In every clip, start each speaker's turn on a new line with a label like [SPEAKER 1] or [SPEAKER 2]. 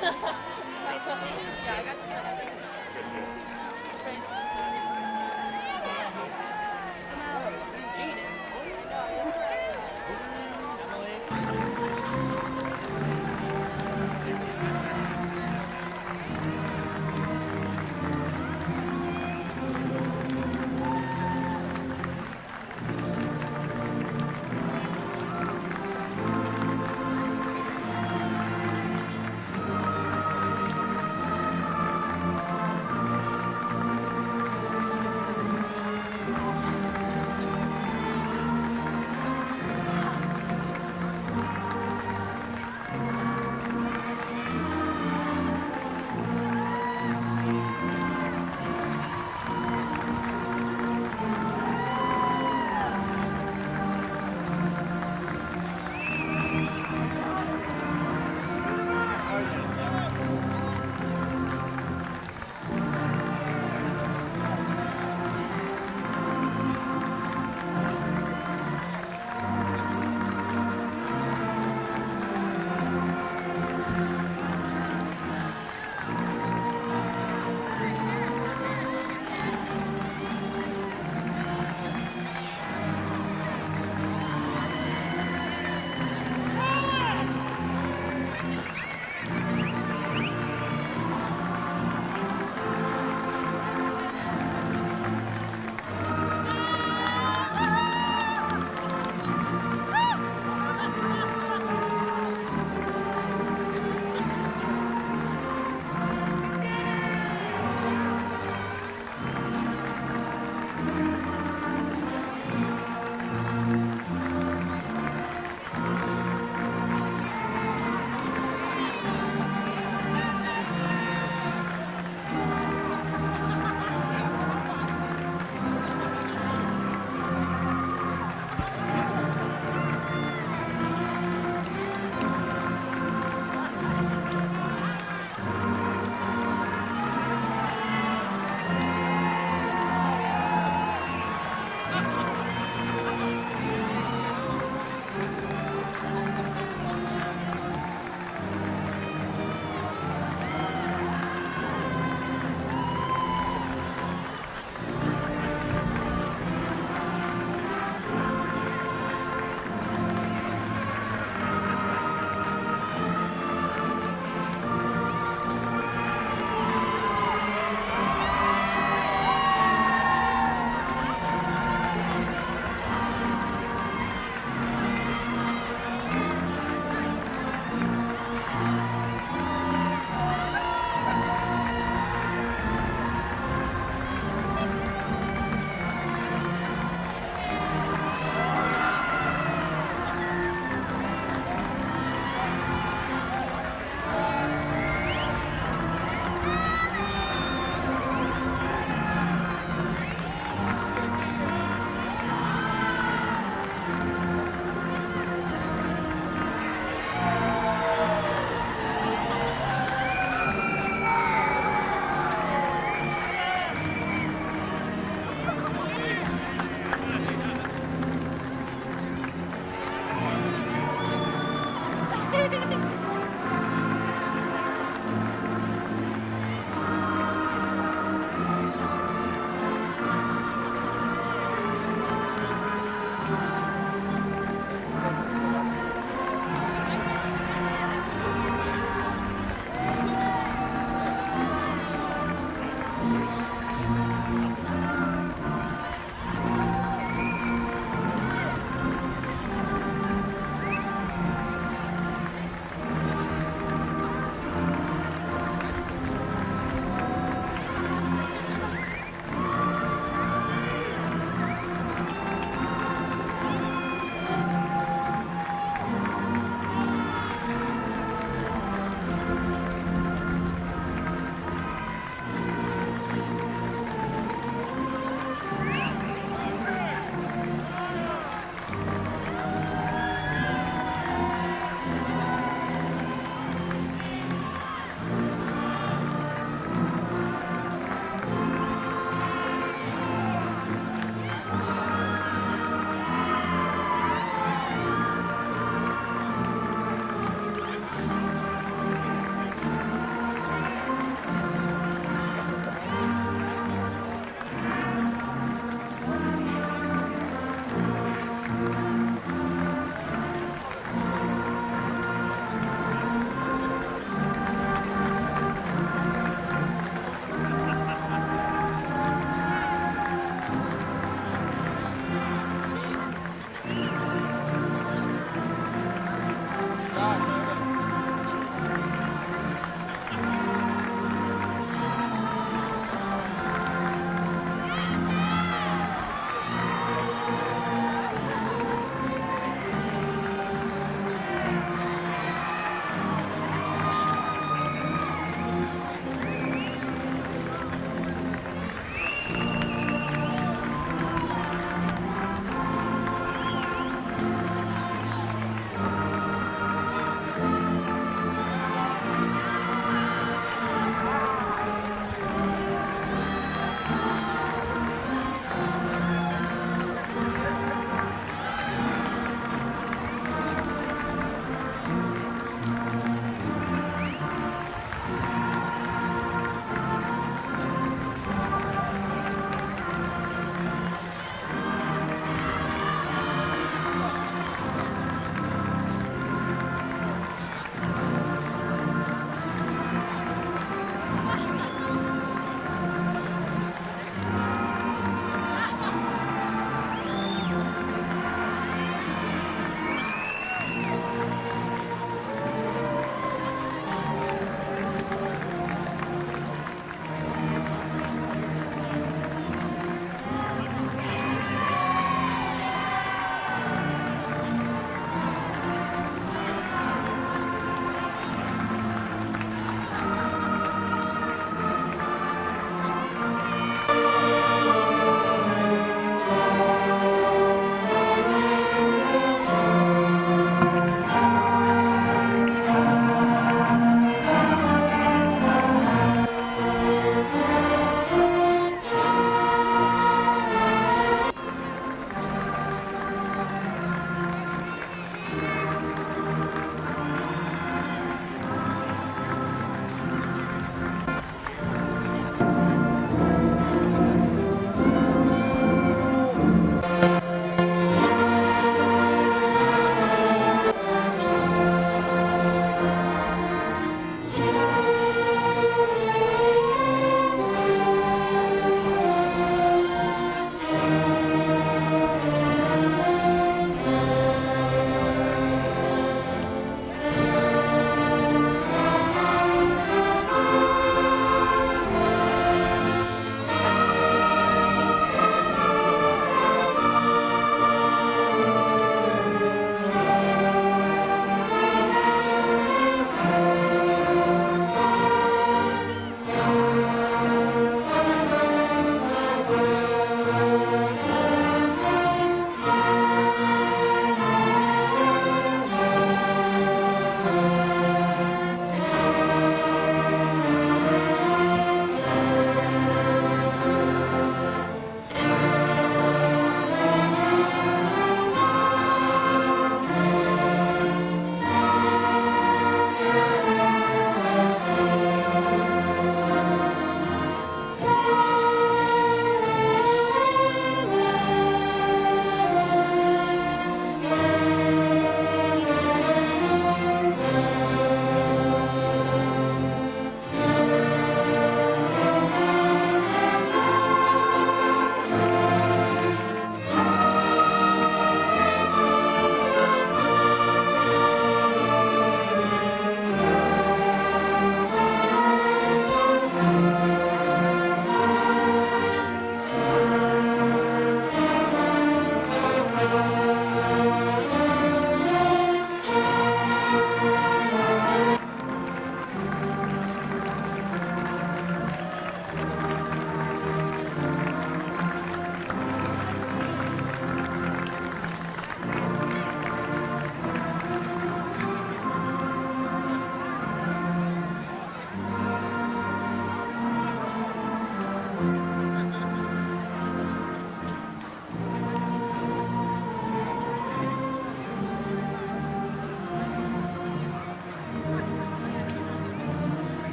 [SPEAKER 1] I got this one. Pretty expensive.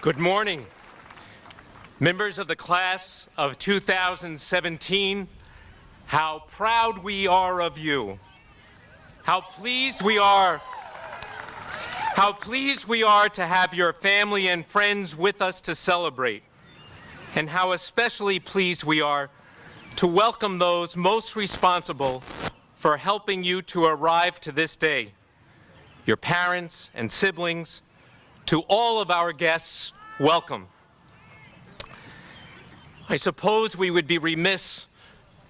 [SPEAKER 2] Good morning. Members of the class of 2017, how proud we are of you. How pleased we are to have your family and friends with us to celebrate. And how especially pleased we are to welcome those most responsible for helping you to arrive to this day. Your parents and siblings, to all of our guests, welcome. I suppose we would be remiss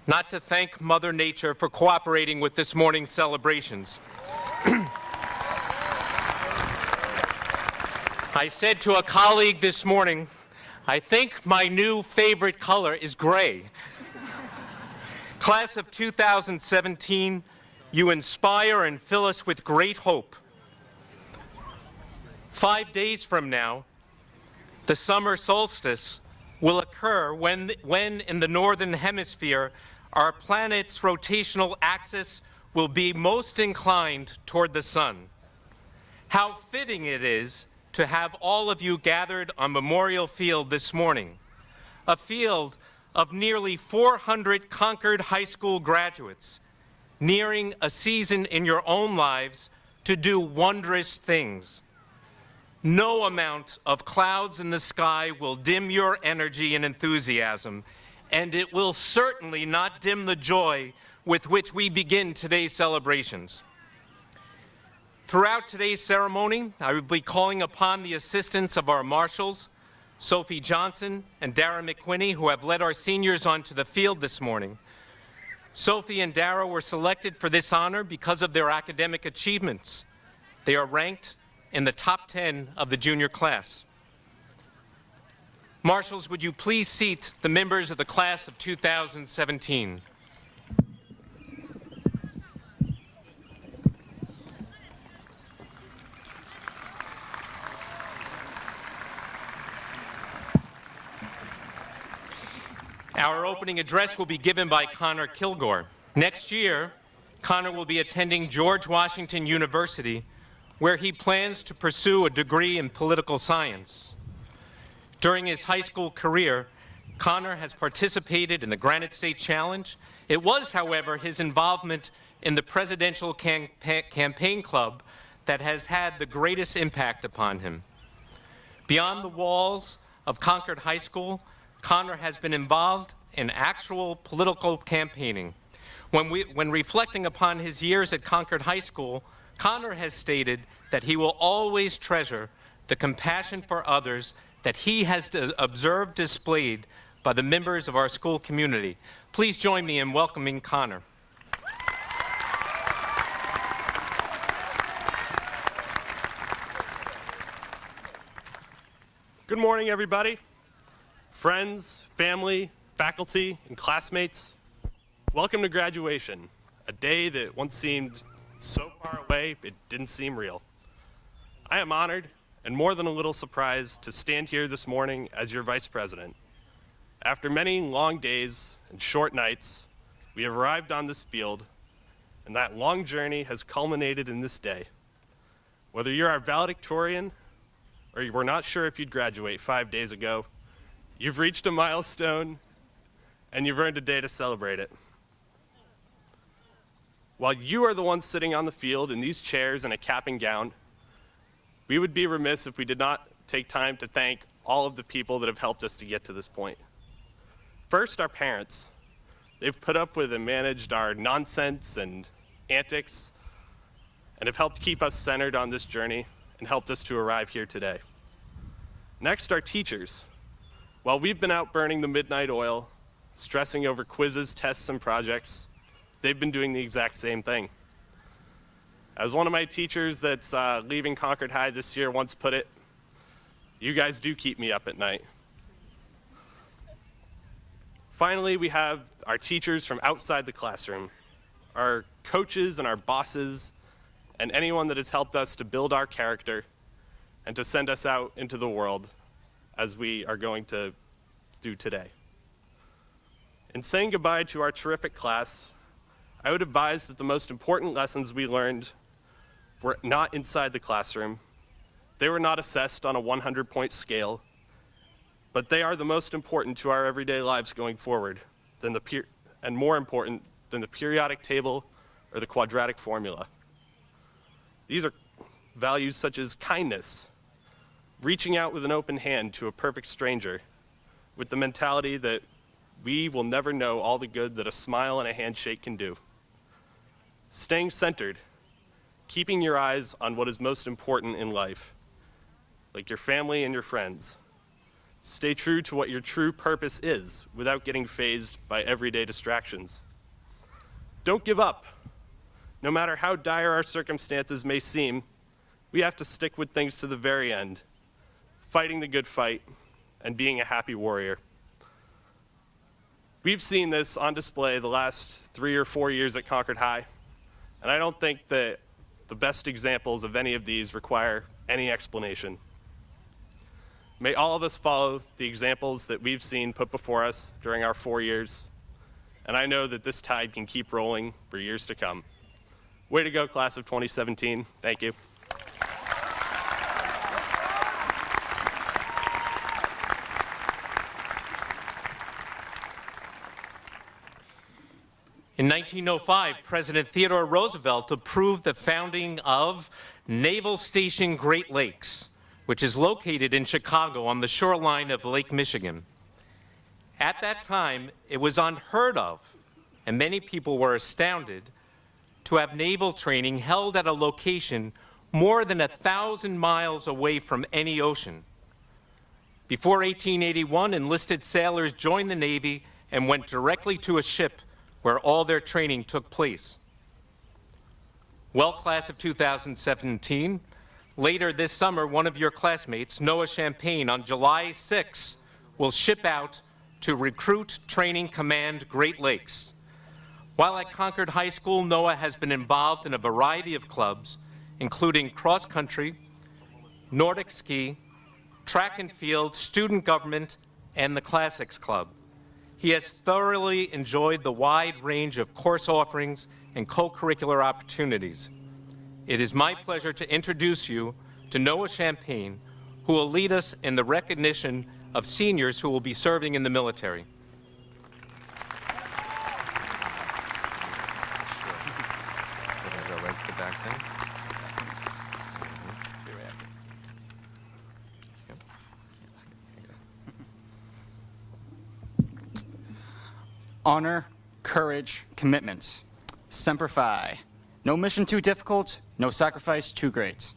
[SPEAKER 2] not to thank Mother Nature for cooperating with this morning's celebrations. I said to a colleague this morning, I think my new favorite color is gray. Class of 2017, you inspire and fill us with great hope. 5 days from now, the summer solstice will occur when in the northern hemisphere, our planet's rotational axis will be most inclined toward the sun. How fitting it is to have all of you gathered on Memorial Field this morning, a field of nearly 400 Concord High School graduates, nearing a season in your own lives to do wondrous things. No amount of clouds in the sky will dim your energy and enthusiasm, and it will certainly not dim the joy with which we begin today's celebrations. Throughout today's ceremony, I will be calling upon the assistance of our marshals, Sophie Johnson and Dara McQuinney, who have led our seniors onto the field this morning. Sophie and Dara were selected for this honor because of their academic achievements. They are ranked in the top 10 of the junior class. Marshals, would you please seat the members of the class of 2017? Our opening address will be given by Connor Kilgore. Next year, Connor will be attending George Washington University, where he plans to pursue a degree in political science. During his high school career, Connor has participated in the Granite State Challenge. It was, however, his involvement in the presidential campaign club that has had the greatest impact upon him. Beyond the walls of Concord High School, Connor has been involved in actual political campaigning. When reflecting upon his years at Concord High School, Connor has stated that he will always treasure the compassion for others that he has observed displayed by the members of our school community. Please join me in welcoming Connor.
[SPEAKER 3] Good morning, everybody. Friends, family, faculty, and classmates. Welcome to graduation, a day that once seemed so far away it didn't seem real. I am honored and more than a little surprised to stand here this morning as your vice president. After many long days and short nights, we have arrived on this field, and that long journey has culminated in this day. Whether you're our valedictorian or you were not sure if you'd graduate 5 days ago, you've reached a milestone and you've earned a day to celebrate it. While you are the ones sitting on the field in these chairs in a cap and gown, we would be remiss if we did not take time to thank all of the people that have helped us to get to this point. First, our parents. They've put up with and managed our nonsense and antics and have helped keep us centered on this journey and helped us to arrive here today. Next, our teachers. While we've been out burning the midnight oil, stressing over quizzes, tests, and projects, they've been doing the exact same thing. As one of my teachers that's leaving Concord High this year once put it, you guys do keep me up at night. Finally, we have our teachers from outside the classroom, our coaches and our bosses, and anyone that has helped us to build our character and to send us out into the world as we are going to do today. In saying goodbye to our terrific class, I would advise that the most important lessons we learned were not inside the classroom. They were not assessed on a 100-point scale, but they are the most important to our everyday lives going forward, and more important than the periodic table or the quadratic formula. These are values such as kindness, reaching out with an open hand to a perfect stranger, with the mentality that we will never know all the good that a smile and a handshake can do. Staying centered, keeping your eyes on what is most important in life, like your family and your friends. Stay true to what your true purpose is without getting fazed by everyday distractions. Don't give up. No matter how dire our circumstances may seem, we have to stick with things to the very end, fighting the good fight and being a happy warrior. We've seen this on display the last 3 or 4 years at Concord High, and I don't think that the best examples of any of these require any explanation. May all of us follow the examples that we've seen put before us during our 4 years, and I know that this tide can keep rolling for years to come. Way to go, class of 2017. Thank you.
[SPEAKER 2] In 1905, President Theodore Roosevelt approved the founding of Naval Station Great Lakes, which is located in Chicago on the shoreline of Lake Michigan. At that time, it was unheard of, and many people were astounded, to have naval training held at a location more than 1,000 miles away from any ocean. Before 1881, enlisted sailors joined the Navy and went directly to a ship where all their training took place. Well, class of 2017, later this summer, one of your classmates, Noah Champagne, on July 6, will ship out to Recruit Training Command Great Lakes. While at Concord High School, Noah has been involved in a variety of clubs, including cross-country, Nordic ski, track and field, student government, and the Classics Club. He has thoroughly enjoyed the wide range of course offerings and co-curricular opportunities. It is my pleasure to introduce you to Noah Champagne, who will lead us in the recognition of seniors who will be serving in the military.
[SPEAKER 4] Honor, courage, commitment. Semper Fi. No mission too difficult, no sacrifice too great.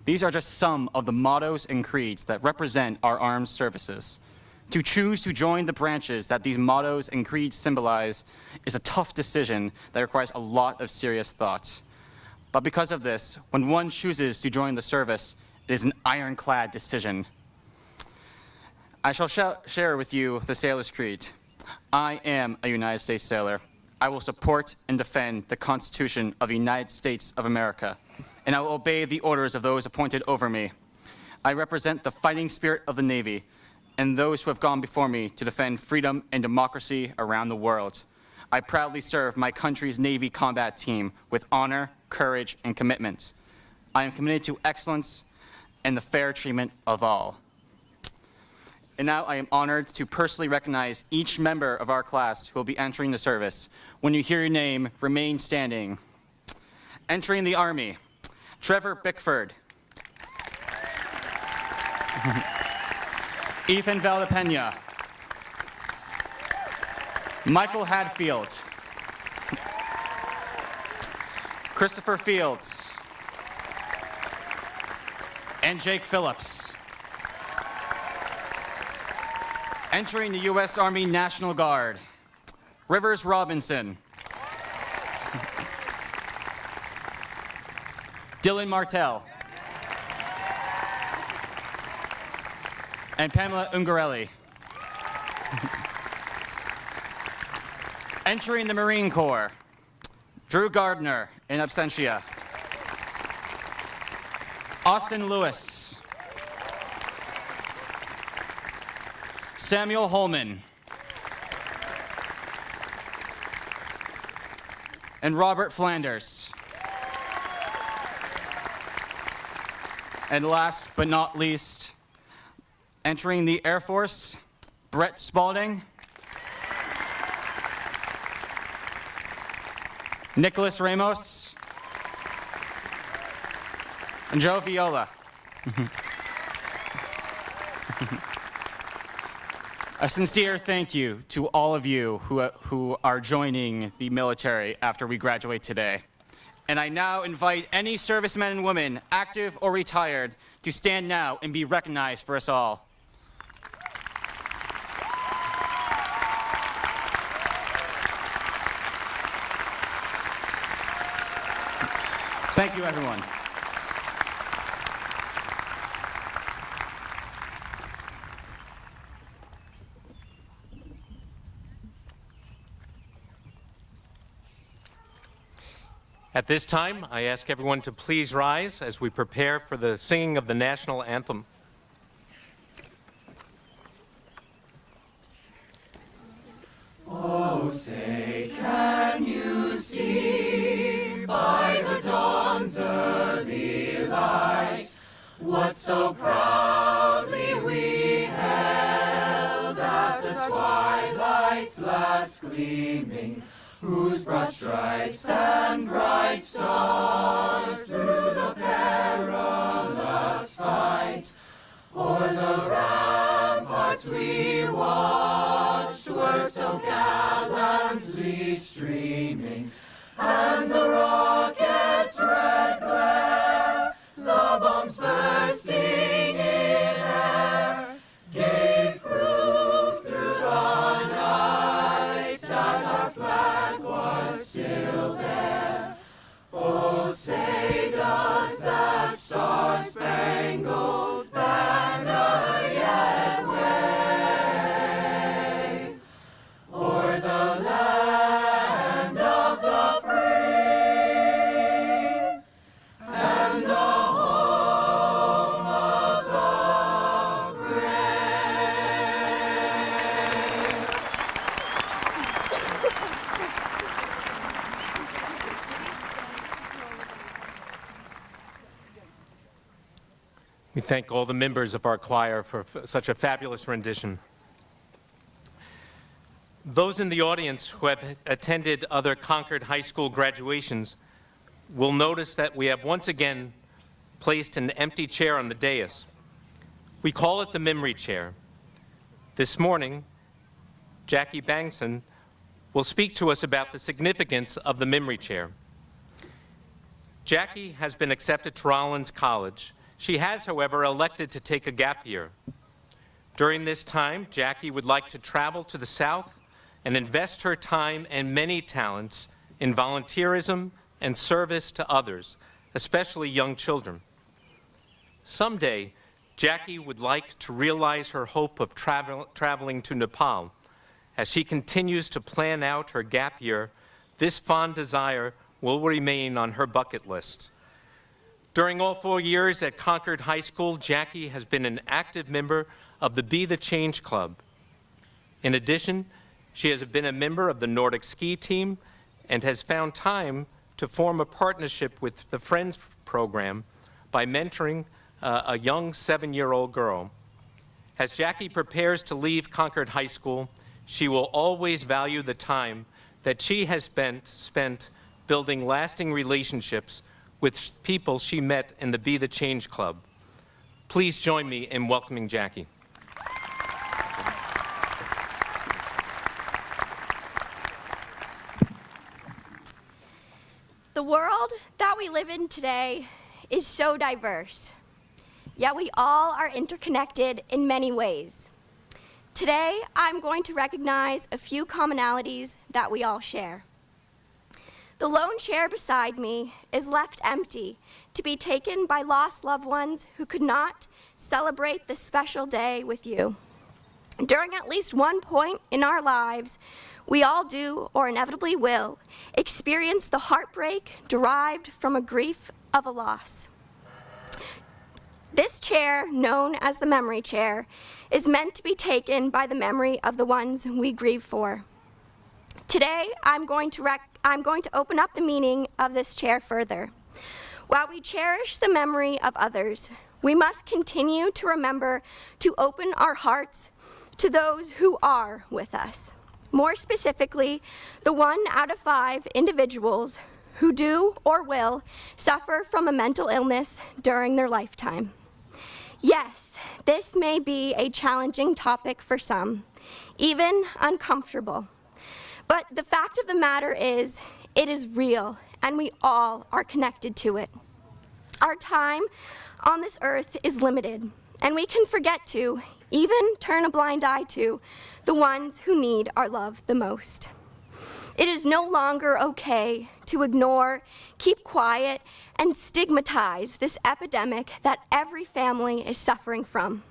[SPEAKER 4] These are just some of the mottos and creeds that represent our armed services. To choose to join the branches that these mottos and creeds symbolize is a tough decision that requires a lot of serious thought. But because of this, when one chooses to join the service, it is an ironclad decision. I shall share with you the Sailor's Creed. I am a United States sailor. I will support and defend the Constitution of the United States of America, and I will obey the orders of those appointed over me. I represent the fighting spirit of the Navy and those who have gone before me to defend freedom and democracy around the world. I proudly serve my country's Navy combat team with honor, courage, and commitment. I am committed to excellence and the fair treatment of all. And now I am honored to personally recognize each member of our class who will be entering the service. When you hear your name, remain standing. Entering the Army, Trevor Bickford. Ethan Valdepena. Michael Hadfield. Christopher Fields. And Jake Phillips. Entering the U.S. Army National Guard, Rivers Robinson. Dylan Martell. And Pamela Ungarelli. Entering the Marine Corps, Drew Gardner in absentia. Austin Lewis. Samuel Holman. And Robert Flanders. And last but not least, entering the Air Force, Brett Spalding, Nicholas Ramos, and Joe Viola. A sincere thank you to all of you who are joining the military after we graduate today. And I now invite any servicemen and women, active or retired, to stand now and be recognized for us all. Thank you, everyone.
[SPEAKER 2] At this time, I ask everyone to please rise as we prepare for the singing of the national anthem.
[SPEAKER 5] Oh, say, can you see by the dawn's early light what so proudly we held at the twilight's last gleaming, whose broad stripes and bright stars through the perilous fight o'er the ramparts we watched were so gallantly streaming, and the rocket's red glare, the bombs bursting in air, gave proof through the night that our flag was still there. Oh, say, does that star-spangled banner yet wave o'er the land of the free and the home of the brave?
[SPEAKER 2] We thank all the members of our choir for such a fabulous rendition. Those in the audience who have attended other Concord High School graduations will notice that we have once again placed an empty chair on the dais. We call it the memory chair. This morning, Jackie Bangson will speak to us about the significance of the memory chair. Jackie has been accepted to Rollins College. She has, however, elected to take a gap year. During this time, Jackie would like to travel to the South and invest her time and many talents in volunteerism and service to others, especially young children. Someday, Jackie would like to realize her hope of traveling to Nepal. As she continues to plan out her gap year, this fond desire will remain on her bucket list. During all 4 years at Concord High School, Jackie has been an active member of the Be the Change Club. In addition, she has been a member of the Nordic Ski Team and has found time to form a partnership with the Friends program by mentoring a young 7-year-old girl. As Jackie prepares to leave Concord High School, she will always value the time that she has spent building lasting relationships with people she met in the Be the Change Club. Please join me in welcoming Jackie.
[SPEAKER 1] The world that we live in today is so diverse, yet we all are interconnected in many ways. Today, I'm going to recognize a few commonalities that we all share. The lone chair beside me is left empty to be taken by lost loved ones who could not celebrate this special day with you. During at least one point in our lives, we all do, or inevitably will, experience the heartbreak derived from a grief of a loss. This chair, known as the memory chair, is meant to be taken by the memory of the ones we grieve for. Today, I'm going to open up the meaning of this chair further. While we cherish the memory of others, we must continue to remember to open our hearts to those who are with us. More specifically, the 1 out of 5 individuals who do or will suffer from a mental illness during their lifetime. Yes, this may be a challenging topic for some, even uncomfortable. But the fact of the matter is, it is real, and we all are connected to it. Our time on this earth is limited, and we can forget to, even turn a blind eye to, the ones who need our love the most. It is no longer okay to ignore, keep quiet, and stigmatize this epidemic that every family is suffering from.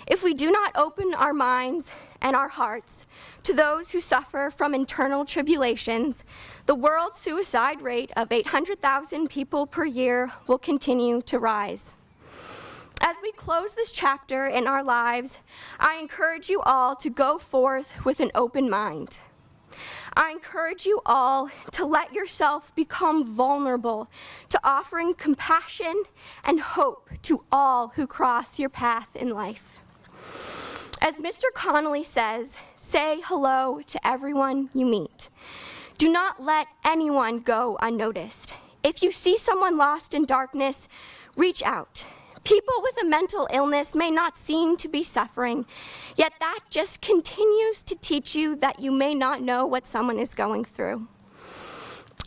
[SPEAKER 1] If we do not open our minds and our hearts to those who suffer from internal tribulations, the world suicide rate of 800,000 people per year will continue to rise. As we close this chapter in our lives, I encourage you all to go forth with an open mind. I encourage you all to let yourself become vulnerable to offering compassion and hope to all who cross your path in life. As Mr. Connolly says, say hello to everyone you meet. Do not let anyone go unnoticed. If you see someone lost in darkness, reach out. People with a mental illness may not seem to be suffering, yet that just continues to teach you that you may not know what someone is going through.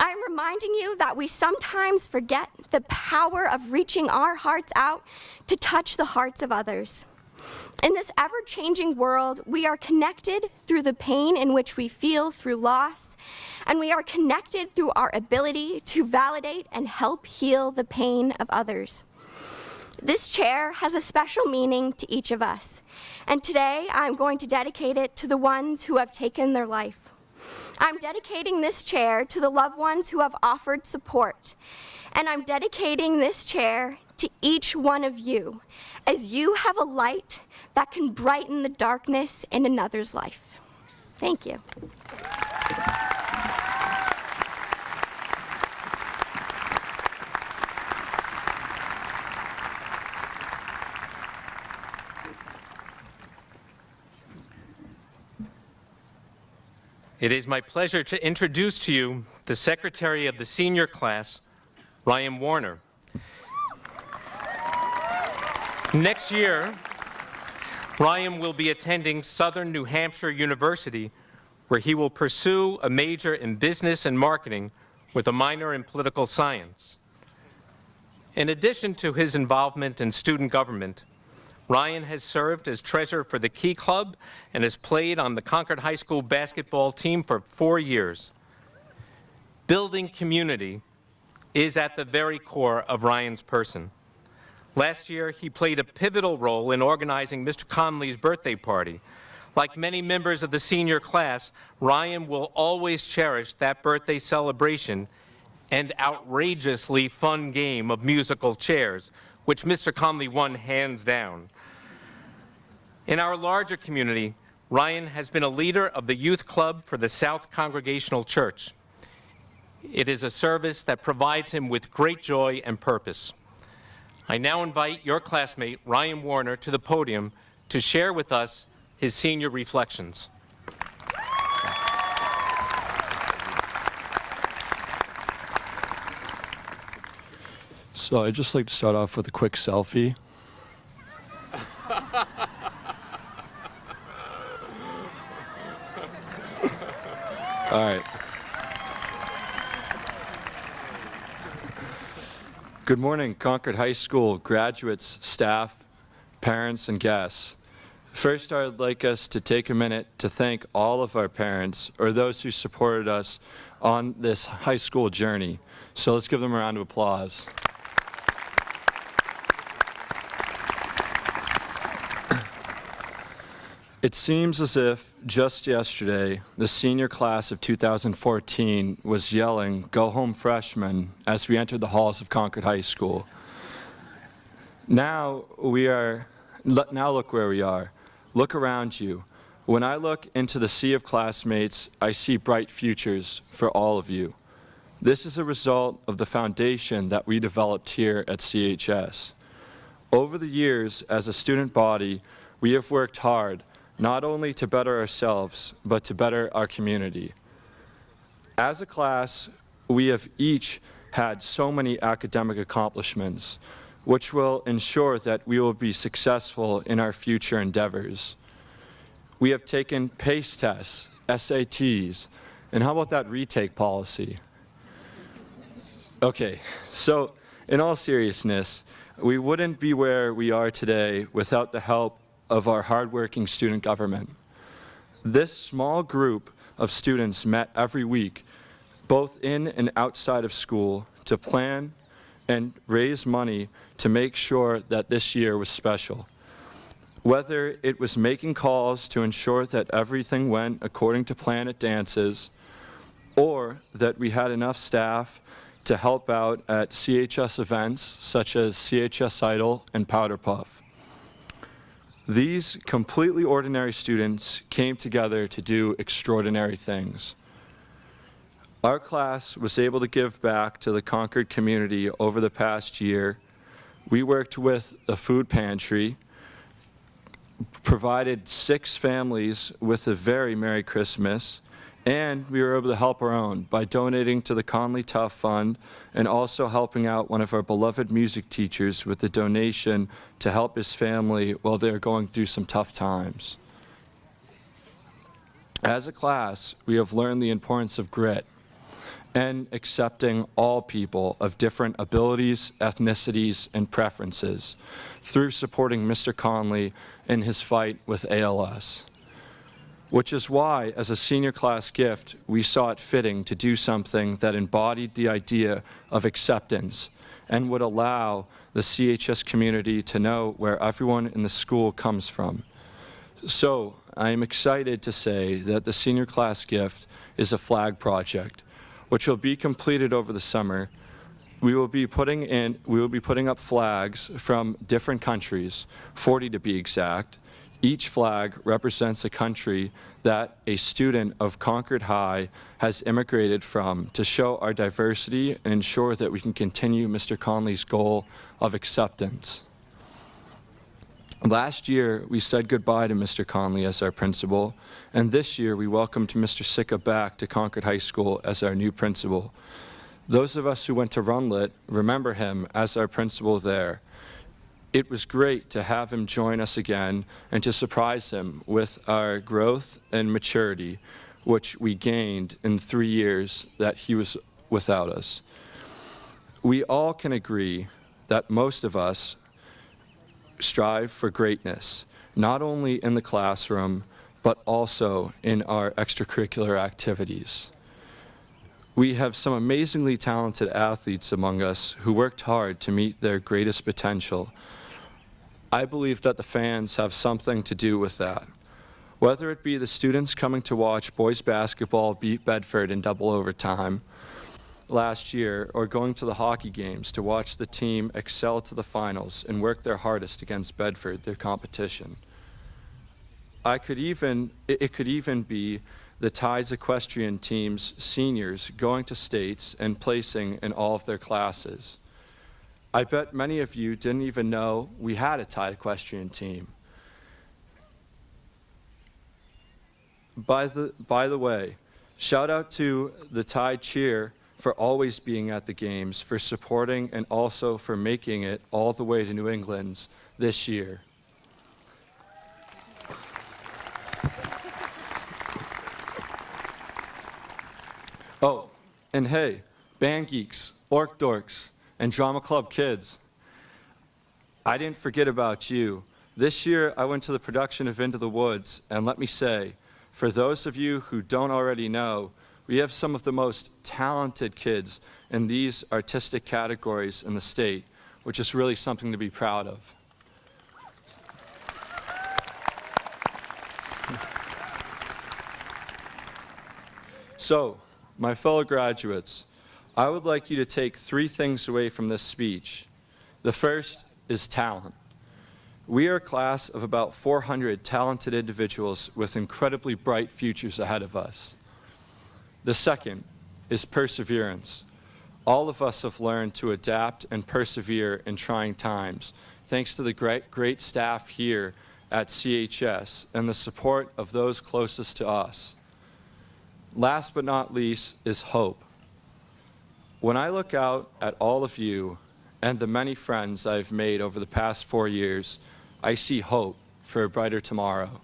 [SPEAKER 1] I'm reminding you that we sometimes forget the power of reaching our hearts out to touch the hearts of others. In this ever-changing world, we are connected through the pain in which we feel through loss, and we are connected through our ability to validate and help heal the pain of others. This chair has a special meaning to each of us, and today I'm going to dedicate it to the ones who have taken their life. I'm dedicating this chair to the loved ones who have offered support, and I'm dedicating this chair to each one of you, as you have a light that can brighten the darkness in another's life. Thank you.
[SPEAKER 2] It is my pleasure to introduce to you the Secretary of the Senior Class, Ryan Warner. Next year, Ryan will be attending Southern New Hampshire University, where he will pursue a major in business and marketing with a minor in political science. In addition to his involvement in student government, Ryan has served as treasurer for the Key Club and has played on the Concord High School basketball team for 4 years. Building community is at the very core of Ryan's person. Last year, he played a pivotal role in organizing Mr. Conley's birthday party. Like many members of the senior class, Ryan will always cherish that birthday celebration and outrageously fun game of musical chairs, which Mr. Conley won hands down. In our larger community, Ryan has been a leader of the youth club for the South Congregational Church. It is a service that provides him with great joy and purpose. I now invite your classmate, Ryan Warner, to the podium to share with us his senior reflections.
[SPEAKER 6] So I'd just like to start off with a quick selfie. All right. Good morning, Concord High School graduates, staff, parents, and guests. First, I'd like us to take a minute to thank all of our parents or those who supported us on this high school journey. So let's give them a round of applause. It seems as if just yesterday, the senior class of 2014 was yelling, "Go home, freshmen," as we entered the halls of Concord High School. Now look where we are. Look around you. When I look into the sea of classmates, I see bright futures for all of you. This is a result of the foundation that we developed here at CHS. Over the years, as a student body, we have worked hard, not only to better ourselves, but to better our community. As a class, we have each had so many academic accomplishments, which will ensure that we will be successful in our future endeavors. We have taken PACE tests, SATs, and how about that retake policy? Okay, so in all seriousness, we wouldn't be where we are today without the help of our hardworking student government. This small group of students met every week, both in and outside of school, to plan and raise money to make sure that this year was special. Whether it was making calls to ensure that everything went according to plan at dances, or that we had enough staff to help out at CHS events such as CHS Idol and Powder Puff. These completely ordinary students came together to do extraordinary things. Our class was able to give back to the Concord community over the past year. We worked with a food pantry, provided 6 families with a very Merry Christmas, and we were able to help our own by donating to the Conley Tough Fund and also helping out one of our beloved music teachers with a donation to help his family while they're going through some tough times. As a class, we have learned the importance of grit and accepting all people of different abilities, ethnicities, and preferences through supporting Mr. Conley in his fight with ALS. Which is why, as a senior class gift, we saw it fitting to do something that embodied the idea of acceptance and would allow the CHS community to know where everyone in the school comes from. So, I am excited to say that the senior class gift is a flag project, which will be completed over the summer. We will be putting up flags from different countries, 40 to be exact. Each flag represents a country that a student of Concord High has immigrated from to show our diversity and ensure that we can continue Mr. Conley's goal of acceptance. Last year, we said goodbye to Mr. Conley as our principal, and this year we welcomed Mr. Sicca back to Concord High School as our new principal. Those of us who went to Runlet remember him as our principal there. It was great to have him join us again and to surprise him with our growth and maturity, which we gained in 3 years that he was without us. We all can agree that most of us strive for greatness, not only in the classroom, but also in our extracurricular activities. We have some amazingly talented athletes among us who worked hard to meet their greatest potential. I believe that the fans have something to do with that. Whether it be the students coming to watch boys basketball beat Bedford in double overtime last year, or going to the hockey games to watch the team excel to the finals and work their hardest against Bedford, their competition. It could even be the Tides equestrian team's seniors going to states and placing in all of their classes. I bet many of you didn't even know we had a Tide equestrian team. By the way, shout out to the Tide cheer for always being at the games, for supporting, and also for making it all the way to New England's this year. Oh, and hey, band geeks, orc dorks, and drama club kids, I didn't forget about you. This year, I went to the production of Into the Woods, and let me say, for those of you who don't already know, we have some of the most talented kids in these artistic categories in the state, which is really something to be proud of. So, my fellow graduates, I would like you to take 3 things away from this speech. The first is talent. We are a class of about 400 talented individuals with incredibly bright futures ahead of us. The second is perseverance. All of us have learned to adapt and persevere in trying times, thanks to the great staff here at CHS and the support of those closest to us. Last but not least is hope. When I look out at all of you and the many friends I've made over the past 4 years, I see hope for a brighter tomorrow.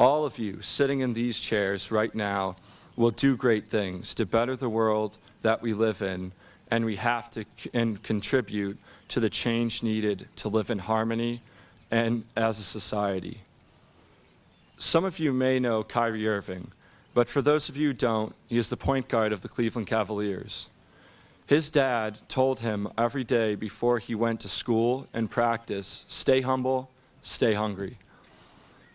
[SPEAKER 6] All of you sitting in these chairs right now will do great things to better the world that we live in, and we have to contribute to the change needed to live in harmony and as a society. Some of you may know Kyrie Irving, but for those of you who don't, he is the point guard of the Cleveland Cavaliers. His dad told him every day before he went to school and practice, stay humble, stay hungry.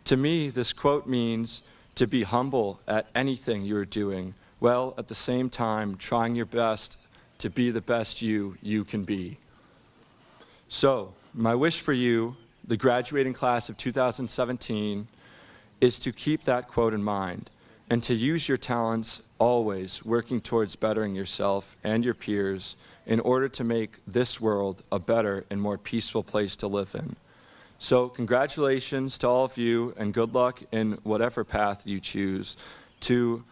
[SPEAKER 6] To me, this quote means to be humble at anything you're doing, while at the same time trying your best to be the best you can be. So, my wish for you, the graduating class of 2017, is to keep that quote in mind and to use your talents always working towards bettering yourself and your peers in order to make this world a better and more peaceful place to live in. So congratulations to all of you, and good luck in whatever path you choose to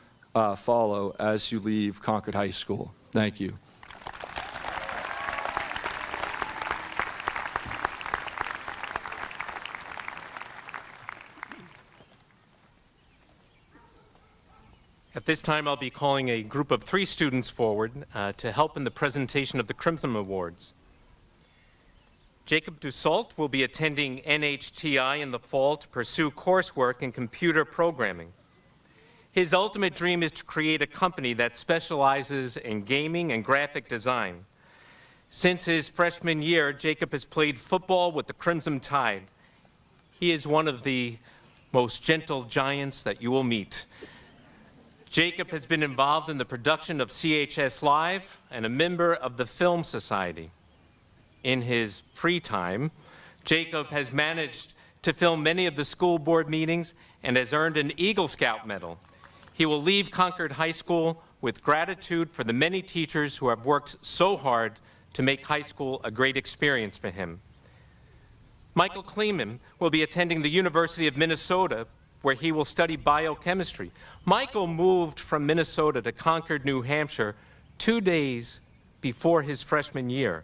[SPEAKER 6] follow as you leave Concord High School. Thank you.
[SPEAKER 2] At this time, I'll be calling a group of 3 students forward to help in the presentation of the Crimson Awards. Jacob Dussault will be attending NHTI in the fall to pursue coursework in computer programming. His ultimate dream is to create a company that specializes in gaming and graphic design. Since his freshman year, Jacob has played football with the Crimson Tide. He is one of the most gentle giants that you will meet. Jacob has been involved in the production of CHS Live and a member of the Film Society. In his free time, Jacob has managed to film many of the school board meetings and has earned an Eagle Scout medal. He will leave Concord High School with gratitude for the many teachers who have worked so hard to make high school a great experience for him. Michael Kleeman will be attending the University of Minnesota, where he will study biochemistry. Michael moved from Minnesota to Concord, New Hampshire 2 days before his freshman year.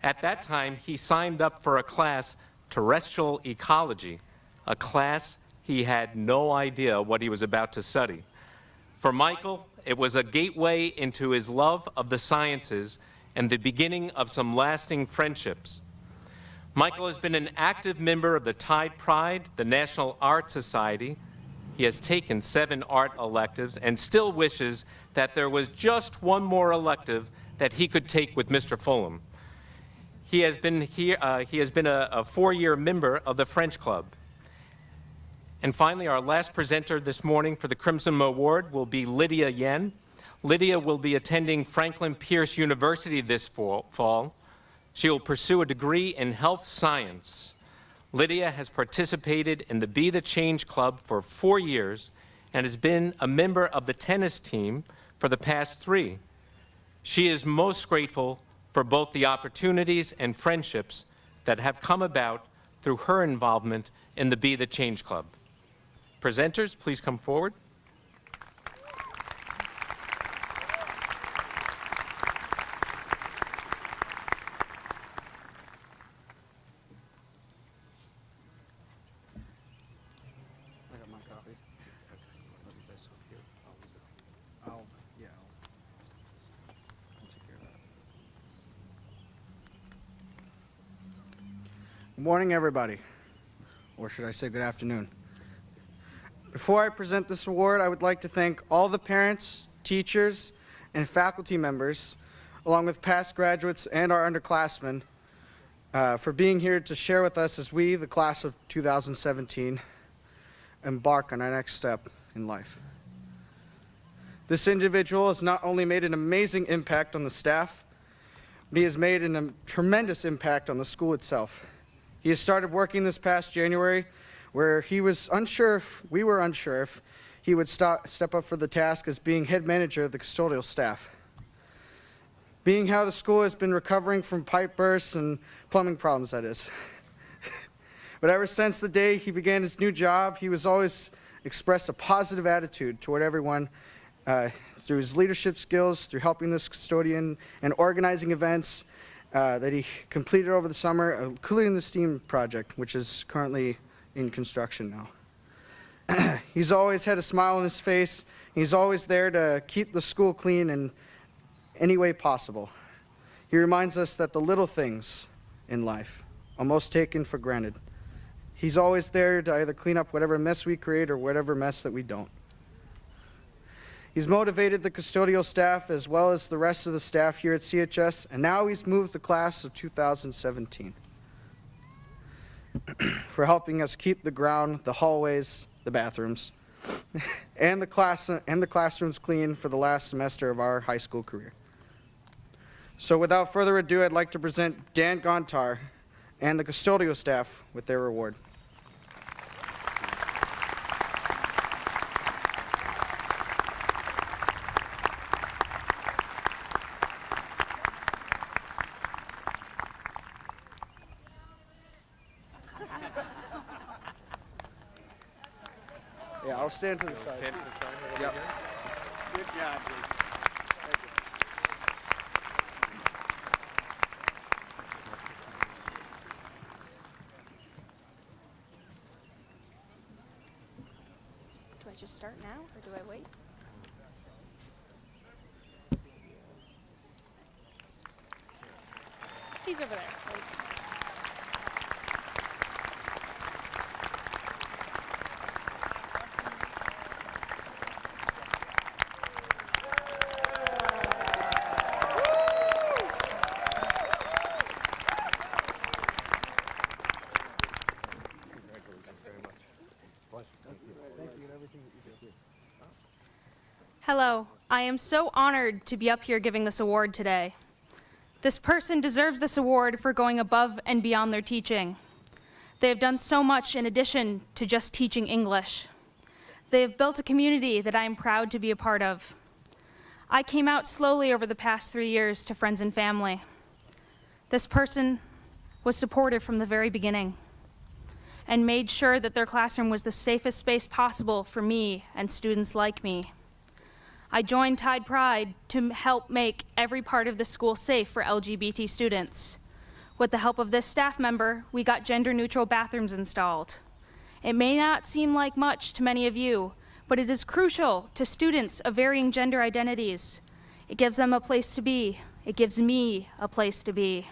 [SPEAKER 2] At that time, he signed up for a class, Terrestrial Ecology, a class he had no idea what he was about to study. For Michael, it was a gateway into his love of the sciences and the beginning of some lasting friendships. Michael has been an active member of the Tide Pride, the National Art Society. He has taken 7 art electives and still wishes that there was just one more elective that he could take with Mr. Fulham. He has been a 4-year member of the French Club. And finally, our last presenter this morning for the Crimson Award will be Lydia Yen. Lydia will be attending Franklin Pierce University this fall. She will pursue a degree in health science. Lydia has participated in the Be the Change Club for 4 years and has been a member of the tennis team for the past 3. She is most grateful for both the opportunities and friendships that have come about through her involvement in the Be the Change Club. Presenters, please come forward.
[SPEAKER 7] I got my copy. I'll take care of that. Good morning, everybody. Or should I say good afternoon? Before I present this award, I would like to thank all the parents, teachers, and faculty members, along with past graduates and our underclassmen, for being here to share with us as we, the class of 2017, embark on our next step in life. This individual has not only made an amazing impact on the staff, but he has made a tremendous impact on the school itself. He has started working this past January, where we were unsure if he would step up for the task as being head manager of the custodial staff. being how the school has been recovering from pipe bursts and plumbing problems, that is. But ever since the day he began his new job, he was always expressed a positive attitude toward everyone through his leadership skills, through helping this custodian and organizing events that he completed over the summer, including the STEAM project, which is currently in construction now. He's always had a smile on his face. He's always there to keep the school clean in any way possible. He reminds us that the little things in life are most taken for granted. He's always there to either clean up whatever mess we create or whatever mess that we don't. He's motivated the custodial staff as well as the rest of the staff here at CHS, and now he's moved the class of 2017 for helping us keep the ground, the hallways, the bathrooms, and the classrooms clean for the last semester of our high school career. So without further ado, I'd like to present Dan Gontar and the custodial staff with their reward. Yeah, I'll stand to the side. Yep. Good job, Jake. Thank you.
[SPEAKER 8] Do I just start now, or do I wait? He's over there. Hello, I am so honored to be up here giving this award today. This person deserves this award for going above and beyond their teaching. They have done so much in addition to just teaching English. They have built a community that I am proud to be a part of. I came out slowly over the past 3 years to friends and family. This person was supportive from the very beginning and made sure that their classroom was the safest space possible for me and students like me. I joined Tide Pride to help make every part of the school safe for LGBT students. With the help of this staff member, we got gender-neutral bathrooms installed. It may not seem like much to many of you, but it is crucial to students of varying gender identities. It gives them a place to be. It gives me a place to be.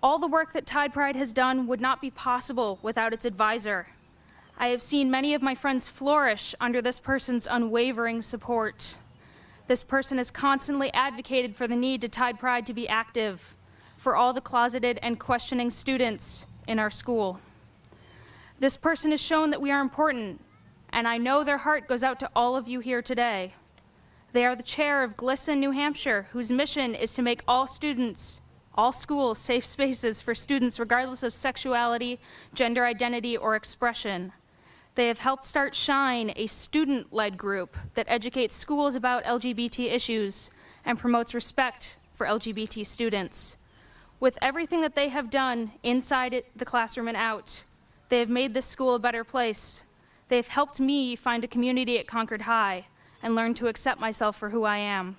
[SPEAKER 8] All the work that Tide Pride has done would not be possible without its advisor. I have seen many of my friends flourish under this person's unwavering support. This person has constantly advocated for the need to Tide Pride to be active for all the closeted and questioning students in our school. This person has shown that we are important, and I know their heart goes out to all of you here today. They are the chair of GLSEN, New Hampshire, whose mission is to make all schools safe spaces for students regardless of sexuality, gender identity, or expression. They have helped start SHINE, a student-led group that educates schools about LGBT issues and promotes respect for LGBT students. With everything that they have done inside the classroom and out, they have made this school a better place. They have helped me find a community at Concord High and learn to accept myself for who I am.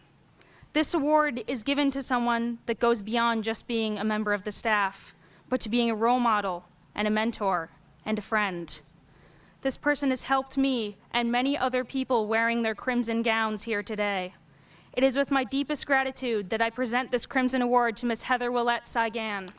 [SPEAKER 8] This award is given to someone that goes beyond just being a member of the staff, but to being a role model and a mentor and a friend. This person has helped me and many other people wearing their crimson gowns here today. It is with my deepest gratitude that I present this Crimson Award to Ms. Heather Willette Saigan.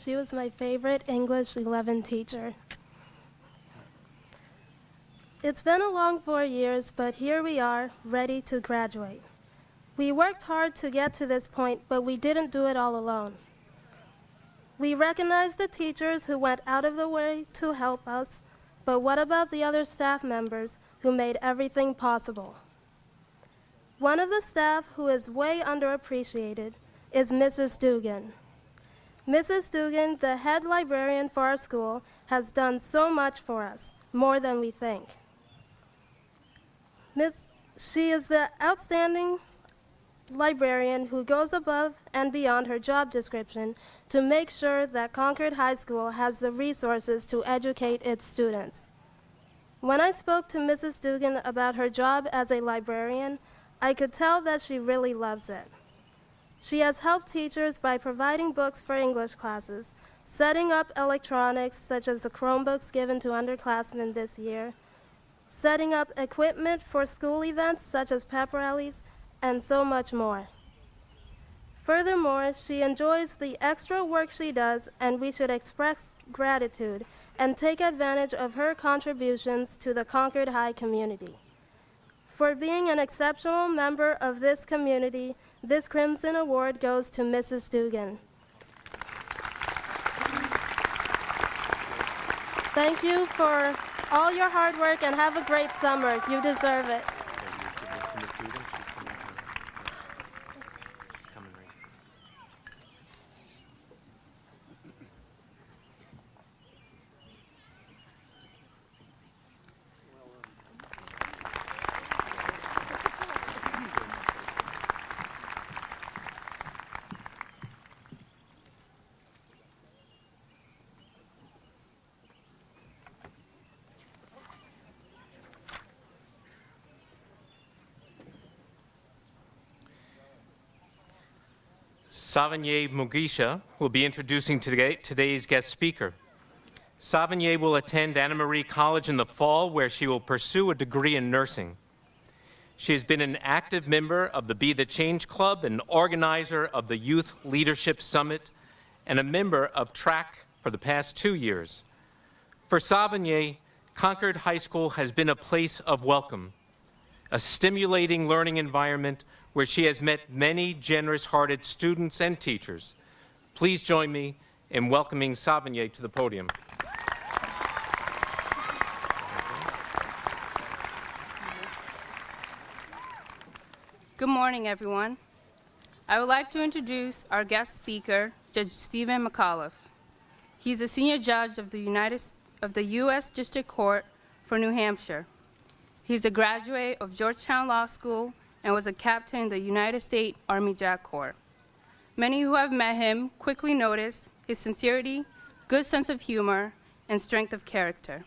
[SPEAKER 9] She was my favorite English 11 teacher. It's been a long 4 years, but here we are, ready to graduate. We worked hard to get to this point, but we didn't do it all alone. We recognize the teachers who went out of the way to help us, but what about the other staff members who made everything possible? One of the staff who is way underappreciated is Mrs. Dugan. Mrs. Dugan, the head librarian for our school, has done so much for us, more than we think. She is the outstanding librarian who goes above and beyond her job description to make sure that Concord High School has the resources to educate its students. When I spoke to Mrs. Dugan about her job as a librarian, I could tell that she really loves it. She has helped teachers by providing books for English classes, setting up electronics such as the Chromebooks given to underclassmen this year, setting up equipment for school events such as pep rallies, and so much more. Furthermore, she enjoys the extra work she does, and we should express gratitude and take advantage of her contributions to the Concord High community. For being an exceptional member of this community, this Crimson Award goes to Mrs. Dugan. Thank you for all your hard work and have a great summer. You deserve it.
[SPEAKER 2] Savigny Mugisha will be introducing today's guest speaker. Savigny will attend Anna Marie College in the fall, where she will pursue a degree in nursing. She has been an active member of the Be the Change Club, an organizer of the Youth Leadership Summit, and a member of TRAC for the past 2 years. For Savigny, Concord High School has been a place of welcome, a stimulating learning environment where she has met many generous-hearted students and teachers. Please join me in welcoming Savigny to the podium.
[SPEAKER 10] Good morning, everyone. I would like to introduce our guest speaker, Judge Stephen McAuliffe. He's a senior judge of the U.S. District Court for New Hampshire. He's a graduate of Georgetown Law School and was a captain in the United States Army JAG Corps. Many who have met him quickly notice his sincerity, good sense of humor, and strength of character.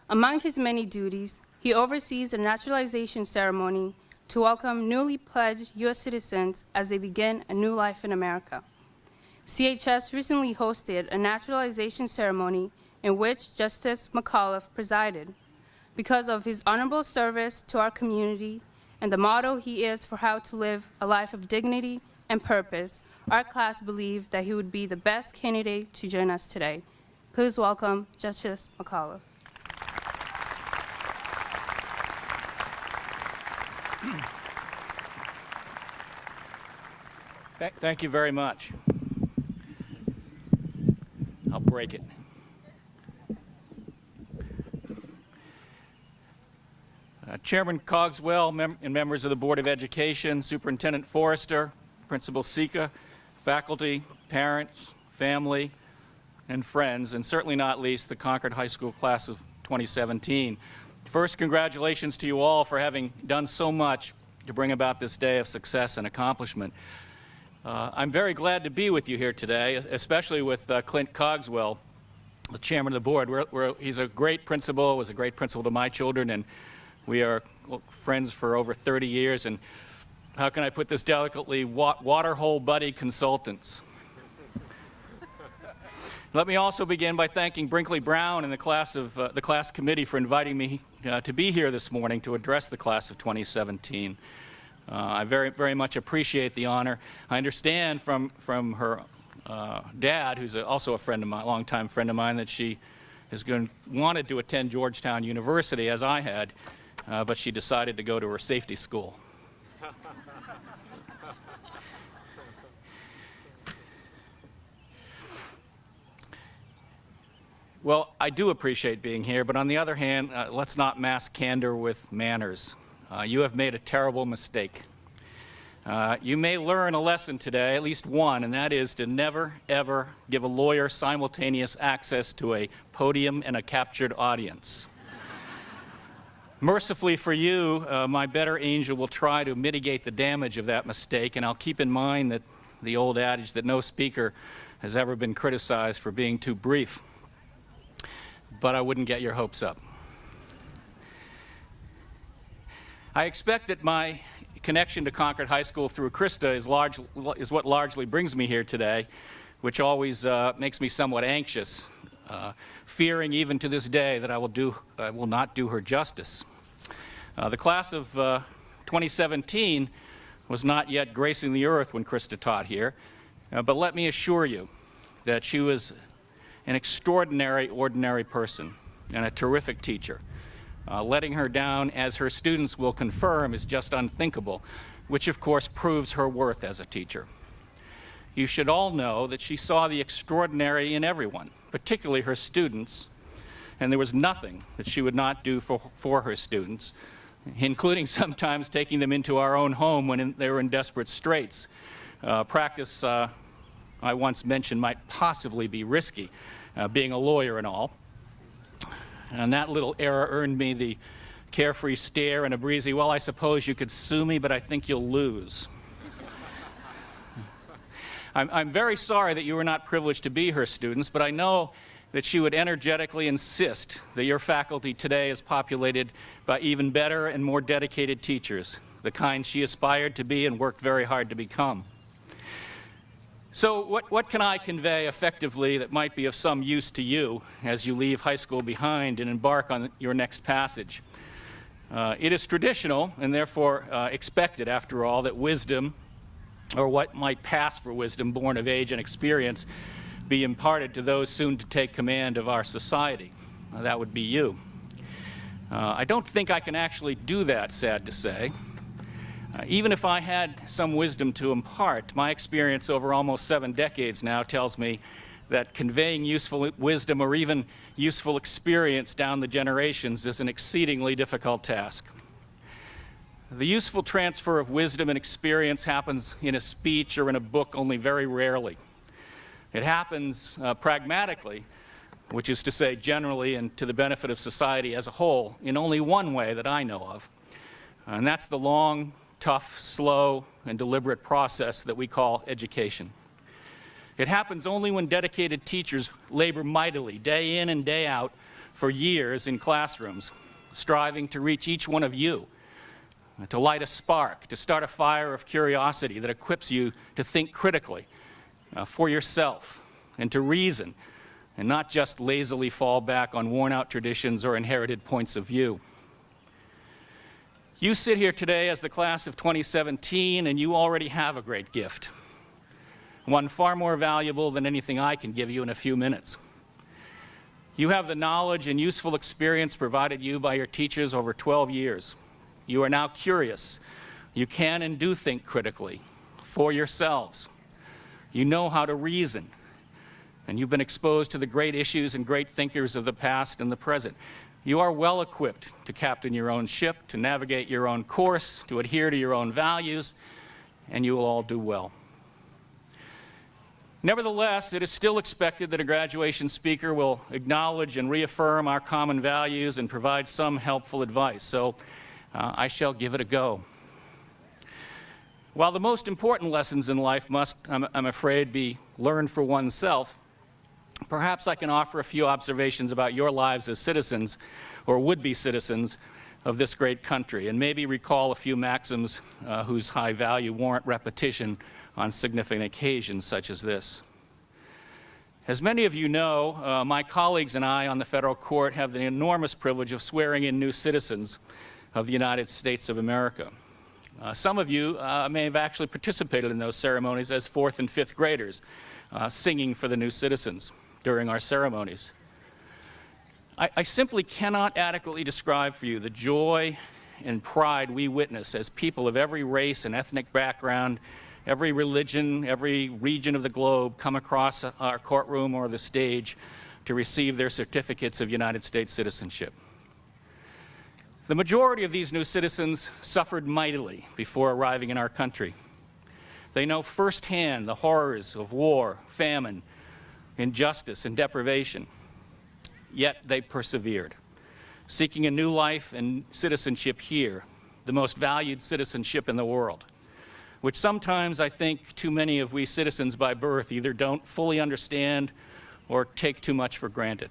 [SPEAKER 10] Among his many duties, he oversees a naturalization ceremony to welcome newly pledged U.S. citizens as they begin a new life in America. CHS recently hosted a naturalization ceremony in which Justice McAuliffe presided. Because of his honorable service to our community and the model he is for how to live a life of dignity and purpose, our class believed that he would be the best candidate to join us today. Please welcome Justice McAuliffe.
[SPEAKER 11] Thank you very much. I'll break it. Chairman Cogswell and members of the Board of Education, Superintendent Forrester, Principal Sika, faculty, parents, family, and friends, and certainly not least the Concord High School class of 2017. First, congratulations to you all for having done so much to bring about this day of success and accomplishment. I'm very glad to be with you here today, especially with Clint Cogswell, the chairman of the board. He's a great principal, was a great principal to my children, and we are friends for over 30 years, and how can I put this delicately, waterhole buddy consultants. Let me also begin by thanking Brinkley Brown and the class committee for inviting me to be here this morning to address the class of 2017. I very, very much appreciate the honor. I understand from her dad, who's also a friend of mine, longtime friend of mine, that she wanted to attend Georgetown University, as I had, but she decided to go to her safety school. Well, I do appreciate being here, but on the other hand, let's not mask candor with manners. You have made a terrible mistake. You may learn a lesson today, at least one, and that is to never, ever give a lawyer simultaneous access to a podium and a captured audience. Mercifully for you, my better angel will try to mitigate the damage of that mistake, and I'll keep in mind that the old adage that no speaker has ever been criticized for being too brief. But I wouldn't get your hopes up. I expect that my connection to Concord High School through Krista is what largely brings me here today, which always makes me somewhat anxious, fearing even to this day that I will not do her justice. The class of 2017 was not yet gracing the earth when Krista taught here, but let me assure you that she was an extraordinary, ordinary person and a terrific teacher. Letting her down, as her students will confirm, is just unthinkable, which of course proves her worth as a teacher. You should all know that she saw the extraordinary in everyone, particularly her students, and there was nothing that she would not do for her students, including sometimes taking them into our own home when they were in desperate straits. Practice I once mentioned might possibly be risky, being a lawyer and all. And that little error earned me the carefree stare and a breezy, well, I suppose you could sue me, but I think you'll lose. I'm very sorry that you were not privileged to be her students, but I know that she would energetically insist that your faculty today is populated by even better and more dedicated teachers, the kind she aspired to be and worked very hard to become. So what can I convey effectively that might be of some use to you as you leave high school behind and embark on your next passage? It is traditional and therefore expected, after all, that wisdom, or what might pass for wisdom born of age and experience, be imparted to those soon to take command of our society. That would be you. I don't think I can actually do that, sad to say. Even if I had some wisdom to impart, my experience over almost 7 decades now tells me that conveying useful wisdom or even useful experience down the generations is an exceedingly difficult task. The useful transfer of wisdom and experience happens in a speech or in a book only very rarely. It happens pragmatically, which is to say generally and to the benefit of society as a whole, in only one way that I know of, and that's the long, tough, slow, and deliberate process that we call education. It happens only when dedicated teachers labor mightily, day in and day out, for years in classrooms, striving to reach each one of you, to light a spark, to start a fire of curiosity that equips you to think critically for yourself and to reason, and not just lazily fall back on worn-out traditions or inherited points of view. You sit here today as the class of 2017, and you already have a great gift, one far more valuable than anything I can give you in a few minutes. You have the knowledge and useful experience provided you by your teachers over 12 years. You are now curious. You can and do think critically for yourselves. You know how to reason, and you've been exposed to the great issues and great thinkers of the past and the present. You are well equipped to captain your own ship, to navigate your own course, to adhere to your own values, and you will all do well. Nevertheless, it is still expected that a graduation speaker will acknowledge and reaffirm our common values and provide some helpful advice, so I shall give it a go. While the most important lessons in life must, I'm afraid, be learned for oneself, perhaps I can offer a few observations about your lives as citizens, or would-be citizens, of this great country, and maybe recall a few maxims whose high value warrant repetition on significant occasions such as this. As many of you know, my colleagues and I on the federal court have the enormous privilege of swearing in new citizens of the United States of America. Some of you may have actually participated in those ceremonies as 4th and 5th graders, singing for the new citizens during our ceremonies. I simply cannot adequately describe for you the joy and pride we witness as people of every race and ethnic background, every religion, every region of the globe come across our courtroom or the stage to receive their certificates of United States citizenship. The majority of these new citizens suffered mightily before arriving in our country. They know firsthand the horrors of war, famine, injustice, and deprivation. Yet they persevered, seeking a new life and citizenship here, the most valued citizenship in the world, which sometimes I think too many of we citizens by birth either don't fully understand or take too much for granted.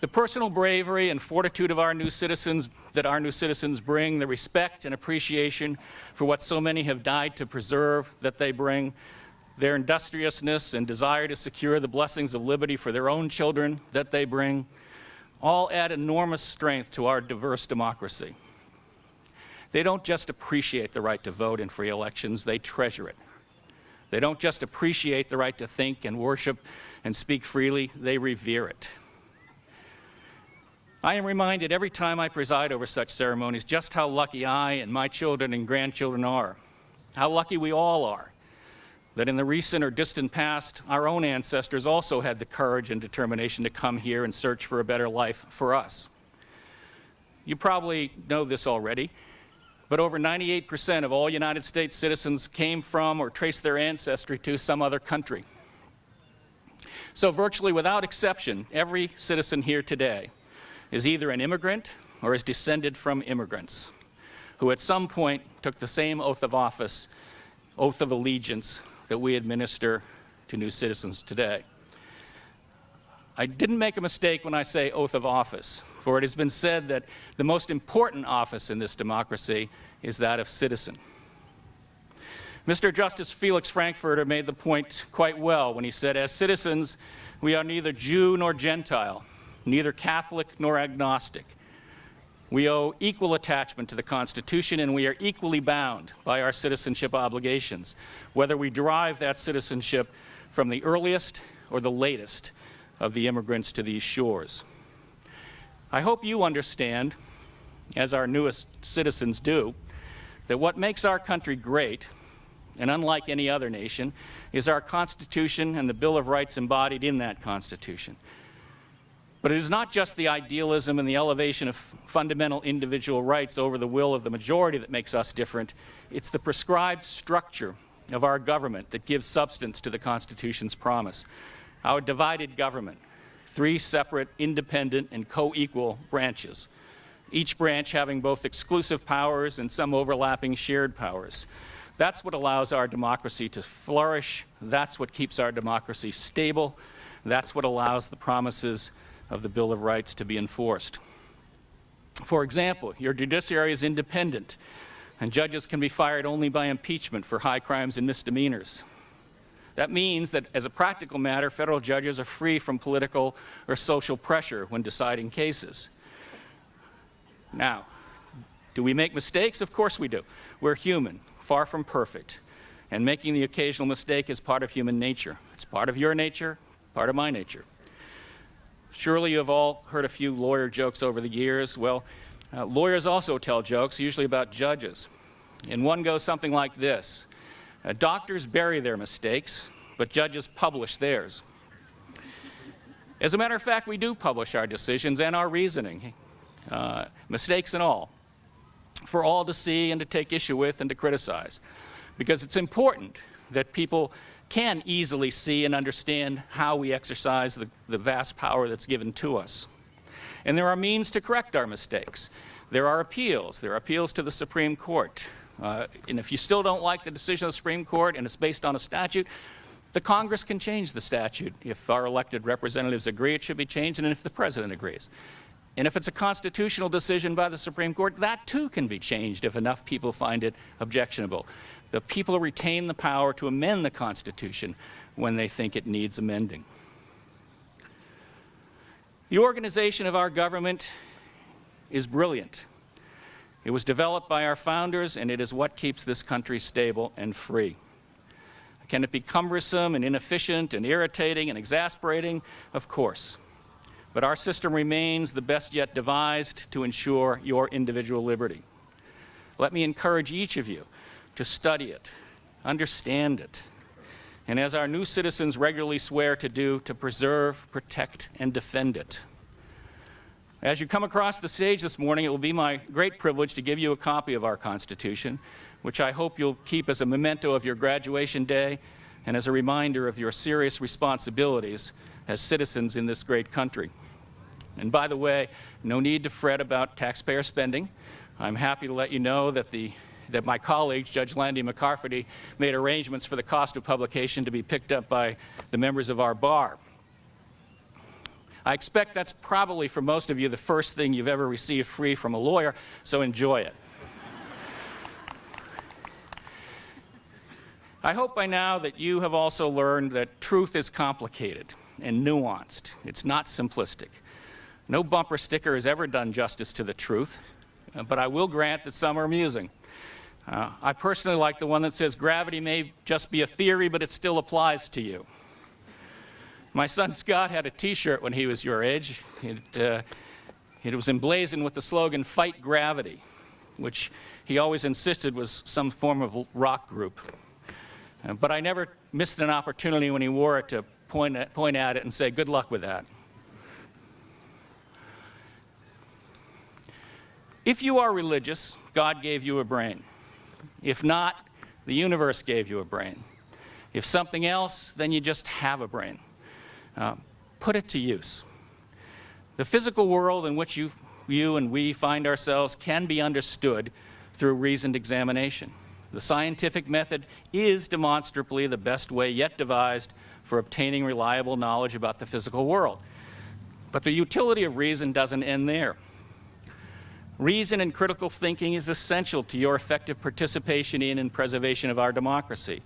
[SPEAKER 11] The personal bravery and fortitude of our new citizens bring, the respect and appreciation for what so many have died to preserve that they bring, their industriousness and desire to secure the blessings of liberty for their own children that they bring, all add enormous strength to our diverse democracy. They don't just appreciate the right to vote in free elections, they treasure it. They don't just appreciate the right to think and worship and speak freely, they revere it. I am reminded every time I preside over such ceremonies just how lucky I and my children and grandchildren are, how lucky we all are, that in the recent or distant past, our own ancestors also had the courage and determination to come here and search for a better life for us. You probably know this already, but over 98% of all United States citizens came from or traced their ancestry to some other country. So virtually without exception, every citizen here today is either an immigrant or is descended from immigrants who at some point took the same oath of office, oath of allegiance that we administer to new citizens today. I didn't make a mistake when I say oath of office, for it has been said that the most important office in this democracy is that of citizen. Mr. Justice Felix Frankfurter made the point quite well when he said, as citizens, we are neither Jew nor Gentile, neither Catholic nor agnostic. We owe equal attachment to the Constitution, and we are equally bound by our citizenship obligations, whether we derive that citizenship from the earliest or the latest of the immigrants to these shores. I hope you understand, as our newest citizens do, that what makes our country great, and unlike any other nation, is our Constitution and the Bill of Rights embodied in that Constitution. But it is not just the idealism and the elevation of fundamental individual rights over the will of the majority that makes us different. It's the prescribed structure of our government that gives substance to the Constitution's promise. Our divided government, 3 separate, independent, and co-equal branches, each branch having both exclusive powers and some overlapping shared powers. That's what allows our democracy to flourish. That's what keeps our democracy stable. That's what allows the promises of the Bill of Rights to be enforced. For example, your judiciary is independent, and judges can be fired only by impeachment for high crimes and misdemeanors. That means that, as a practical matter, federal judges are free from political or social pressure when deciding cases. Now, do we make mistakes? Of course we do. We're human, far from perfect, and making the occasional mistake is part of human nature. It's part of your nature, part of my nature. Surely you have all heard a few lawyer jokes over the years. Well, lawyers also tell jokes, usually about judges. And one goes something like this. Doctors bury their mistakes, but judges publish theirs. As a matter of fact, we do publish our decisions and our reasoning, mistakes and all, for all to see and to take issue with and to criticize. Because it's important that people can easily see and understand how we exercise the vast power that's given to us. And there are means to correct our mistakes. There are appeals. There are appeals to the Supreme Court. And if you still don't like the decision of the Supreme Court and it's based on a statute, the Congress can change the statute. If our elected representatives agree it should be changed, and if the President agrees. And if it's a constitutional decision by the Supreme Court, that too can be changed if enough people find it objectionable. The people retain the power to amend the Constitution when they think it needs amending. The organization of our government is brilliant. It was developed by our founders, and it is what keeps this country stable and free. Can it be cumbersome and inefficient and irritating and exasperating? Of course. but our system remains the best yet devised to ensure your individual liberty. Let me encourage each of you to study it, understand it, and as our new citizens regularly swear to do, to preserve, protect, and defend it. As you come across the stage this morning, it will be my great privilege to give you a copy of our Constitution, which I hope you'll keep as a memento of your graduation day and as a reminder of your serious responsibilities as citizens in this great country. And by the way, no need to fret about taxpayer spending. I'm happy to let you know that my colleague, Judge Landy McCarthy, made arrangements for the cost of publication to be picked up by the members of our bar. I expect that's probably, for most of you, the first thing you've ever received free from a lawyer, so enjoy it. I hope by now that you have also learned that truth is complicated and nuanced. It's not simplistic. No bumper sticker has ever done justice to the truth, but I will grant that some are amusing. I personally like the one that says gravity may just be a theory, but it still applies to you. My son Scott had a t-shirt when he was your age. It was emblazoned with the slogan, "Fight Gravity," which he always insisted was some form of rock group. But I never missed an opportunity when he wore it to point at it and say, "Good luck with that." If you are religious, God gave you a brain. If not, the universe gave you a brain. If something else, then you just have a brain. Put it to use. The physical world in which you and we find ourselves can be understood through reasoned examination. The scientific method is demonstrably the best way yet devised for obtaining reliable knowledge about the physical world. But the utility of reason doesn't end there. Reason and critical thinking is essential to your effective participation in and preservation of our democracy.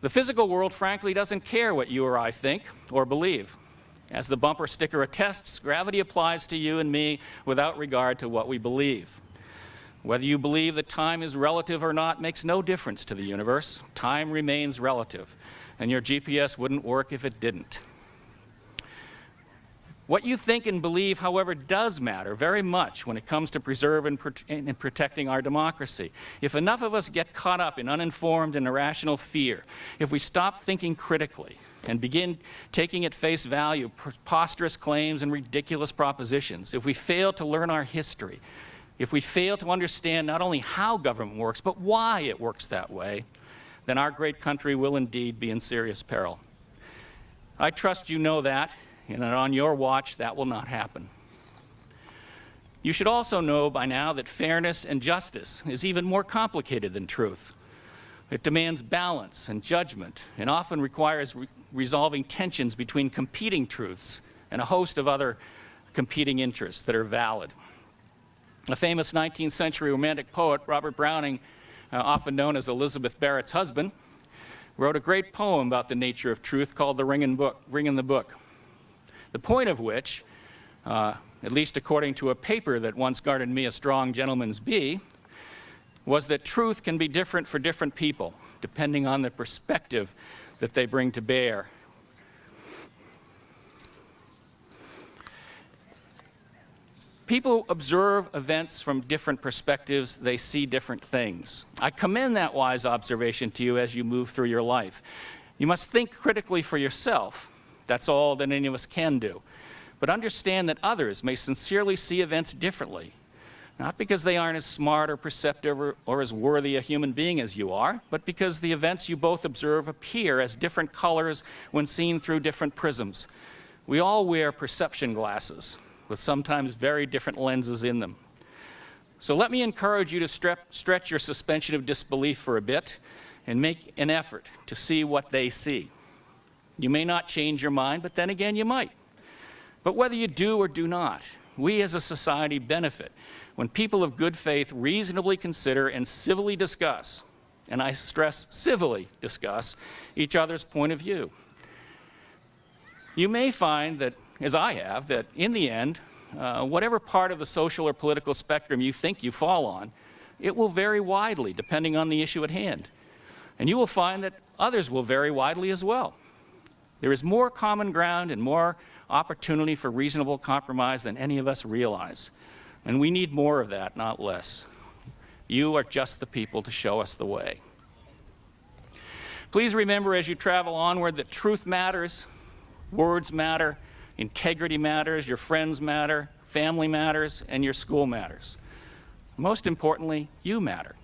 [SPEAKER 11] The physical world, frankly, doesn't care what you or I think or believe. As the bumper sticker attests, gravity applies to you and me without regard to what we believe. Whether you believe that time is relative or not makes no difference to the universe. Time remains relative, and your GPS wouldn't work if it didn't. What you think and believe, however, does matter very much when it comes to preserving and protecting our democracy. If enough of us get caught up in uninformed and irrational fear, if we stop thinking critically and begin taking at face value preposterous claims and ridiculous propositions, if we fail to learn our history, if we fail to understand not only how government works, but why it works that way, then our great country will indeed be in serious peril. I trust you know that, and on your watch, that will not happen. You should also know by now that fairness and justice is even more complicated than truth. It demands balance and judgment, and often requires resolving tensions between competing truths and a host of other competing interests that are valid. A famous 19th century romantic poet, Robert Browning, often known as Elizabeth Barrett's husband, wrote a great poem about the nature of truth called The Ring in the Book. The point of which, at least according to a paper that once garnered me a strong gentleman's bee, was that truth can be different for different people, depending on the perspective that they bring to bear. People observe events from different perspectives, they see different things. I commend that wise observation to you as you move through your life. You must think critically for yourself. That's all that any of us can do. But understand that others may sincerely see events differently, not because they aren't as smart or perceptive or as worthy a human being as you are, but because the events you both observe appear as different colors when seen through different prisms. We all wear perception glasses with sometimes very different lenses in them. So let me encourage you to stretch your suspension of disbelief for a bit and make an effort to see what they see. You may not change your mind, but then again you might. But whether you do or do not, we as a society benefit when people of good faith reasonably consider and civilly discuss, and I stress civilly discuss, each other's point of view. You may find that, as I have, that in the end, whatever part of the social or political spectrum you think you fall on, it will vary widely depending on the issue at hand. And you will find that others will vary widely as well. There is more common ground and more opportunity for reasonable compromise than any of us realize. And we need more of that, not less. You are just the people to show us the way. Please remember as you travel onward that truth matters, words matter, integrity matters, your friends matter, family matters, and your school matters. Most importantly, you matter.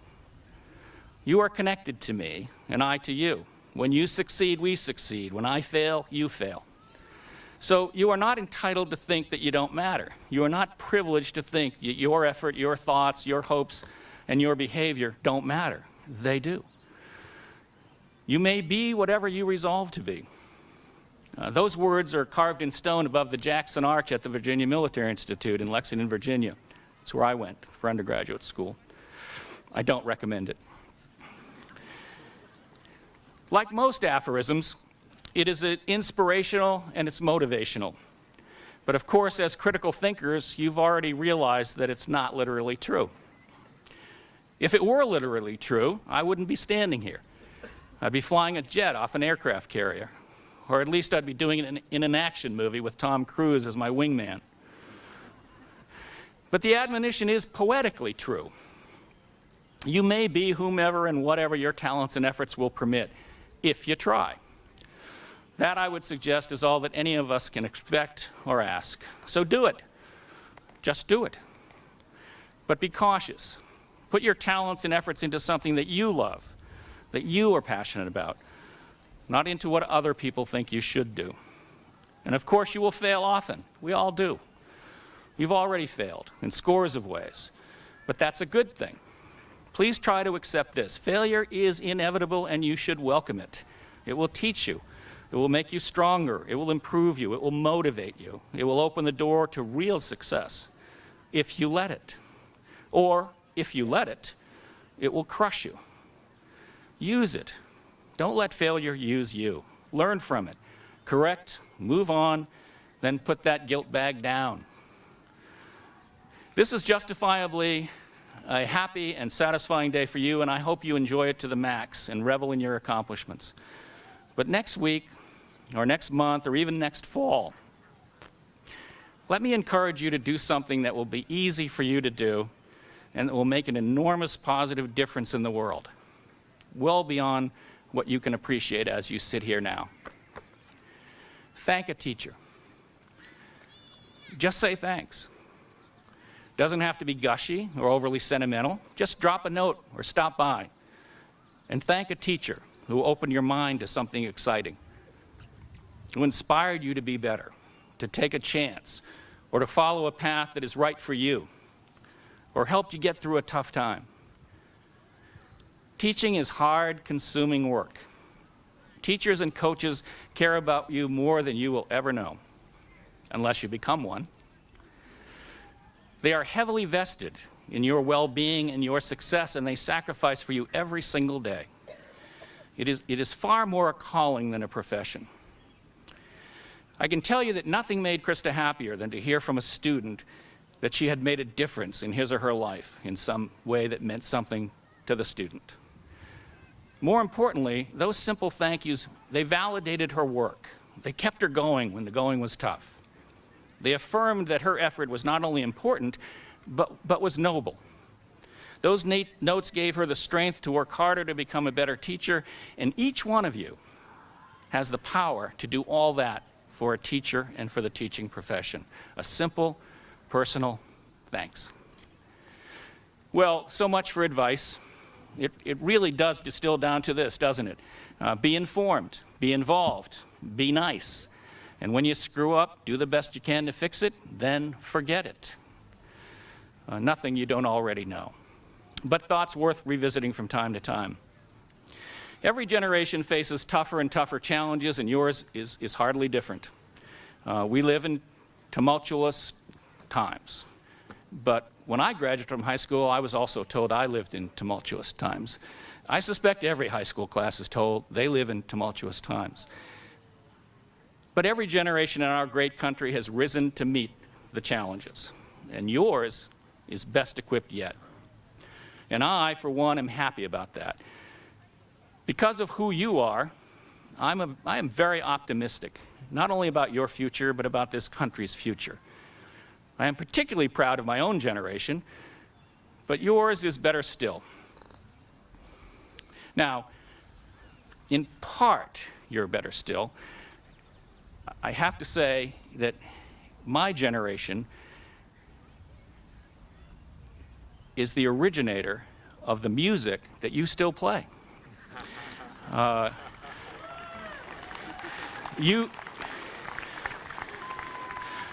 [SPEAKER 11] You are connected to me, and I to you. When you succeed, we succeed. When I fail, you fail. So you are not entitled to think that you don't matter. You are not privileged to think that your effort, your thoughts, your hopes, and your behavior don't matter. They do. You may be whatever you resolve to be. Those words are carved in stone above the Jackson Arch at the Virginia Military Institute in Lexington, Virginia. That's where I went for undergraduate school. I don't recommend it. Like most aphorisms, it is inspirational and it's motivational. But of course, as critical thinkers, you've already realized that it's not literally true. If it were literally true, I wouldn't be standing here. I'd be flying a jet off an aircraft carrier. Or at least I'd be doing it in an action movie with Tom Cruise as my wingman. But the admonition is poetically true. You may be whomever and whatever your talents and efforts will permit, if you try. That, I would suggest, is all that any of us can expect or ask. So do it. Just do it. But be cautious. Put your talents and efforts into something that you love, that you are passionate about, not into what other people think you should do. And of course, you will fail often. We all do. You've already failed in scores of ways, but that's a good thing. Please try to accept this. Failure is inevitable, and you should welcome it. It will teach you. It will make you stronger. It will improve you. It will motivate you. It will open the door to real success if you let it. Or, if you let it, it will crush you. Use it. Don't let failure use you. Learn from it. Correct, move on, then put that guilt bag down. This is justifiably a happy and satisfying day for you, and I hope you enjoy it to the max and revel in your accomplishments. But next week, or next month, or even next fall, let me encourage you to do something that will be easy for you to do and that will make an enormous positive difference in the world, well beyond what you can appreciate as you sit here now. Thank a teacher. Just say thanks. Doesn't have to be gushy or overly sentimental. Just drop a note or stop by and thank a teacher who opened your mind to something exciting, who inspired you to be better, to take a chance, or to follow a path that is right for you, or helped you get through a tough time. Teaching is hard, consuming work. Teachers and coaches care about you more than you will ever know, unless you become one. They are heavily vested in your well-being and your success, and they sacrifice for you every single day. It is far more a calling than a profession. I can tell you that nothing made Krista happier than to hear from a student that she had made a difference in his or her life in some way that meant something to the student. More importantly, those simple thank yous, they validated her work. They kept her going when the going was tough. They affirmed that her effort was not only important, but was noble. Those notes gave her the strength to work harder to become a better teacher, and each one of you has the power to do all that for a teacher and for the teaching profession. A simple, personal thanks. Well, so much for advice. It really does distill down to this, doesn't it? Be informed, be involved, be nice. And when you screw up, do the best you can to fix it, then forget it. Nothing you don't already know. But thoughts worth revisiting from time to time. Every generation faces tougher and tougher challenges, and yours is hardly different. We live in tumultuous times. But when I graduated from high school, I was also told I lived in tumultuous times. I suspect every high school class is told they live in tumultuous times. But every generation in our great country has risen to meet the challenges, and yours is best equipped yet. And I, for one, am happy about that. Because of who you are, I am very optimistic not only about your future, but about this country's future. I am particularly proud of my own generation, but yours is better still. Now, in part, you're better still. I have to say that my generation is the originator of the music that you still play.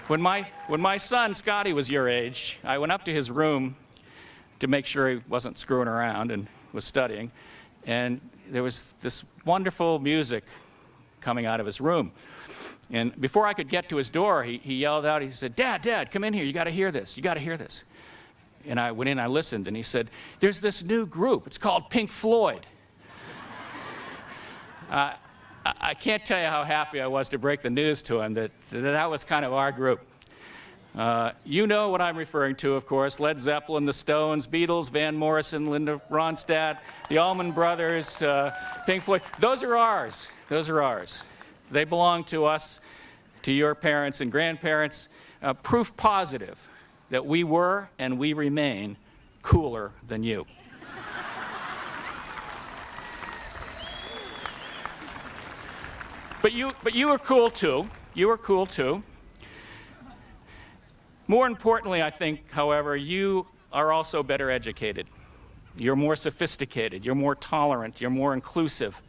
[SPEAKER 11] When my son Scotty was your age, I went up to his room to make sure he wasn't screwing around and was studying, and there was this wonderful music coming out of his room. And before I could get to his door, he yelled out, he said, Dad, come in here, you gotta hear this, you gotta hear this. And I went in, I listened, and he said, there's this new group, it's called Pink Floyd. I can't tell you how happy I was to break the news to him that was kind of our group. You know what I'm referring to, of course, Led Zeppelin, the Stones, Beatles, Van Morrison, Linda Ronstadt, the Allman Brothers, Pink Floyd. Those are ours. Those are ours. They belong to us, to your parents and grandparents. Proof positive that we were and we remain cooler than you. But you were cool too. You were cool too. More importantly, I think, however, you are also better educated. You're more sophisticated. You're more tolerant. You're more inclusive.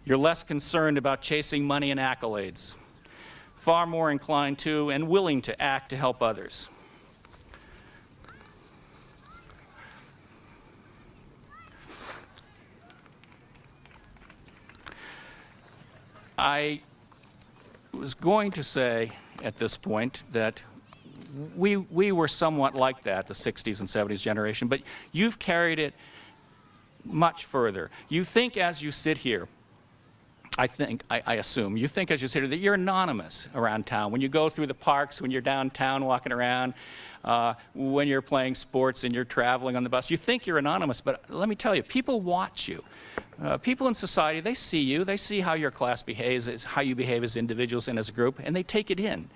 [SPEAKER 11] You're less concerned about chasing money and accolades. Far more inclined to and willing to act to help others. I was going to say at this point that we were somewhat like that, the 60s and 70s generation, but you've carried it much further. You think as you sit here, I assume, you think as you sit here that you're anonymous around town. When you go through the parks, when you're downtown walking around, when you're playing sports and you're traveling on the bus, you think you're anonymous, but let me tell you, people watch you. People in society, they see you, they see how your class behaves, how you behave as individuals and as a group, and they take it in.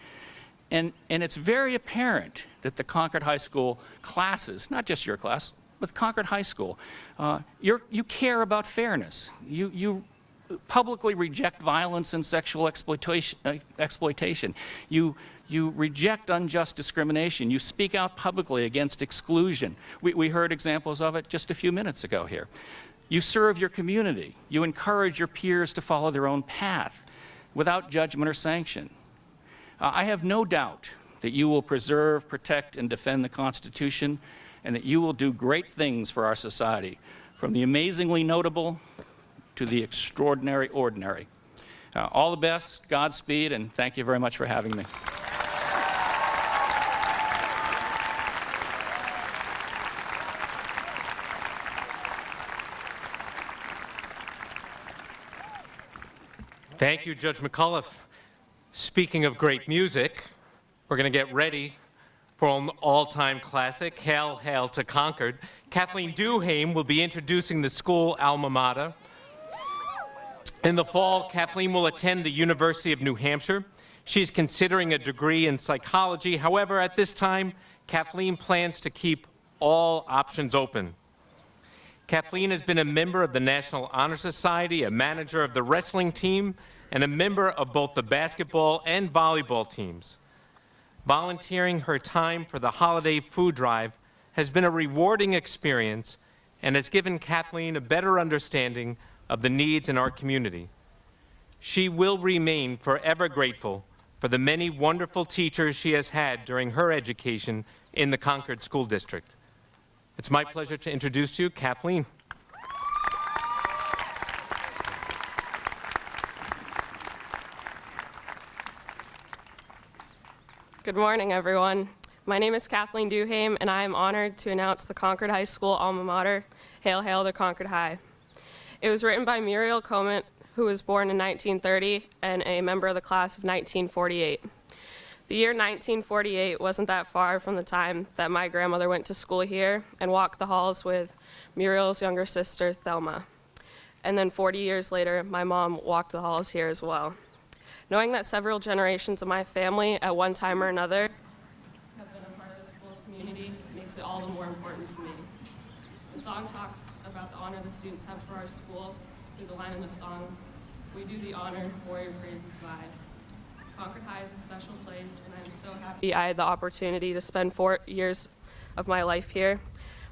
[SPEAKER 11] And it's very apparent that the Concord High School classes, not just your class, but Concord High School, you care about fairness. You publicly reject violence and sexual exploitation. You reject unjust discrimination. You speak out publicly against exclusion. We heard examples of it just a few minutes ago here. You serve your community. You encourage your peers to follow their own path without judgment or sanction. I have no doubt that you will preserve, protect, and defend the Constitution, and that you will do great things for our society, from the amazingly notable to the extraordinary ordinary. All the best, Godspeed, and thank you very much for having me.
[SPEAKER 2] Thank you, Judge McAuliffe. Speaking of great music, we're going to get ready for an all-time classic, Hail, Hail to Concord. Kathleen Duhame will be introducing the school alma mater. In the fall, Kathleen will attend the University of New Hampshire. She's considering a degree in psychology. However, at this time, Kathleen plans to keep all options open. Kathleen has been a member of the National Honor Society, a manager of the wrestling team, and a member of both the basketball and volleyball teams. Volunteering her time for the holiday food drive has been a rewarding experience and has given Kathleen a better understanding of the needs in our community. She will remain forever grateful for the many wonderful teachers she has had during her education in the Concord School District. It's my pleasure to introduce to you Kathleen.
[SPEAKER 12] Good morning, everyone. My name is Kathleen Duhame, and I am honored to announce the Concord High School alma mater, Hail, Hail to Concord High. It was written by Muriel Comet, who was born in 1930 and a member of the class of 1948. The year 1948 wasn't that far from the time that my grandmother went to school here and walked the halls with Muriel's younger sister, Thelma. And then 40 years later, my mom walked the halls here as well. Knowing that several generations of my family, at one time or another, have been a part of the school's community makes it all the more important to me. The song talks about the honor the students have for our school through the line in the song, "We do the honor for your praises by." Concord High is a special place, and I'm so happy I had the opportunity to spend 4 years of my life here.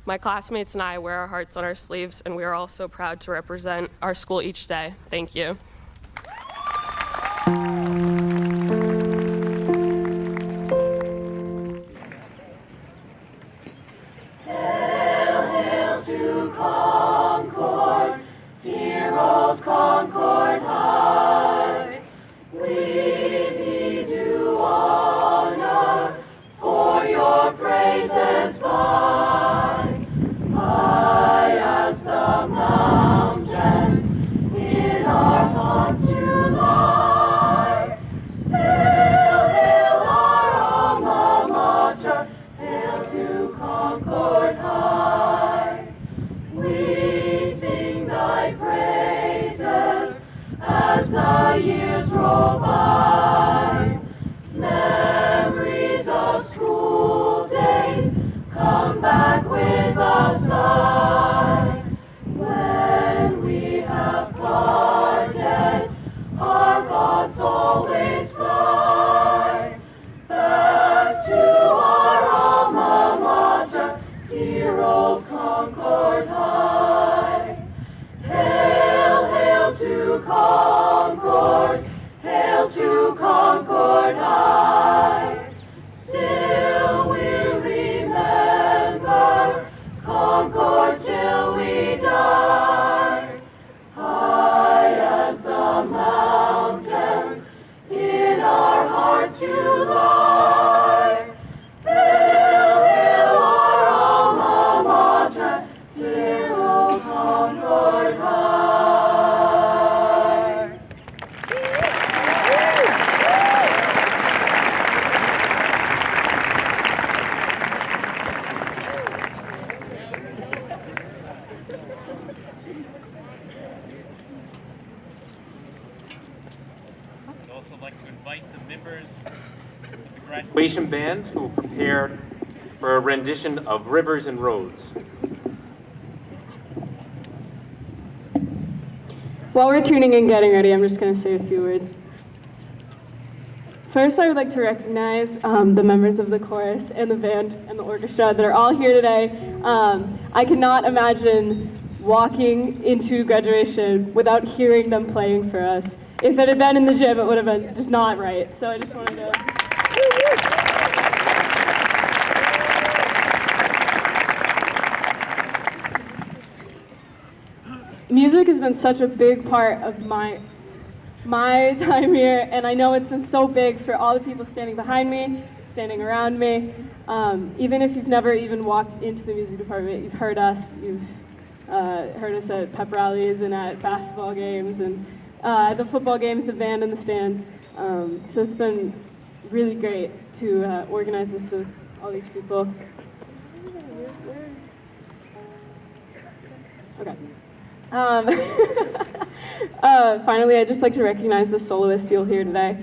[SPEAKER 12] My classmates and I wear our hearts on our sleeves, and we are all so proud to represent our school each day. Thank you.
[SPEAKER 5] Hail to Concord, dear old Concord High. We need you honor for your praises by. High as the mountains in our thoughts you lie. Hail, hail our alma mater, hail to Concord High. We sing thy praises as the years roll by. Memories of school days come back with a sigh. When we have parted, our thoughts always fly back to our alma mater, dear old Concord High. Hail, hail to Concord, hail to Concord High. Still we remember Concord till we die. High as the mountains in our hearts you lie. Hail, hail our alma mater, dear old Concord High.
[SPEAKER 2] I'd also like to invite the members of the graduation band who will prepare for a rendition of Rivers and Roads.
[SPEAKER 12] While we're tuning and getting ready, I'm just going to say a few words. First, I would like to recognize the members of the chorus and the band and the orchestra that are all here today. I cannot imagine walking into graduation without hearing them playing for us. If it had been in the gym, it would have been just not right. So I just wanted to... Music has been such a big part of my time here, and I know it's been so big for all the people standing behind me, standing around me. Even if you've never even walked into the music department, you've heard us. You've heard us at pep rallies and at basketball games and the football games, the band in the stands. So it's been really great to organize this with all these people. Okay. Finally, I'd just like to recognize the soloists you'll hear today.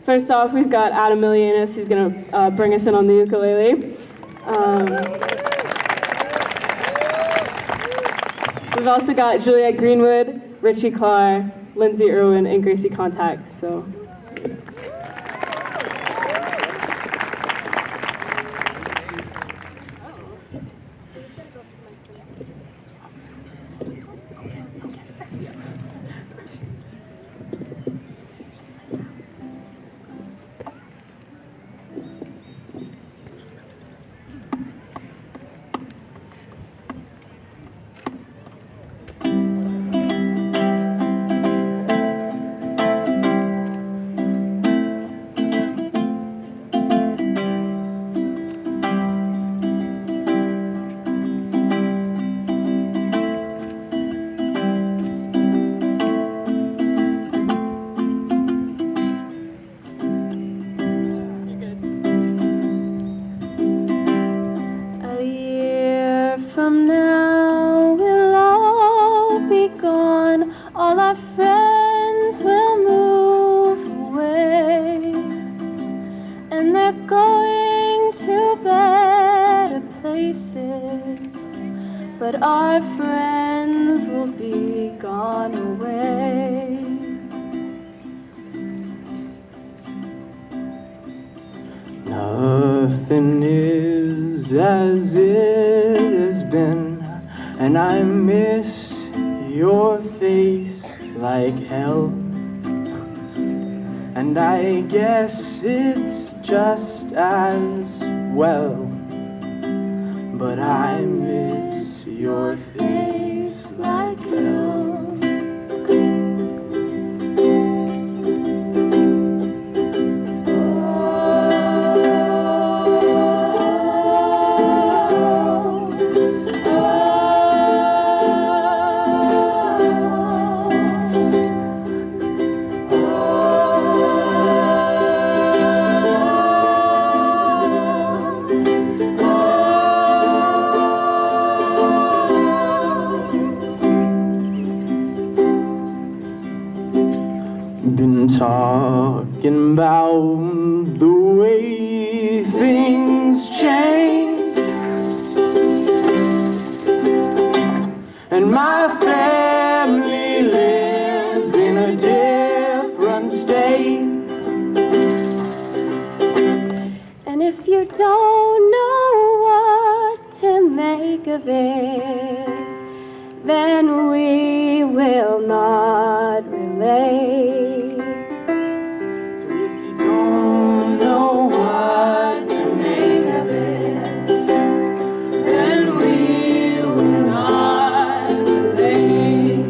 [SPEAKER 12] First off, we've got Adam Milianis, who's going to bring us in on the ukulele. We've also got Juliette Greenwood, Richie Clark, Lindsay Irwin, and Gracie Contact. So.
[SPEAKER 5] going to better places, but our friends will be gone away.
[SPEAKER 13] Nothing is as it has been, and I miss your face like hell. And I guess it's just as well, but I miss your face like hell. Been talking about the way things change, and my family lives in a different state.
[SPEAKER 5] And if you don't know what to make of it, then we will not relate.
[SPEAKER 13] Don't know what to make of it, then we will not relate.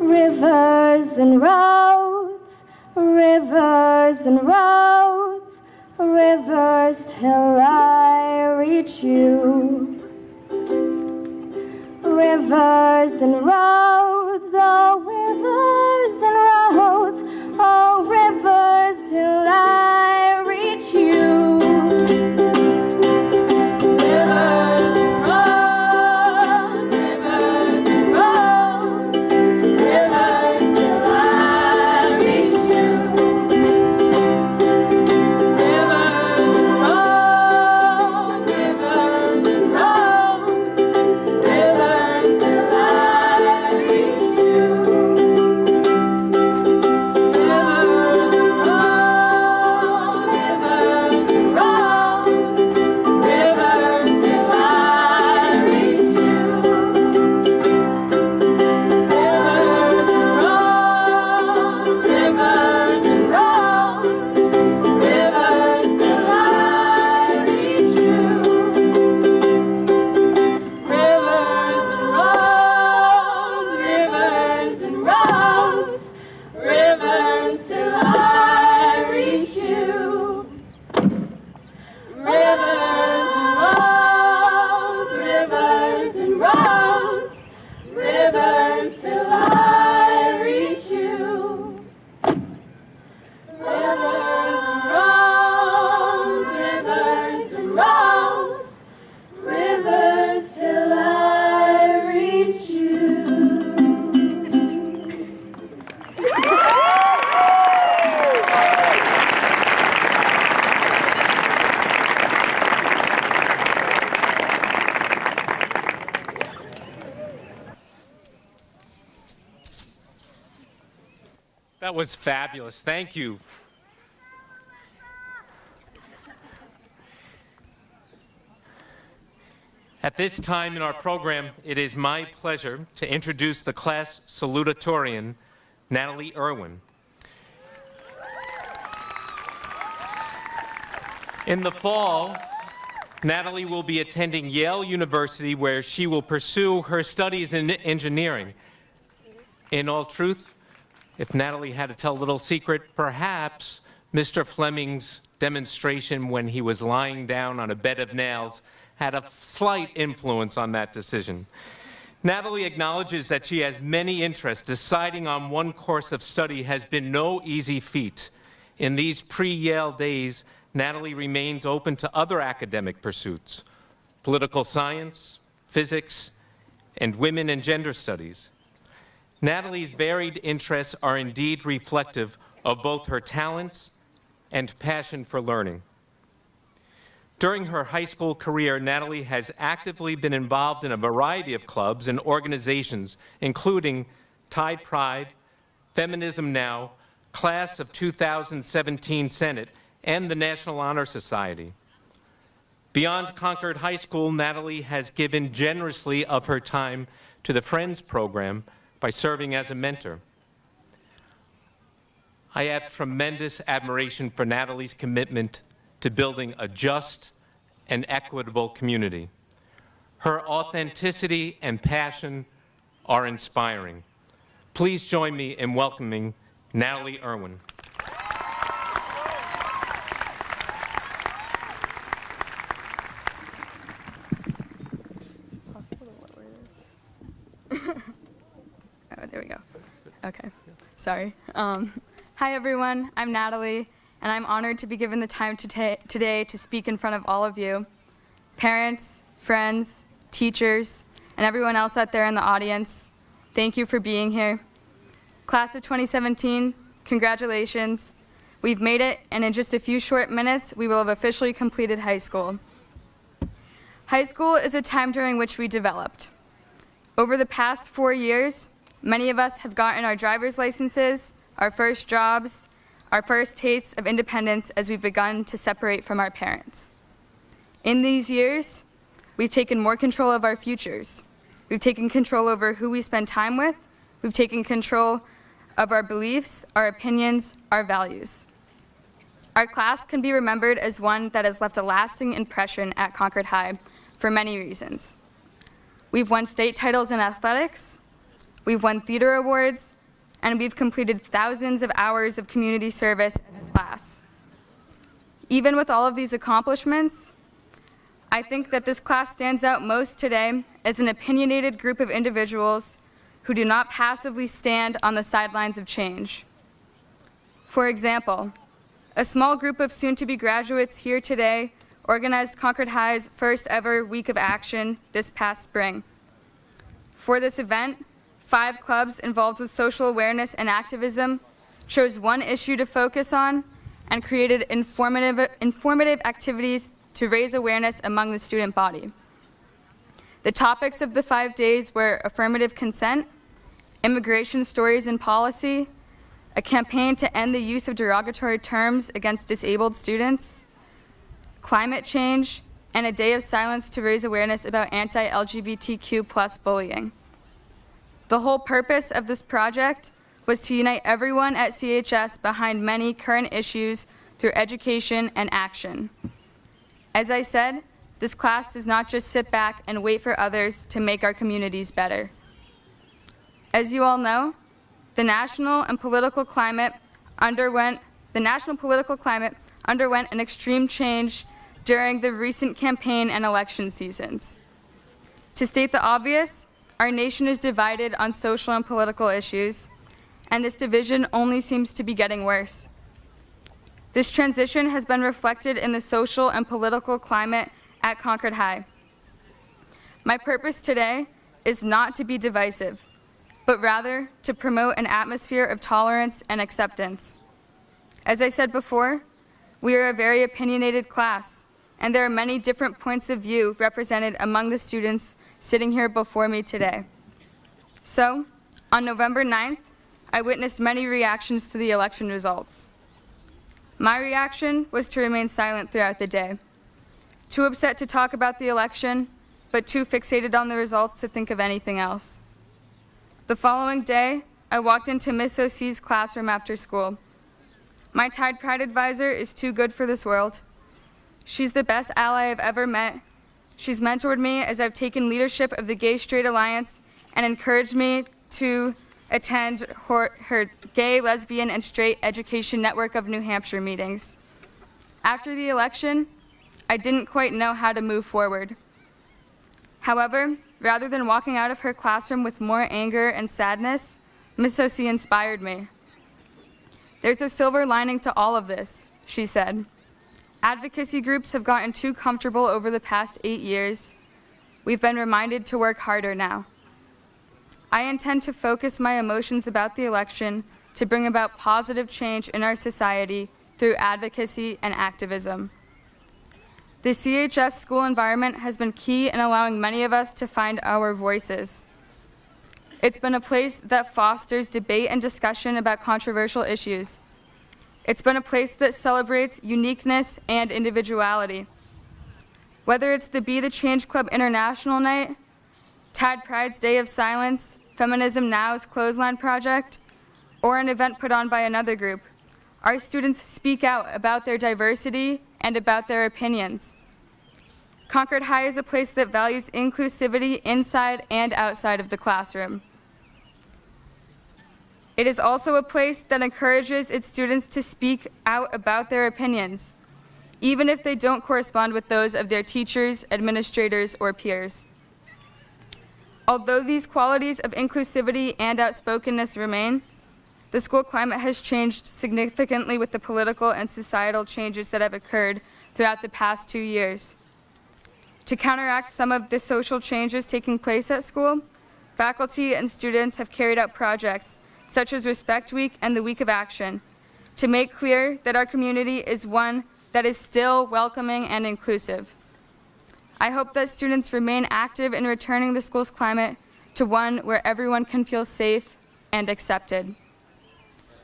[SPEAKER 5] Rivers and roads, rivers and roads, rivers till I reach you. Rivers and roads, oh rivers and roads, oh rivers till I reach you. Rivers and roads, rivers and roads, rivers till I reach you. Rivers and roads, rivers and roads, rivers till I reach
[SPEAKER 2] That was fabulous. Thank you. At this time in our program, it is my pleasure to introduce the class salutatorian, Natalie Irwin. In the fall, Natalie will be attending Yale University, where she will pursue her studies in engineering. In all truth, if Natalie had to tell a little secret, perhaps Mr. Fleming's demonstration when he was lying down on a bed of nails had a slight influence on that decision. Natalie acknowledges that she has many interests. Deciding on one course of study has been no easy feat. In these pre-Yale days, Natalie remains open to other academic pursuits: political science, physics, and women and gender studies. Natalie's varied interests are indeed reflective of both her talents and passion for learning. During her high school career, Natalie has actively been involved in a variety of clubs and organizations, including Tide Pride, Feminism Now, Class of 2017 Senate, and the National Honor Society. Beyond Concord High School, Natalie has given generously of her time to the Friends program by serving as a mentor. I have tremendous admiration for Natalie's commitment to building a just and equitable community. Her authenticity and passion are inspiring. Please join me in welcoming Natalie Irwin.
[SPEAKER 14] Oh, there we go. Okay, sorry. Hi everyone, I'm Natalie, and I'm honored to be given the time today to speak in front of all of you, parents, friends, teachers, and everyone else out there in the audience. Thank you for being here. Class of 2017, congratulations. We've made it, and in just a few short minutes, we will have officially completed high school. High school is a time during which we developed. Over the past 4 years, many of us have gotten our driver's licenses, our first jobs, our first tastes of independence as we've begun to separate from our parents. In these years, we've taken more control of our futures. We've taken control over who we spend time with. We've taken control of our beliefs, our opinions, our values. Our class can be remembered as one that has left a lasting impression at Concord High for many reasons. We've won state titles in athletics, we've won theater awards, and we've completed thousands of hours of community service as a class. Even with all of these accomplishments, I think that this class stands out most today as an opinionated group of individuals who do not passively stand on the sidelines of change. For example, a small group of soon-to-be graduates here today organized Concord High's first ever Week of Action this past spring. For this event, 5 clubs involved with social awareness and activism chose one issue to focus on and created informative activities to raise awareness among the student body. The topics of the 5 days were affirmative consent, immigration stories and policy, a campaign to end the use of derogatory terms against disabled students, climate change, and a day of silence to raise awareness about anti-LGBTQ+ bullying. The whole purpose of this project was to unite everyone at CHS behind many current issues through education and action. As I said, this class does not just sit back and wait for others to make our communities better. As you all know, the national political climate underwent an extreme change during the recent campaign and election seasons. To state the obvious, our nation is divided on social and political issues, and this division only seems to be getting worse. This transition has been reflected in the social and political climate at Concord High. My purpose today is not to be divisive, but rather to promote an atmosphere of tolerance and acceptance. As I said before, we are a very opinionated class, and there are many different points of view represented among the students sitting here before me today. So, on November 9th, I witnessed many reactions to the election results. My reaction was to remain silent throughout the day. Too upset to talk about the election, but too fixated on the results to think of anything else. The following day, I walked into Miss OC's classroom after school. My Tide Pride advisor is too good for this world. She's the best ally I've ever met. She's mentored me as I've taken leadership of the Gay Straight Alliance and encouraged me to attend her Gay, Lesbian, and Straight Education Network of New Hampshire meetings. After the election, I didn't quite know how to move forward. However, rather than walking out of her classroom with more anger and sadness, Miss OC inspired me. There's a silver lining to all of this, she said. Advocacy groups have gotten too comfortable over the past 8 years. We've been reminded to work harder now. I intend to focus my emotions about the election to bring about positive change in our society through advocacy and activism. The CHS school environment has been key in allowing many of us to find our voices. It's been a place that fosters debate and discussion about controversial issues. It's been a place that celebrates uniqueness and individuality. Whether it's the Be the Change Club International Night, Tide Pride's Day of Silence, Feminism Now's Clothesline Project, or an event put on by another group, our students speak out about their diversity and about their opinions. Concord High is a place that values inclusivity inside and outside of the classroom. It is also a place that encourages its students to speak out about their opinions, even if they don't correspond with those of their teachers, administrators, or peers. Although these qualities of inclusivity and outspokenness remain, the school climate has changed significantly with the political and societal changes that have occurred throughout the past 2 years. To counteract some of the social changes taking place at school, faculty and students have carried out projects such as Respect Week and the Week of Action to make clear that our community is one that is still welcoming and inclusive. I hope that students remain active in returning the school's climate to one where everyone can feel safe and accepted.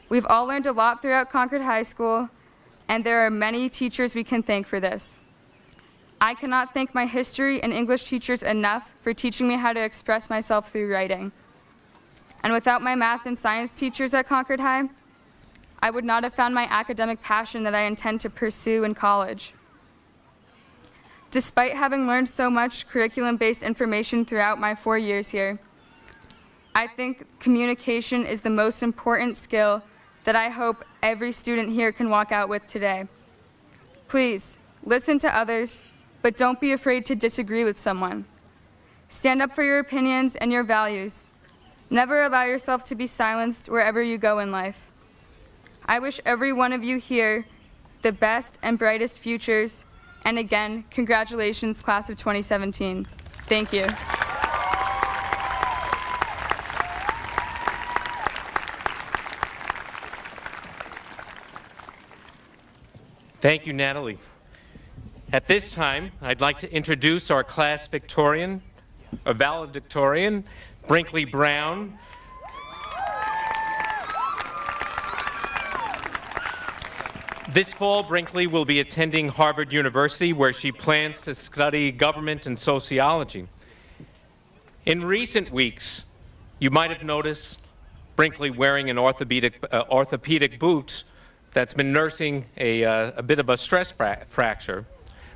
[SPEAKER 14] We've all learned a lot throughout Concord High School, and there are many teachers we can thank for this. I cannot thank my history and English teachers enough for teaching me how to express myself through writing. And without my math and science teachers at Concord High, I would not have found my academic passion that I intend to pursue in college. Despite having learned so much curriculum-based information throughout my 4 years here, I think communication is the most important skill that I hope every student here can walk out with today. Please, listen to others, but don't be afraid to disagree with someone. Stand up for your opinions and your values. Never allow yourself to be silenced wherever you go in life. I wish every one of you here the best and brightest futures, and again, congratulations, class of 2017. Thank you.
[SPEAKER 2] Thank you, Natalie. At this time, I'd like to introduce our class valedictorian, Brinkley Brown. This fall, Brinkley will be attending Harvard University, where she plans to study government and sociology. In recent weeks, you might have noticed Brinkley wearing an orthopedic boot that's been nursing a bit of a stress fracture.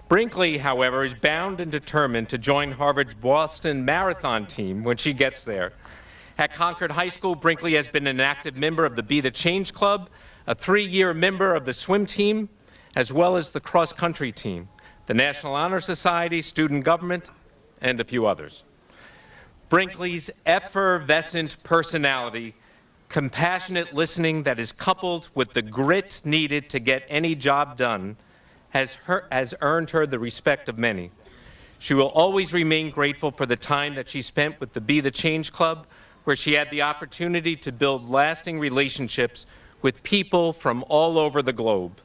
[SPEAKER 2] Brinkley, however, is bound and determined to join Harvard's Boston Marathon team when she gets there. At Concord High School, Brinkley has been an active member of the Be the Change Club, a 3-year member of the swim team, as well as the cross-country team, the National Honor Society, student government, and a few others. Brinkley's effervescent personality, compassionate listening that is coupled with the grit needed to get any job done has earned her the respect of many. She will always remain grateful for the time that she spent with the Be the Change Club, where she had the opportunity to build lasting relationships with people from all over the globe.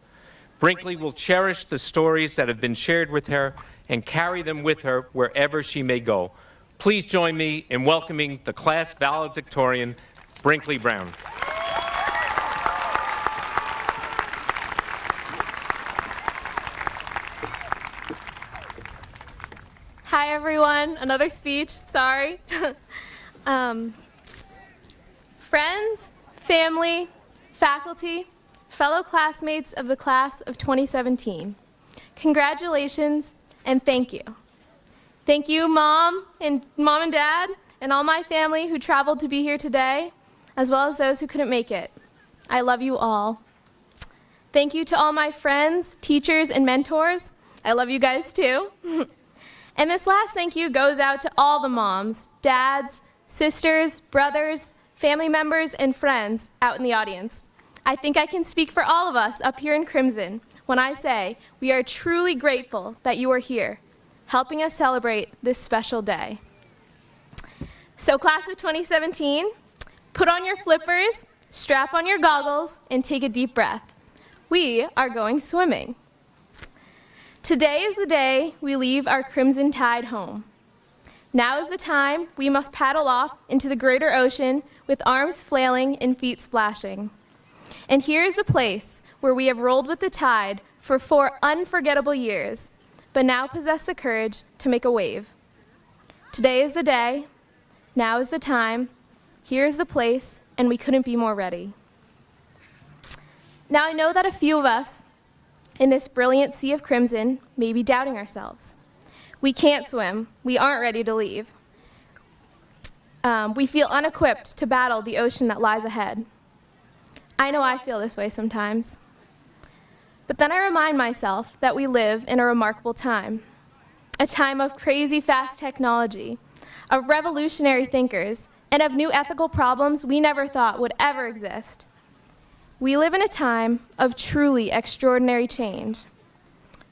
[SPEAKER 2] Brinkley will cherish the stories that have been shared with her and carry them with her wherever she may go. Please join me in welcoming the class valedictorian, Brinkley Brown.
[SPEAKER 15] Hi Hi, everyone. Another speech, sorry. Friends, family, faculty, fellow classmates of the class of 2017, congratulations and thank you. Thank you, Mom and Dad, and all my family who traveled to be here today, as well as those who couldn't make it. I love you all. Thank you to all my friends, teachers, and mentors. I love you guys too. And this last thank you goes out to all the moms, dads, sisters, brothers, family members, and friends out in the audience. I think I can speak for all of us up here in Crimson when I say we are truly grateful that you are here, helping us celebrate this special day. So class of 2017, put on your flippers, strap on your goggles, and take a deep breath. We are going swimming. Today is the day we leave our Crimson Tide home. Now is the time we must paddle off into the greater ocean with arms flailing and feet splashing. And here is the place where we have rolled with the tide for 4 unforgettable years, but now possess the courage to make a wave. Today is the day, now is the time, here is the place, and we couldn't be more ready. Now I know that a few of us in this brilliant sea of crimson may be doubting ourselves. We can't swim, we aren't ready to leave. We feel unequipped to battle the ocean that lies ahead. I know I feel this way sometimes. But then I remind myself that we live in a remarkable time, a time of crazy fast technology, of revolutionary thinkers, and of new ethical problems we never thought would ever exist. We live in a time of truly extraordinary change.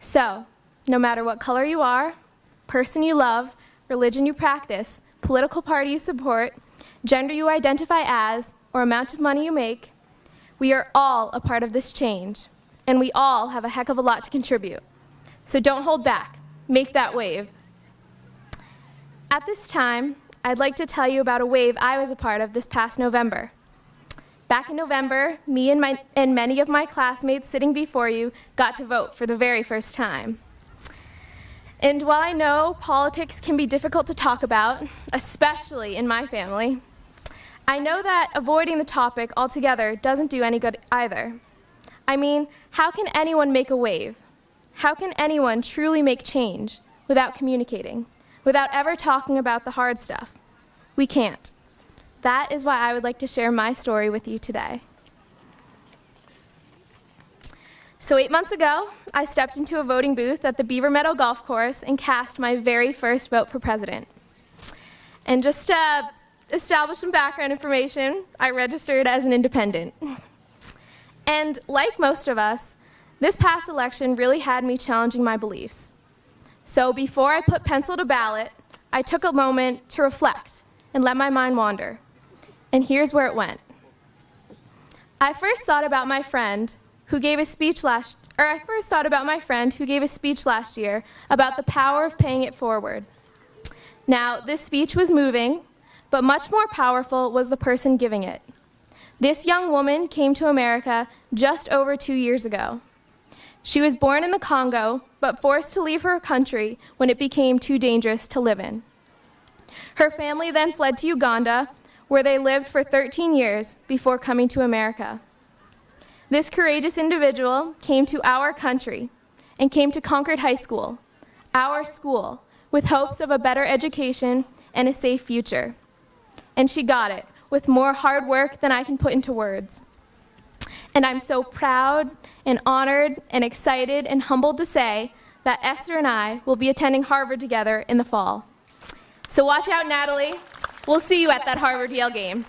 [SPEAKER 15] So, no matter what color you are, person you love, religion you practice, political party you support, gender you identify as, or amount of money you make, we are all a part of this change, and we all have a heck of a lot to contribute. So don't hold back. Make that wave. At this time, I'd like to tell you about a wave I was a part of this past November. Back in November, me and many of my classmates sitting before you got to vote for the very first time. And while I know politics can be difficult to talk about, especially in my family, I know that avoiding the topic altogether doesn't do any good either. I mean, how can anyone make a wave? How can anyone truly make change without communicating, without ever talking about the hard stuff? We can't. That is why I would like to share my story with you today. So 8 months ago, I stepped into a voting booth at the Beaver Meadow Golf Course and cast my very first vote for president. And just to establish some background information, I registered as an independent. And like most of us, this past election really had me challenging my beliefs. So before I put pencil to ballot, I took a moment to reflect and let my mind wander. And here's where it went. I first thought about my friend who gave a speech last year about the power of paying it forward. Now, this speech was moving, but much more powerful was the person giving it. This young woman came to America just over 2 years ago. She was born in the Congo, but forced to leave her country when it became too dangerous to live in. Her family then fled to Uganda, where they lived for 13 years before coming to America. This courageous individual came to our country and came to Concord High School, our school, with hopes of a better education and a safe future. And she got it, with more hard work than I can put into words. And I'm so proud and honored and excited and humbled to say that Esther and I will be attending Harvard together in the fall. So watch out, Natalie. We'll see you at that Harvard-Yale game.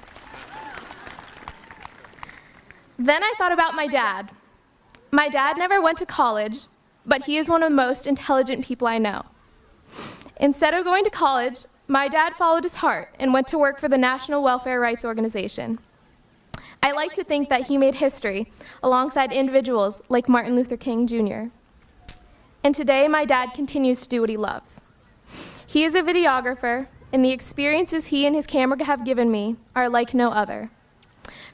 [SPEAKER 15] Then I thought about my dad. My dad never went to college, but he is one of the most intelligent people I know. Instead of going to college, my dad followed his heart and went to work for the National Welfare Rights Organization. I like to think that he made history alongside individuals like Martin Luther King Jr. And today, my dad continues to do what he loves. He is a videographer, and the experiences he and his camera have given me are like no other.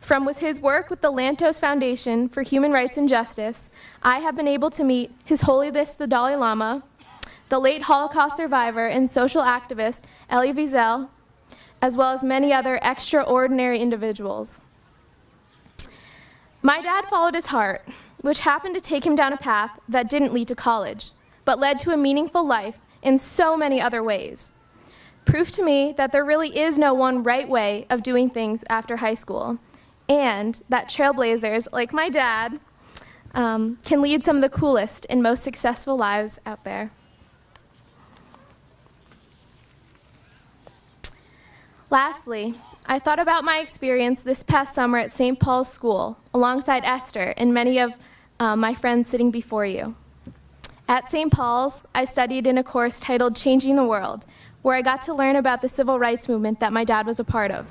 [SPEAKER 15] From his work with the Lantos Foundation for Human Rights and Justice, I have been able to meet His Holiness the Dalai Lama, the late Holocaust survivor and social activist Elie Wiesel, as well as many other extraordinary individuals. My dad followed his heart, which happened to take him down a path that didn't lead to college, but led to a meaningful life in so many other ways. Proof to me that there really is no one right way of doing things after high school, and that trailblazers like my dad can lead some of the coolest and most successful lives out there. Lastly, I thought about my experience this past summer at St. Paul's School, alongside Esther and many of my friends sitting before you. At St. Paul's, I studied in a course titled Changing the World, where I got to learn about the civil rights movement that my dad was a part of.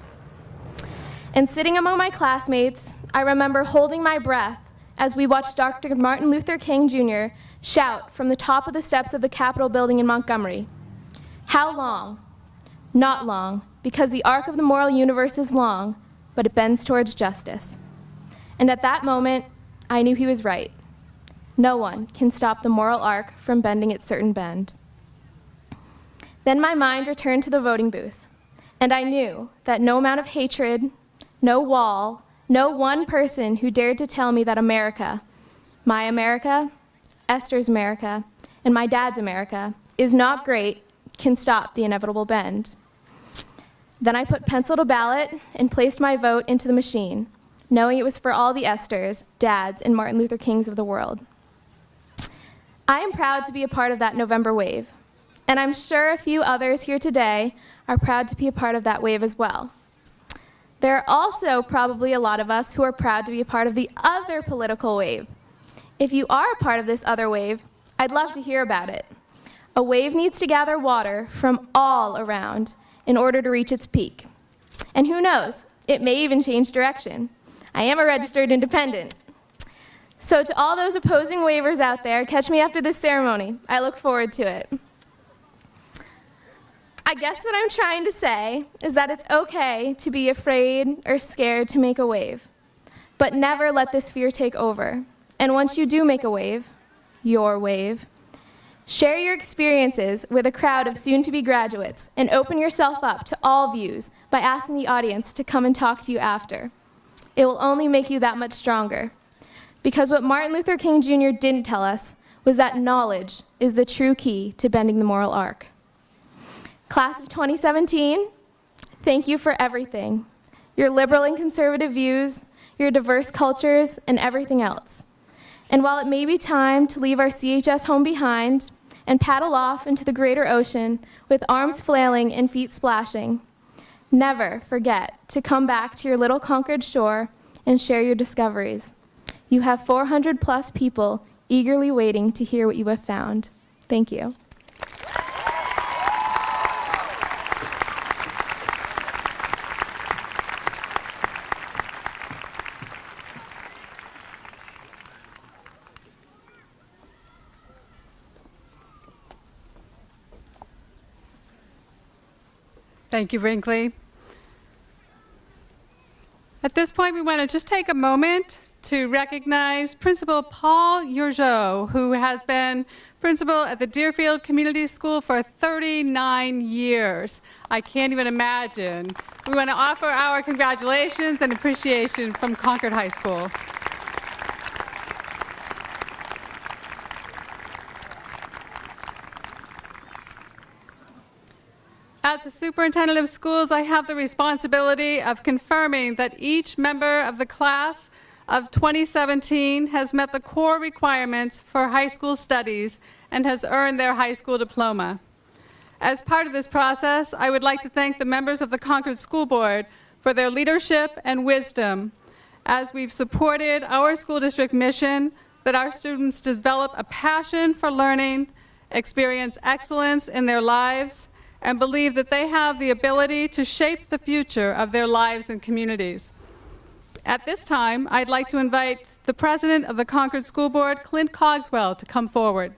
[SPEAKER 15] And sitting among my classmates, I remember holding my breath as we watched Dr. Martin Luther King Jr. shout from the top of the steps of the Capitol building in Montgomery, "How long? Not long, because the arc of the moral universe is long, but it bends towards justice." And at that moment, I knew he was right. No one can stop the moral arc from bending its certain bend. Then my mind returned to the voting booth, and I knew that no amount of hatred, no wall, no one person who dared to tell me that America, my America, Esther's America, and my dad's America, is not great, can stop the inevitable bend. Then I put pencil to ballot and placed my vote into the machine, knowing it was for all the Esthers, dads, and Martin Luther Kings of the world. I am proud to be a part of that November wave, and I'm sure a few others here today are proud to be a part of that wave as well. There are also probably a lot of us who are proud to be a part of the other political wave. If you are a part of this other wave, I'd love to hear about it. A wave needs to gather water from all around in order to reach its peak. And who knows, it may even change direction. I am a registered independent. So to all those opposing waivers out there, catch me after this ceremony. I look forward to it. I guess what I'm trying to say is that it's okay to be afraid or scared to make a wave, but never let this fear take over. And once you do make a wave, your wave, share your experiences with a crowd of soon-to-be graduates and open yourself up to all views by asking the audience to come and talk to you after. It will only make you that much stronger. Because what Martin Luther King Jr. didn't tell us was that knowledge is the true key to bending the moral arc. Class of 2017, thank you for everything. Your liberal and conservative views, your diverse cultures, and everything else. And while it may be time to leave our CHS home behind and paddle off into the greater ocean with arms flailing and feet splashing, never forget to come back to your little Concord shore and share your discoveries. You have 400 plus people eagerly waiting to hear what you have found. Thank you.
[SPEAKER 16] Thank you, Brinkley. At this point, we want to just take a moment to recognize Principal Paul Urgeau, who has been principal at the Deerfield Community School for 39 years. I can't even imagine. We want to offer our congratulations and appreciation from Concord High School. As the superintendent of schools, I have the responsibility of confirming that each member of the class of 2017 has met the core requirements for high school studies and has earned their high school diploma. As part of this process, I would like to thank the members of the Concord School Board for their leadership and wisdom as we've supported our school district mission that our students develop a passion for learning, experience excellence in their lives, and believe that they have the ability to shape the future of their lives and communities. At this time, I'd like to invite the president of the Concord School Board, Clint Cogswell, to come forward.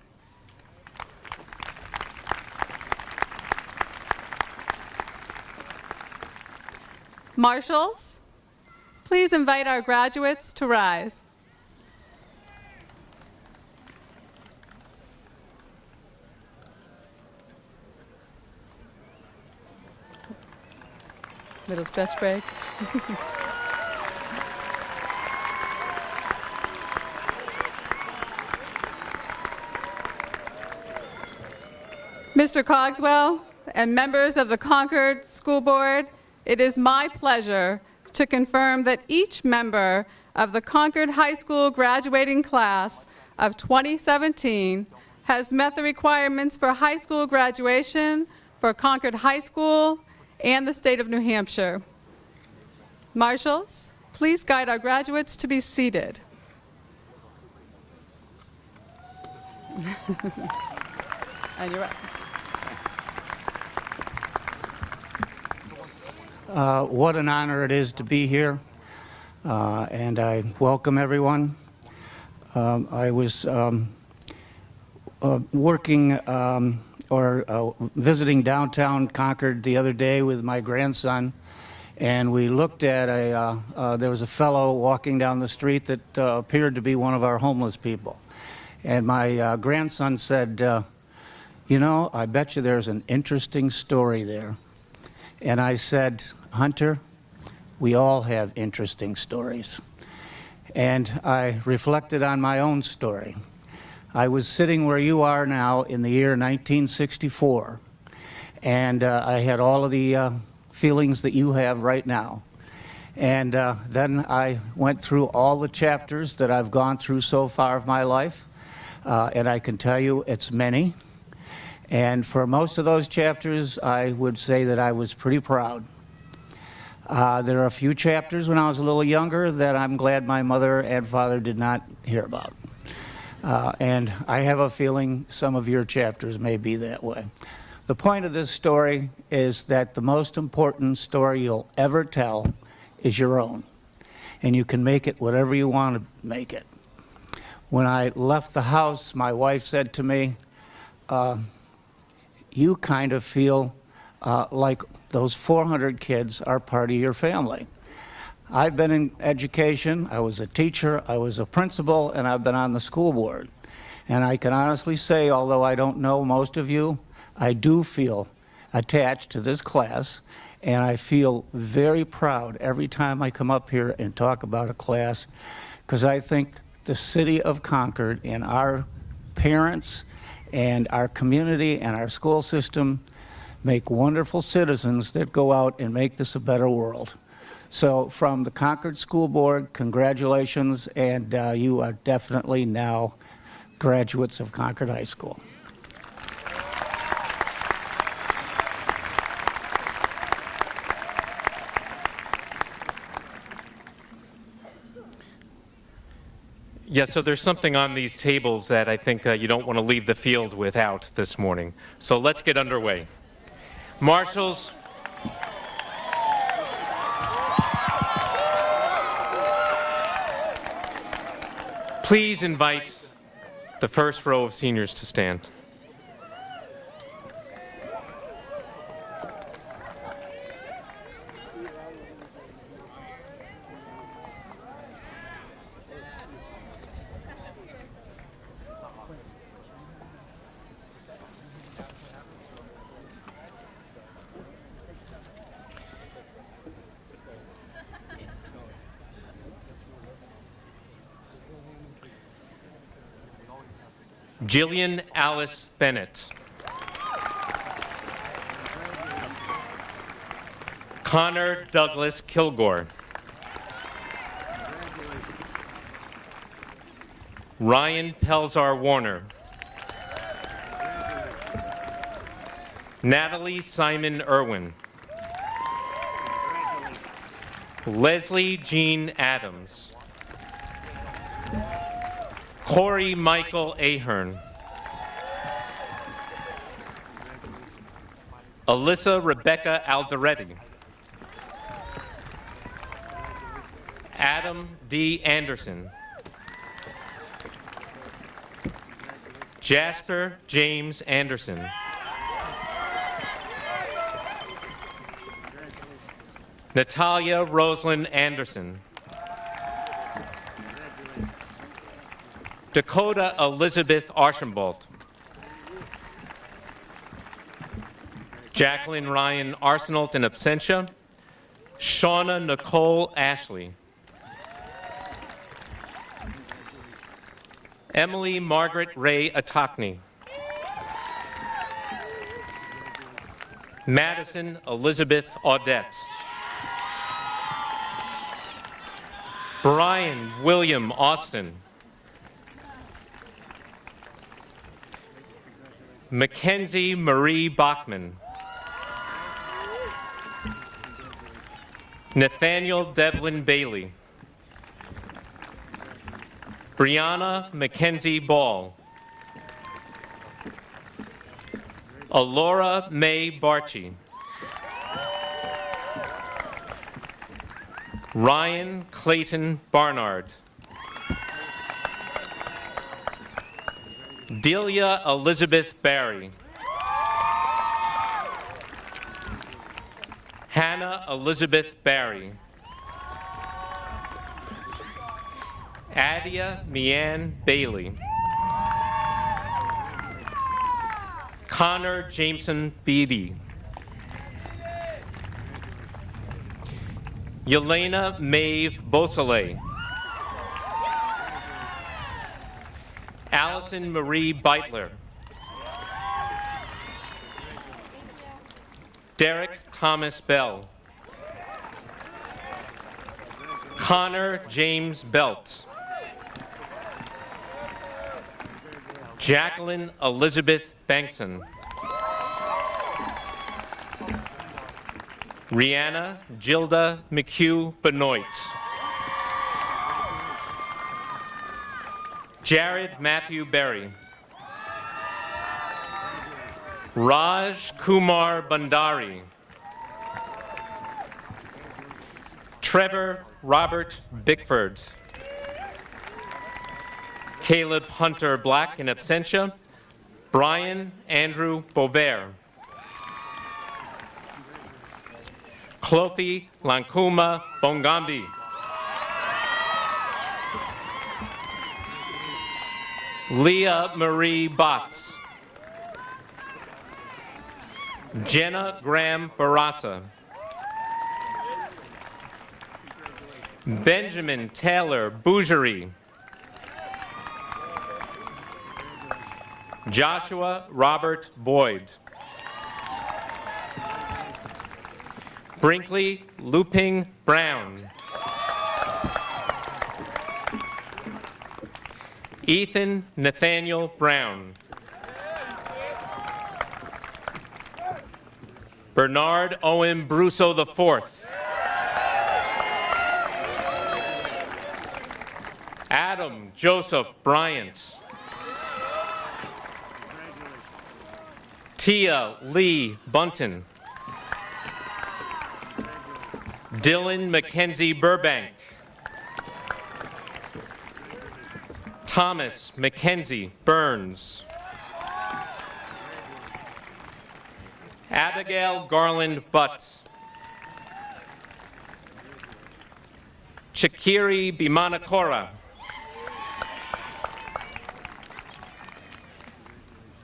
[SPEAKER 16] Marshals, please invite our graduates to rise. Little stretch break. Mr. Cogswell and members of the Concord School Board, it is my pleasure to confirm that each member of the Concord High School graduating class of 2017 has met the requirements for high school graduation for Concord High School and the state of New Hampshire. Marshals, please guide our graduates to be seated. And you're up.
[SPEAKER 17] What an honor it is to be here, and I welcome everyone. I was working or visiting downtown Concord the other day with my grandson, and we looked at there was a fellow walking down the street that appeared to be one of our homeless people. And my grandson said, you know, I bet you there's an interesting story there. And I said, Hunter, we all have interesting stories. And I reflected on my own story. I was sitting where you are now in the year 1964, and I had all of the feelings that you have right now. And then I went through all the chapters that I've gone through so far of my life, and I can tell you it's many. And for most of those chapters, I would say that I was pretty proud. There are a few chapters when I was a little younger that I'm glad my mother and father did not hear about. And I have a feeling some of your chapters may be that way. The point of this story is that the most important story you'll ever tell is your own. And you can make it whatever you want to make it. When I left the house, my wife said to me, you kind of feel like those 400 kids are part of your family. I've been in education, I was a teacher, I was a principal, and I've been on the school board. And I can honestly say, although I don't know most of you, I do feel attached to this class, and I feel very proud every time I come up here and talk about a class, because I think the city of Concord and our parents and our community and our school system make wonderful citizens that go out and make this a better world. So from the Concord School Board, congratulations, and you are definitely now graduates of Concord High School.
[SPEAKER 2] Yeah, so there's something on these tables that I think you don't want to leave the field without this morning. So let's get underway. Marshals, please invite the first row of seniors to stand. Jillian Alice Bennett. Connor Douglas Kilgore. Ryan Pelzar Warner. Natalie Simon Irwin. Leslie Jean Adams. Corey Michael Ahern. Alyssa Rebecca Alderetti. Adam D. Anderson. Jasper James Anderson. Natalia Rosalind Anderson. Dakota Elizabeth Archambault. Jacqueline Ryan Arsenault in absentia. Shauna Nicole Ashley. Emily Margaret Ray Atokney. Madison Elizabeth Audette. Brian William Austin. Mackenzie Marie Bachman. Nathaniel Devlin Bailey. Brianna Mackenzie Ball. Alora May Barchi. Ryan Clayton Barnard. Delia Elizabeth Barry. Hannah Elizabeth Barry. Adia Meanne Bailey. Connor Jameson Beatty. Yelena Maeve Beausoleil. Allison Marie Beitler. Derek Thomas Bell. Connor James Belt. Jacqueline Elizabeth Bankson. Rihanna Gilda McHugh Benoit. Jared Matthew Berry. Raj Kumar Bandari. Trevor Robert Bickford. Caleb Hunter Black in absentia. Brian Andrew Bovair. Clothy Lankuma Bongambi. Leah Marie Botts. Jenna Graham Barassa. Benjamin Taylor Bougerie. Joshua Robert Boyd. Brinkley Luping Brown. Ethan Nathaniel Brown. Bernard Owen Brusso IV. Adam Joseph Bryant. Tia Lee Bunton. Dylan Mackenzie Burbank. Thomas Mackenzie Burns. Abigail Garland Butt. Chakiri Bimanakora.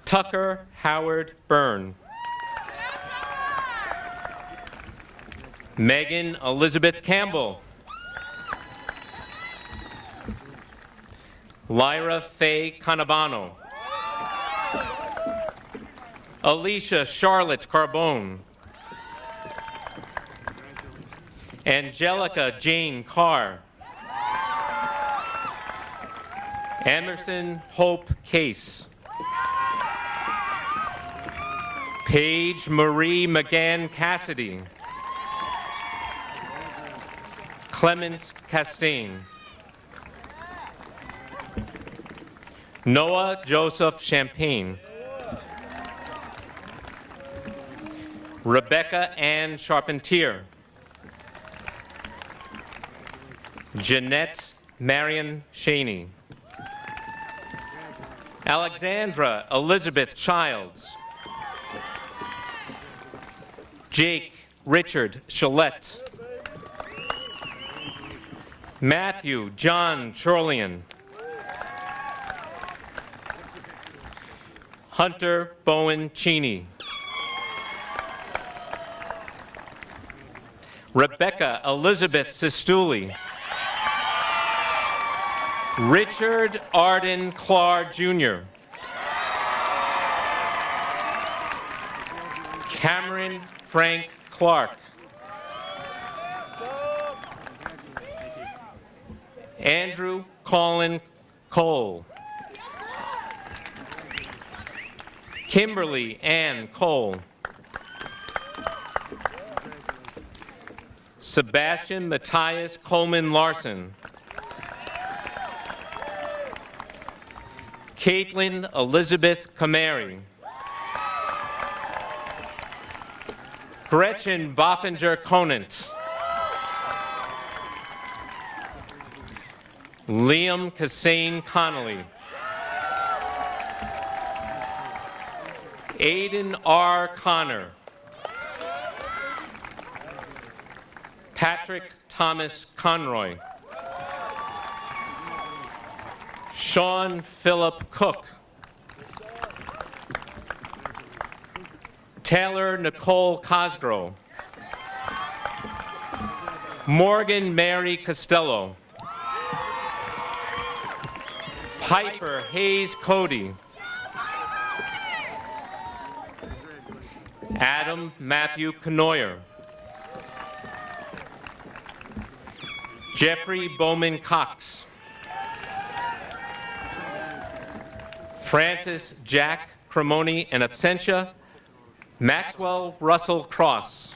[SPEAKER 2] Tucker Howard Byrne. Megan Elizabeth Campbell. Lyra Faye Canabano. Alicia Charlotte Carbone. Angelica Jane Carr. Emerson Hope Case. Paige Marie McGann Cassidy. Clemens Castaigne. Noah Joseph Champagne. Rebecca Ann Charpentier. Jeanette Marion Cheney. Alexandra Elizabeth Childs. Jake Richard Chalette. Matthew John Chorlian. Hunter Bowen Cheney. Rebecca Elizabeth Sistuli. Richard Arden Clark Jr. Cameron Frank Clark. Andrew Colin Cole. Kimberly Ann Cole. Sebastian Matthias Coleman Larson. Caitlin Elizabeth Kamari. Gretchen Boffinger Conant. Liam Kassane Connolly. Aiden R. Connor. Patrick Thomas Conroy. Sean Philip Cook. Taylor Nicole Cosgrove. Morgan Mary Costello. Piper Hayes Cody. Adam Matthew Canoyer. Jeffrey Bowman Cox. Francis Jack Cremoni in absentia. Maxwell Russell Cross.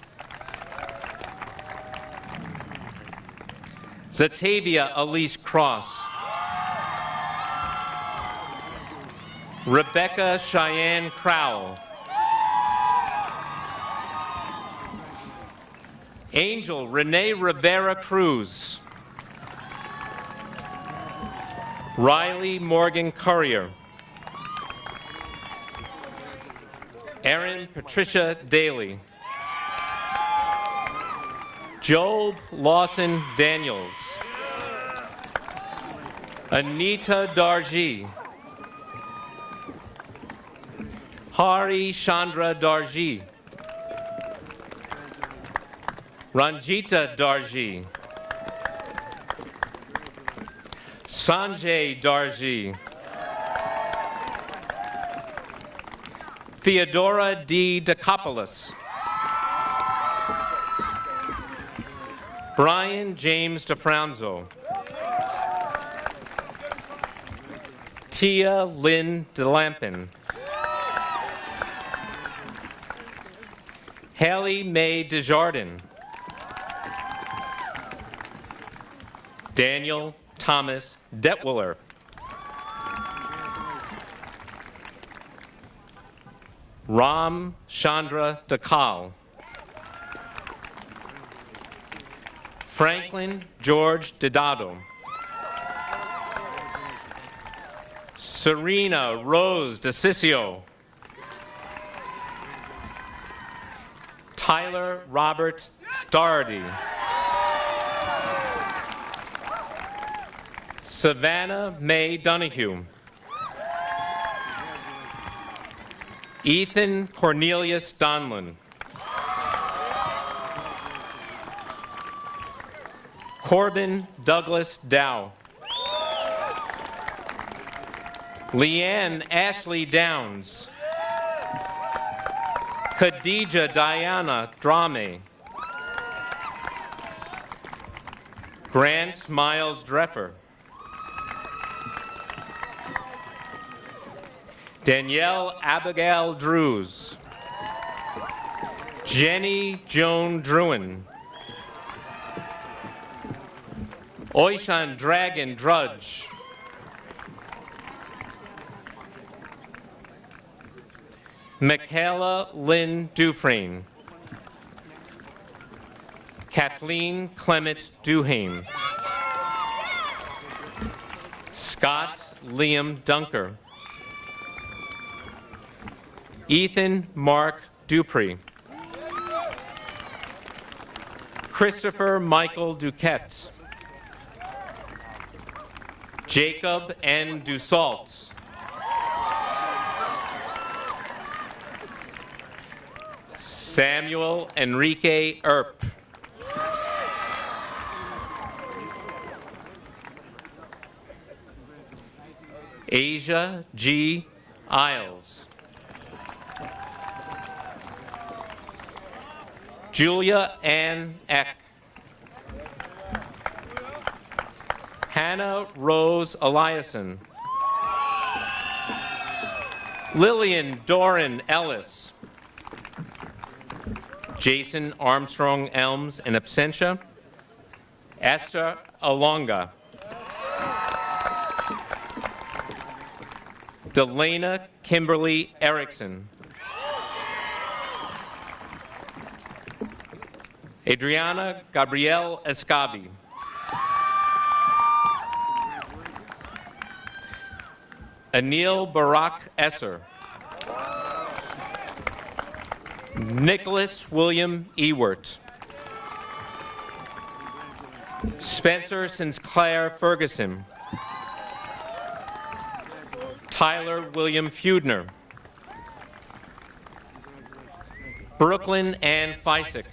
[SPEAKER 2] Zatavia Elise Cross. Rebecca Cheyenne Crowell. Angel Renee Rivera Cruz. Riley Morgan Currier. Erin Patricia Daly. Job Lawson Daniels. Anita Darji. Hari Chandra Darji. Ranjita Darji. Sanjay Darji. Theodora D. Decopoulos. Brian James DeFranzo. Tia Lynn DeLampin. Haley Mae Desjardins. Daniel Thomas Detwiller. Ram Chandra Dakal. Franklin George Didado. Serena Rose DeCiccio. Tyler Robert Doherty. Savannah Mae Donahue. Ethan Cornelius Donlin. Corbin Douglas Dow. Leanne Ashley Downs. Khadija Diana Drame. Grant Miles Dreffer. Danielle Abigail Drews. Jenny Joan Druin. Oishan Dragon Drudge. Michaela Lynn Dufresne. Kathleen Clement Duhame. Scott Liam Dunker. Ethan Mark Dupree. Christopher Michael Duquette. Jacob N. Dussault. Samuel Enrique Earp. Asia G. Isles. Julia Ann Eck. Hannah Rose Eliason. Lillian Doran Ellis. Jason Armstrong Elms in absentia. Esther Alonga. Delana Kimberly Erickson. Adriana Gabrielle Escabi. Anil Barak Esser. Nicholas William Ewert. Spencer Sinclair Ferguson. Tyler William Feudner. Brooklyn Ann Feisick.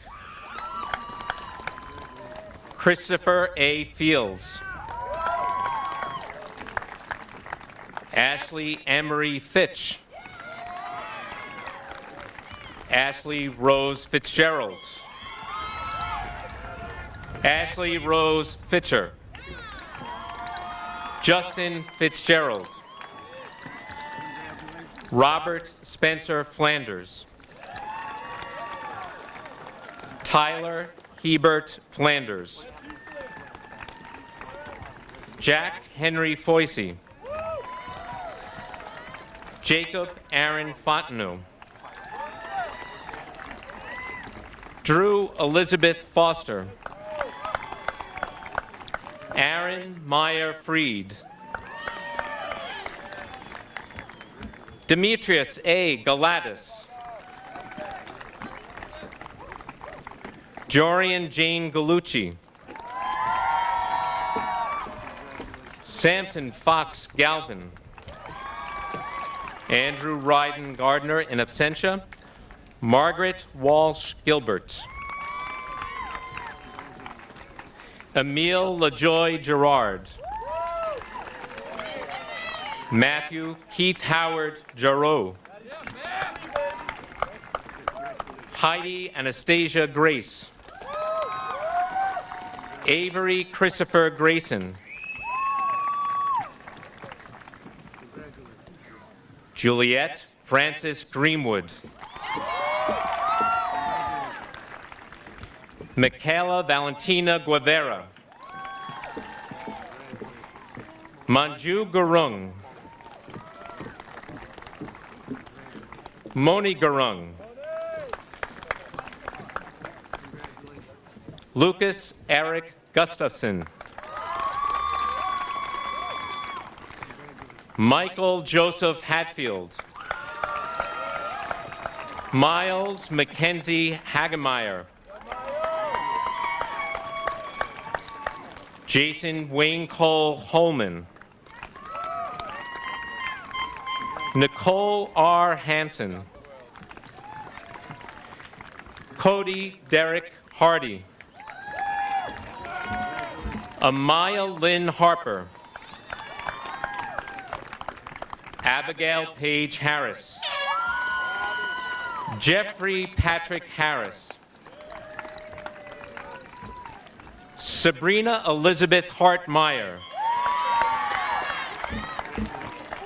[SPEAKER 2] Christopher A. Fields. Ashley Emery Fitch. Ashley Rose Fitzgerald. Ashley Rose Fitcher. Justin Fitzgerald. Robert Spencer Flanders. Tyler Hebert Flanders. Jack Henry Foisey. Jacob Aaron Fontenot. Drew Elizabeth Foster. Aaron Meyer Freed. Demetrius A. Galatis. Jorian Jane Galucci. Samson Fox Galvin. Andrew Ryden Gardner in absentia. Margaret Walsh Gilbert. Emile LaJoy Gerard. Matthew Keith Howard Jarreau. Heidi Anastasia Grace. Avery Christopher Grayson. Juliet Francis Greenwood. Michaela Valentina Guevara. Manju Gurung. Moni Gurung. Lucas Eric Gustafson. Michael Joseph Hatfield. Miles Mackenzie Hagemeyer. Jason Wayne Cole Holman. Nicole R. Hansen. Cody Derek Hardy. Amaya Lynn Harper. Abigail Page Harris. Jeffrey Patrick Harris. Sabrina Elizabeth Hartmeyer.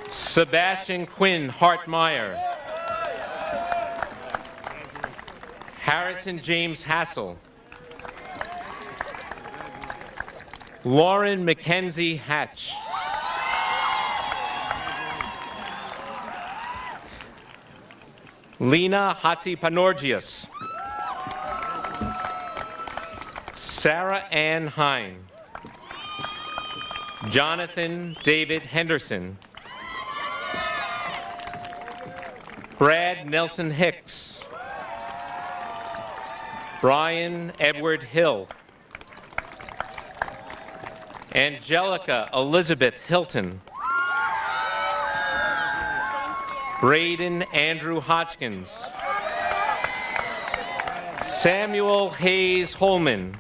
[SPEAKER 2] Sebastian Quinn Hartmeyer. Harrison James Hassel. Lauren Mackenzie Hatch. Lena Hatzipanorgius. Sarah Ann Hine. Jonathan David Henderson. Brad Nelson Hicks. Brian Edward Hill. Angelica Elizabeth Hilton. Braden Andrew Hodgkins. Samuel Hayes Holman.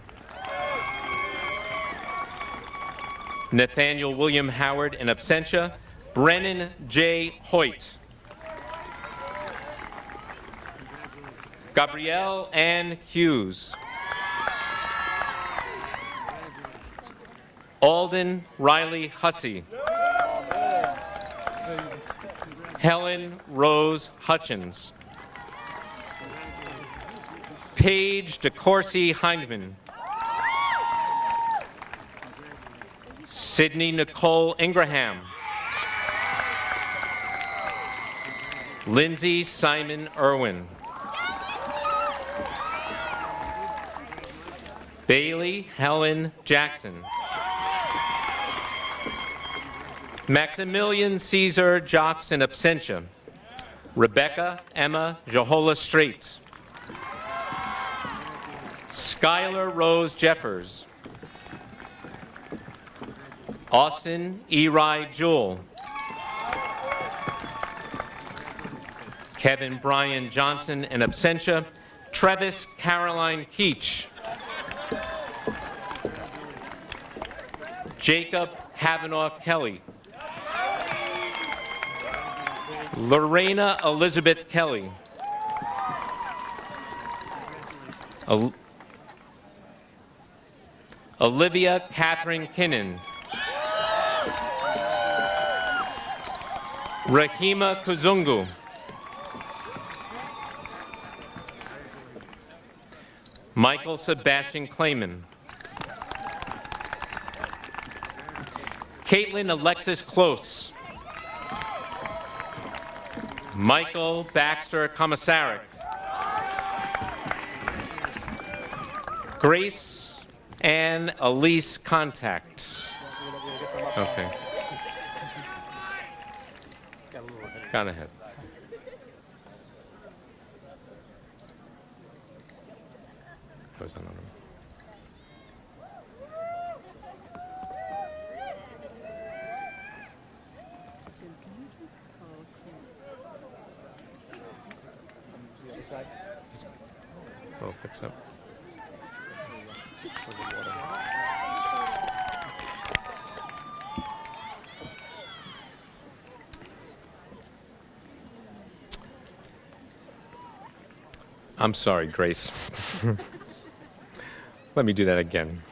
[SPEAKER 2] Nathaniel William Howard in absentia. Brennan J. Hoyt. Gabrielle Ann Hughes. Alden Riley Hussey. Helen Rose Hutchins. Paige DeCourcy Hindman. Sydney Nicole Ingraham. Lindsay Simon Irwin. Bailey Helen Jackson. Maximilian Caesar Jocks in absentia. Rebecca Emma Jahola Strait. Skylar Rose Jeffers. Austin Eri Jewell. Kevin Brian Johnson in absentia. Trevis Caroline Keach. Jacob Kavanaugh Kelly. Lorena Elizabeth Kelly. Olivia Catherine Kinnan. Rahima Kuzungu. Michael Sebastian Clayman. Caitlin Alexis Close. Michael Baxter Komisarek. Grace Ann Elise Contact. Okay. Gone ahead. I was on the room. Oh, fix up. I'm sorry, Grace. Let me do that again.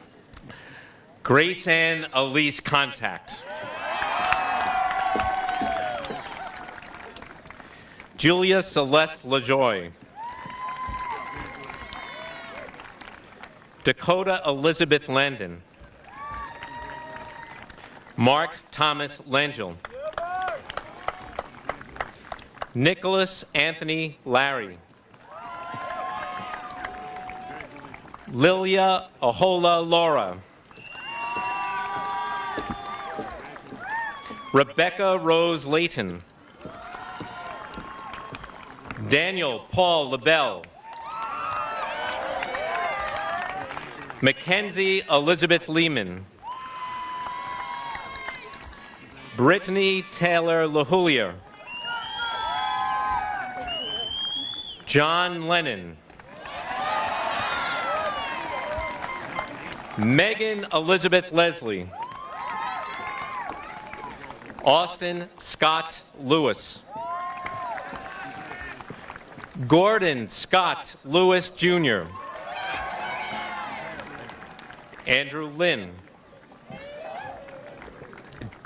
[SPEAKER 2] Grace Ann Elise Contact. Julia Celeste LaJoy. Dakota Elizabeth Landon. Mark Thomas Langell. Nicholas Anthony Larry. Lilia Ahola Laura. Rebecca Rose Layton. Daniel Paul LaBelle. Mackenzie Elizabeth Lehman. Brittany Taylor LaHulier. John Lennon. Megan Elizabeth Leslie. Austin Scott Lewis. Gordon Scott Lewis Jr. Andrew Lynn.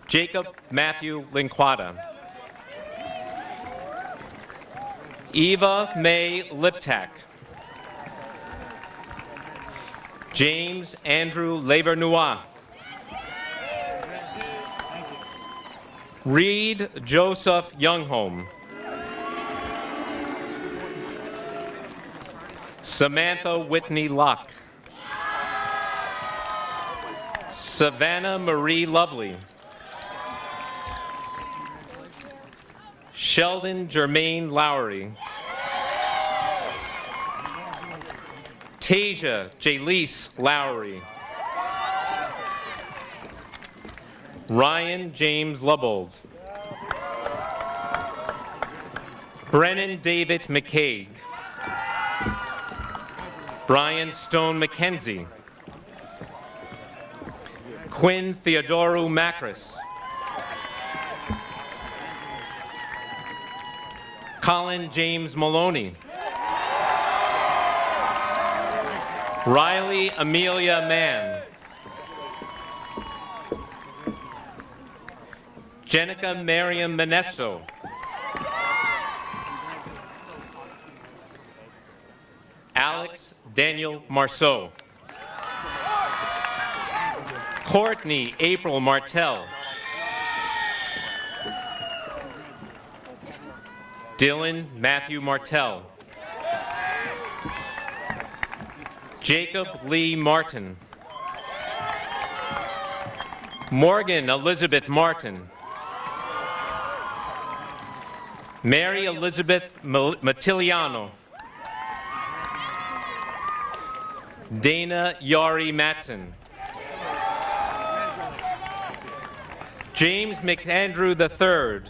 [SPEAKER 2] Jacob Matthew Linquata. Eva May Liptak. James Andrew Lavernois. Reed Joseph Youngholm. Samantha Whitney Locke. Savannah Marie Lovely. Sheldon Jermaine Lowry. Tasia Jaleese Lowry. Ryan James Lubold. Brennan David McCaig. Brian Stone McKenzie. Quinn Theodoru Macris. Colin James Maloney. Riley Amelia Mann. Jenica Mariam Manesso. Alex Daniel Marceau. Courtney April Martell. Dylan Matthew Martell. Jacob Lee Martin. Morgan Elizabeth Martin. Mary Elizabeth Matiliano. Dana Yari Matson. James McAndrew III.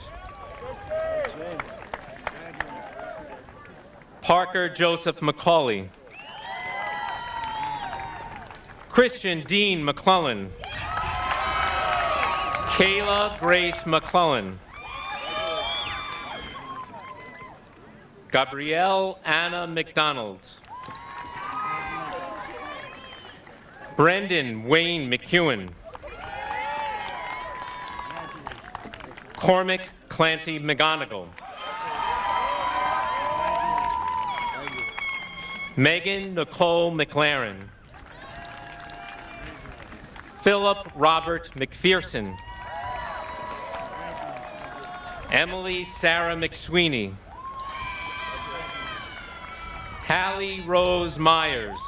[SPEAKER 2] Parker Joseph McCauley. Christian Dean McClellan. Kayla Grace McClellan. Gabrielle Anna McDonald. Brendan Wayne McEwen. Cormac Clancy McGonigal. Megan Nicole McLaren. Philip Robert McPherson. Emily Sarah McSweeney. Hallie Rose Myers.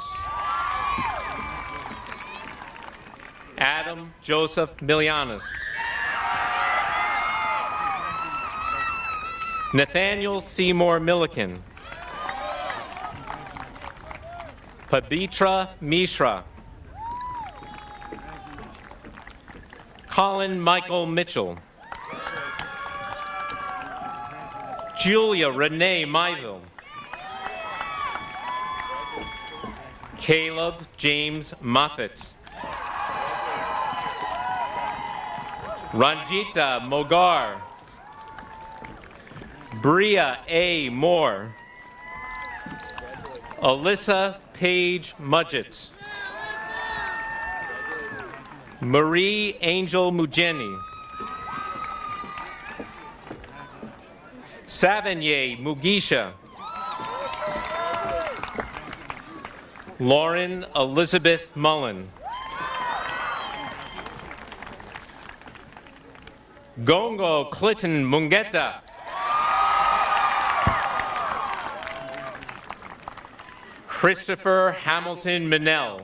[SPEAKER 2] Adam Joseph Milianis. Nathaniel Seymour Milliken. Pabitra Mishra. Colin Michael Mitchell. Julia Renee Myville. Caleb James Moffett. Ranjita Mogar. Bria A. Moore. Alyssa Paige Mudgett. Marie Angel Mugeni. Savanye Mugisha. Lauren Elizabeth Mullen. Gongo Clinton Mungeta. Christopher Hamilton Minnell.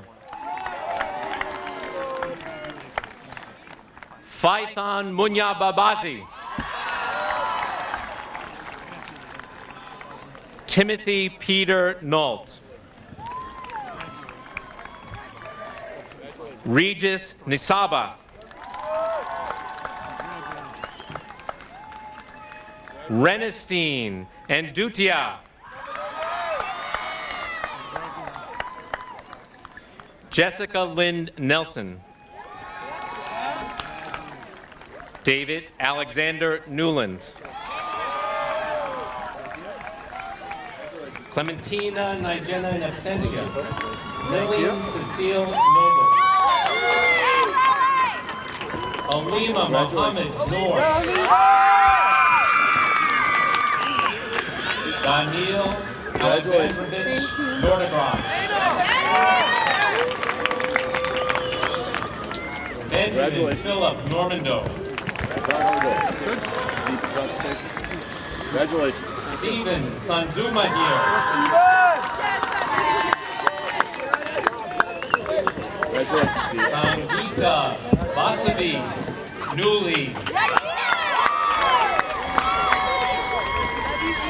[SPEAKER 2] Faithon Munya Babazi. Timothy Peter Nault. Regis Nisaba. Renestein and Dutia. Jessica Lynn Nelson. David Alexander Newland. Clementina Nigena in absentia. Lillian Cecile Noble. Alima Mohammed Noor. Daniel Alexandrovich Nordegraf. Benjamin Philip Normando.
[SPEAKER 18] Congratulations.
[SPEAKER 2] Stephen Sanzuma here.
[SPEAKER 18] Congratulations, Steve.
[SPEAKER 2] Sangita Vasavi Newly.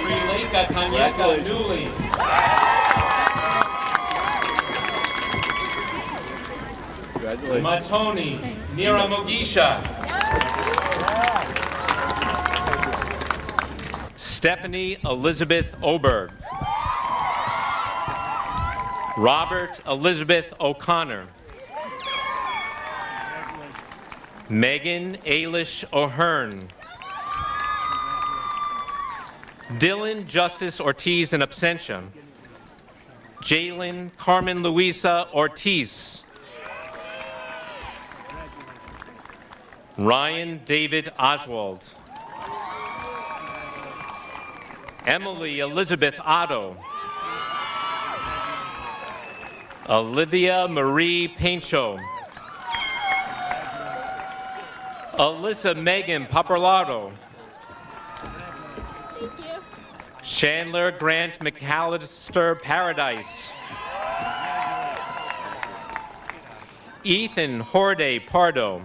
[SPEAKER 2] Sri Lanka Kanyaka Newly.
[SPEAKER 18] Congratulations.
[SPEAKER 2] Matoni Nira Mogisha. Stephanie Elizabeth Oberg. Robert Elizabeth O'Connor. Megan Ailish O'Hearn. Dylan Justice Ortiz in absentia. Jalen Carmen Luisa Ortiz. Ryan David Oswald. Emily Elizabeth Otto. Olivia Marie Paincho. Alyssa Megan Paparlado. Chandler Grant McAllister Paradise. Ethan Horde Pardo.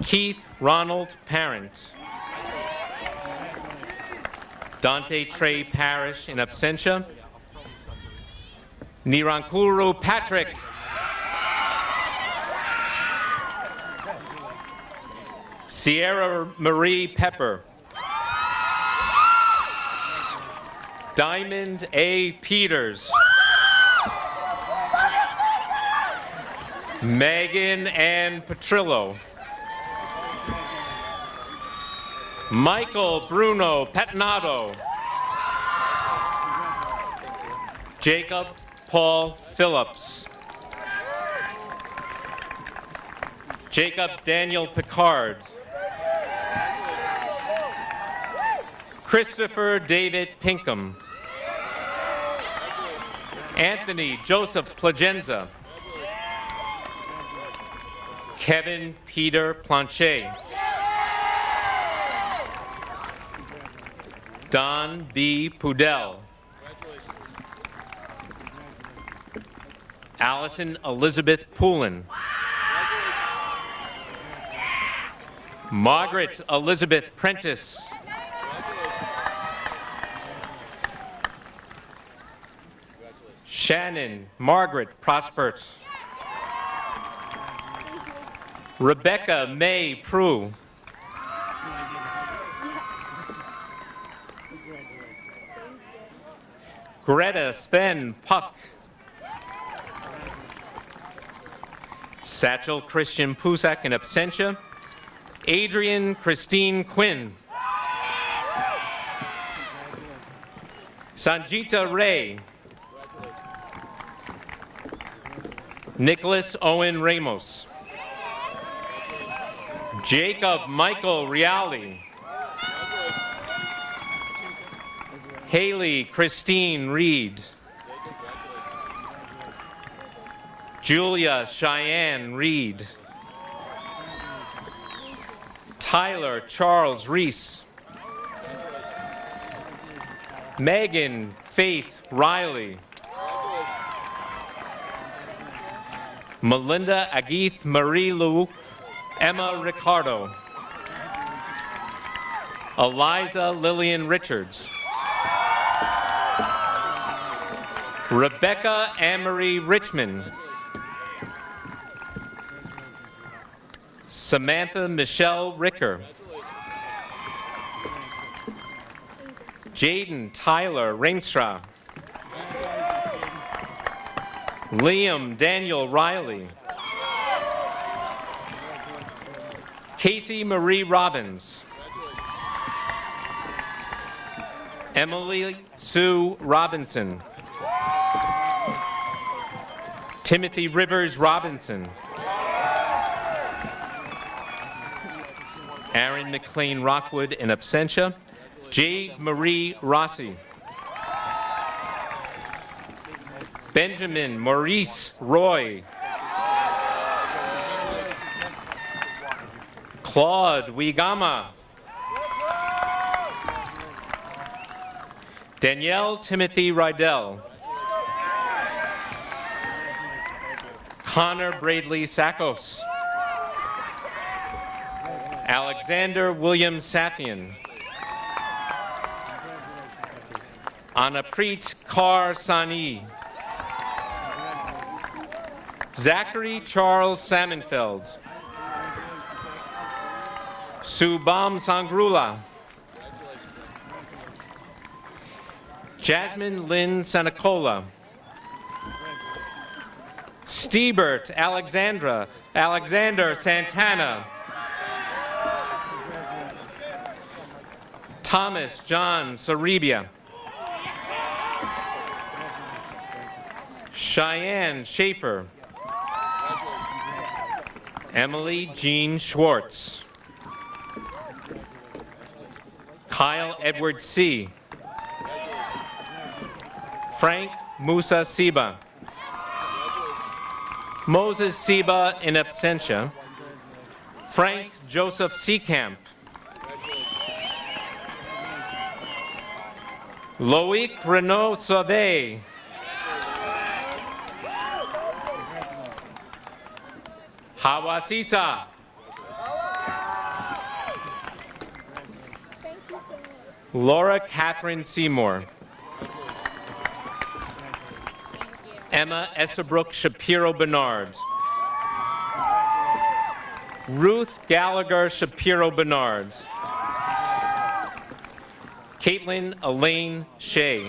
[SPEAKER 2] Keith Ronald Parent. Dante Trey Parrish in absentia. Nirankuru Patrick. Sierra Marie Pepper. Diamond A. Peters. Megan Ann Petrillo. Michael Bruno Petnato. Jacob Paul Phillips. Jacob Daniel Picard. Christopher David Pinkham. Anthony Joseph Plagenza. Kevin Peter Planchet. Don B. Pudell. Allison Elizabeth Poulin. Margaret Elizabeth Prentice. Shannon Margaret Prospert. Rebecca May Prue. Greta Sven Puck. Satchel Christian Pusak in absentia. Adrian Christine Quinn. Sanjita Ray. Nicholas Owen Ramos. Jacob Michael Reali. Haley Christine Reed. Julia Cheyenne Reed. Tyler Charles Reese. Megan Faith Riley. Melinda Aguith Marie Lou. Emma Ricardo. Eliza Lillian Richards. Rebecca Amory Richmond. Samantha Michelle Ricker. Jaden Tyler Reinstra. Liam Daniel Riley. Casey Marie Robbins. Emily Sue Robinson. Timothy Rivers Robinson. Aaron McLean Rockwood in absentia. Jade Marie Rossi. Benjamin Maurice Roy. Claude Wigama. Danielle Timothy Rydell. Connor Bradley Sakos. Alexander William Safian. Anapreet Kaur Sani. Zachary Charles Salmonfeld. Subham Sangrula. Jasmine Lynn Sanacola. Stebert Alexander Santana. Thomas John Saribia. Cheyenne Schaefer. Emily Jean Schwartz. Kyle Edward C. Frank Musa Siba. Moses Siba in absentia. Frank Joseph Seacamp. Loic Renaud Sauvé. Hawasisa. Laura Catherine Seymour. Emma Estabrook Shapiro Bernard. Ruth Gallagher Shapiro Bernard. Caitlin Elaine Shea.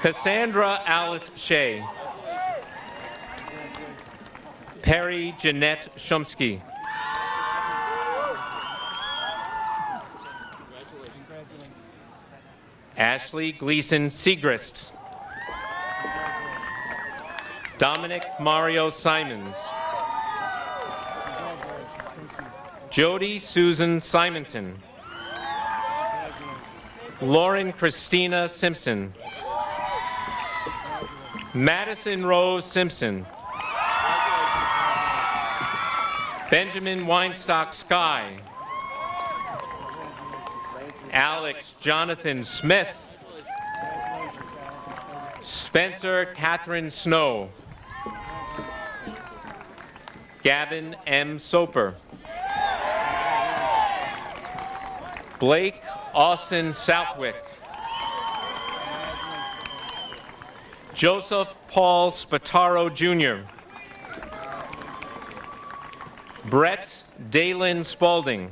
[SPEAKER 2] Cassandra Alice Shea. Perry Jeanette Shumsky. Ashley Gleason Segrist. Dominic Mario Simons. Jody Susan Simonton. Lauren Christina Simpson. Madison Rose Simpson. Benjamin Weinstock Sky. Alex Jonathan Smith. Spencer Catherine Snow. Gavin M. Soper. Blake Austin Southwick. Joseph Paul Spataro Jr. Brett Dalen Spalding.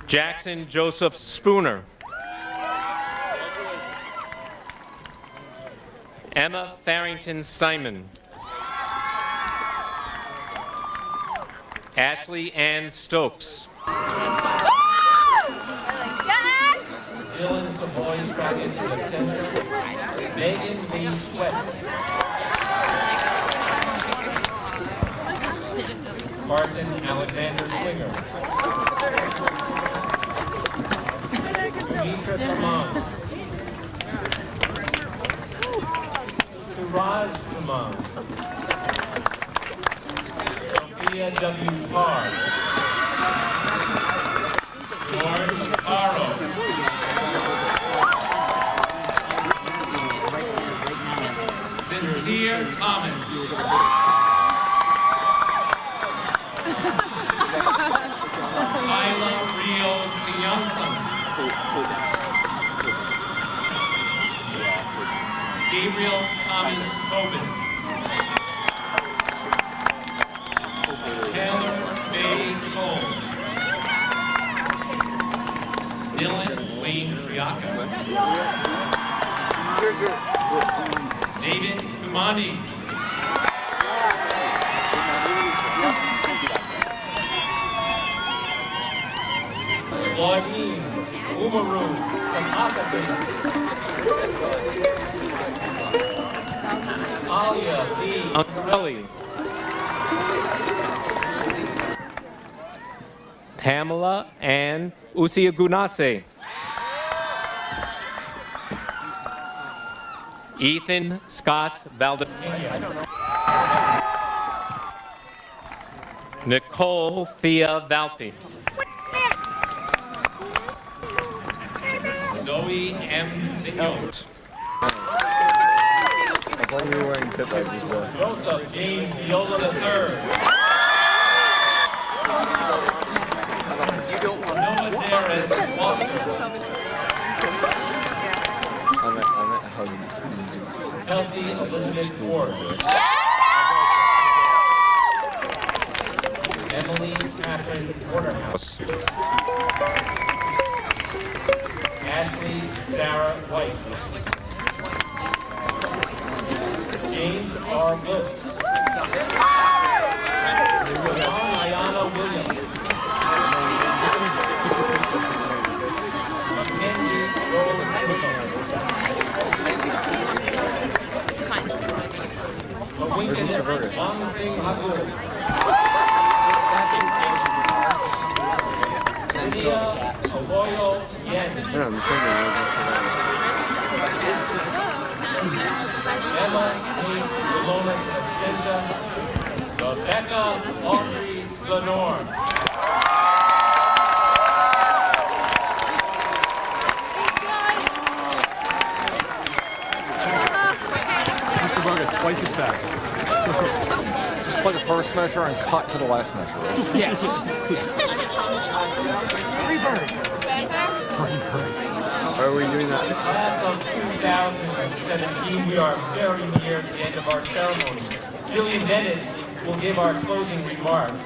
[SPEAKER 2] Jackson Joseph Spooner. Emma Farrington Steinman. Ashley Ann Stokes. Dylan Savoy Spraggett in absentia. Megan Lee Sweat. Carson Alexander Swinger. Mitra Tamam. Suraj Tamam. Sophia W. Tarr. George Taro. Sincere Thomas. Kyla Rios Tiangson. Gabriel Thomas Tobin. Taylor Faye Toll. Dylan Wayne Triaca. David Tumani. Claudine Umaru Alia Lee Uncarelli. Pamela Ann Usiagunase. Ethan Scott Valdemar. Nicole Thea Valpi. Zoe M. Vignote.
[SPEAKER 18] I thought you were wearing pit badges.
[SPEAKER 2] Joseph James Viola III. Noah Darius Walter. Kelsey Elizabeth Ford. Emily Catherine Porterhouse. Ashley Sarah White. James R. Wilkes. Ayana Williams. Emma Diploma Rebecca Audrey Lenore.
[SPEAKER 19] Mr. Bogut, twice as fast. Just play the first measure and cut to the last measure. Right?
[SPEAKER 2] Yes.
[SPEAKER 19] Free bird.
[SPEAKER 6] Are we doing that?
[SPEAKER 2] Class of 2017, we are very near the end of our ceremony. Jillian Dennis will give our closing remarks.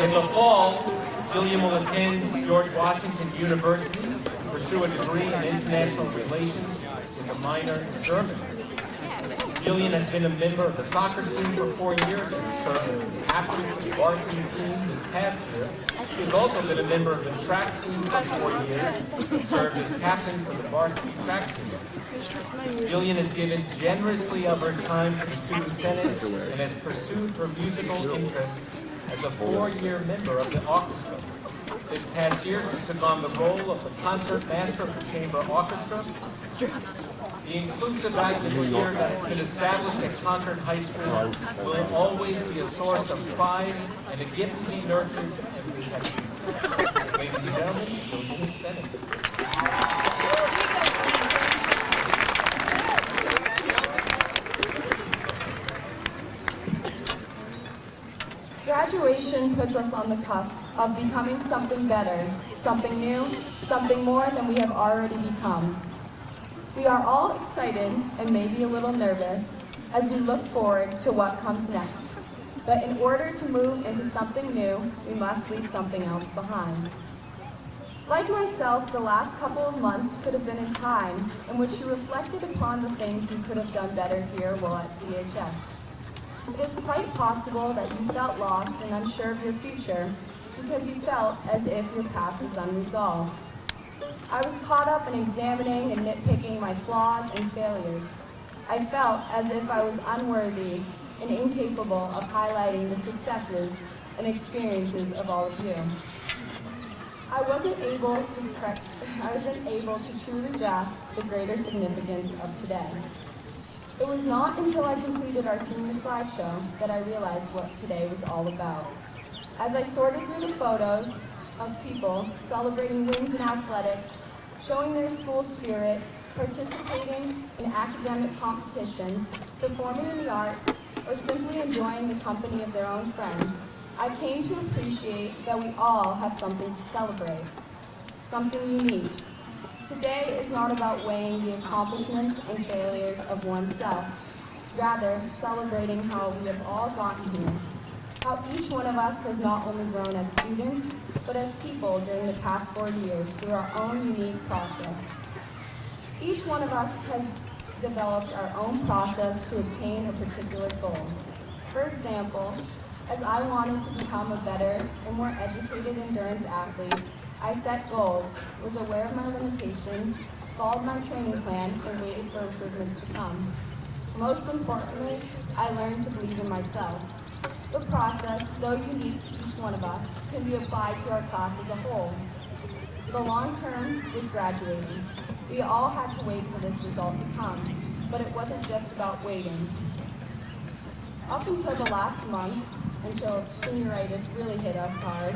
[SPEAKER 2] In the fall, Jillian will attend George Washington University to pursue a degree in international relations with a minor in German. Jillian has been a member of the soccer team for 4 years and served as captain of the varsity team this past year. She has also been a member of the track team for 4 years and served as captain for the varsity track team. Jillian has given generously of her time to the student senate and has pursued her musical interests as a 4-year member of the orchestra. This past year, she took on the role of the concert master of the chamber orchestra. The inclusive atmosphere that has been established at Concord High School will always be a source of pride and a gift to be nurtured and protected. Ladies and gentlemen, Jillian Bennett.
[SPEAKER 14] Graduation puts us on the cusp of becoming something better, something new, something more than we have already become. We are all excited and maybe a little nervous as we look forward to what comes next. But in order to move into something new, we must leave something else behind. Like myself, the last couple of months could have been a time in which you reflected upon the things you could have done better here while at CHS. It is quite possible that you felt lost and unsure of your future because you felt as if your past was unresolved. I was caught up in examining and nitpicking my flaws and failures. I felt as if I was unworthy and incapable of highlighting the successes and experiences of all of you. I wasn't able to truly grasp the greater significance of today. It was not until I completed our senior slideshow that I realized what today was all about. As I sorted through the photos of people celebrating wins in athletics, showing their school spirit, participating in academic competitions, performing in the arts, or simply enjoying the company of their own friends, I came to appreciate that we all have something to celebrate, something unique. Today is not about weighing the accomplishments and failures of oneself, rather celebrating how we have all gotten here, how each one of us has not only grown as students, but as people during the past 4 years through our own unique process. Each one of us has developed our own process to obtain a particular goal. For example, as I wanted to become a better and more educated endurance athlete, I set goals, was aware of my limitations, followed my training plan, and waited for improvements to come. Most importantly, I learned to believe in myself. The process, though unique to each one of us, can be applied to our class as a whole. The long term was graduating. We all had to wait for this result to come, but it wasn't just about waiting. Up until the last month, until senioritis really hit us hard,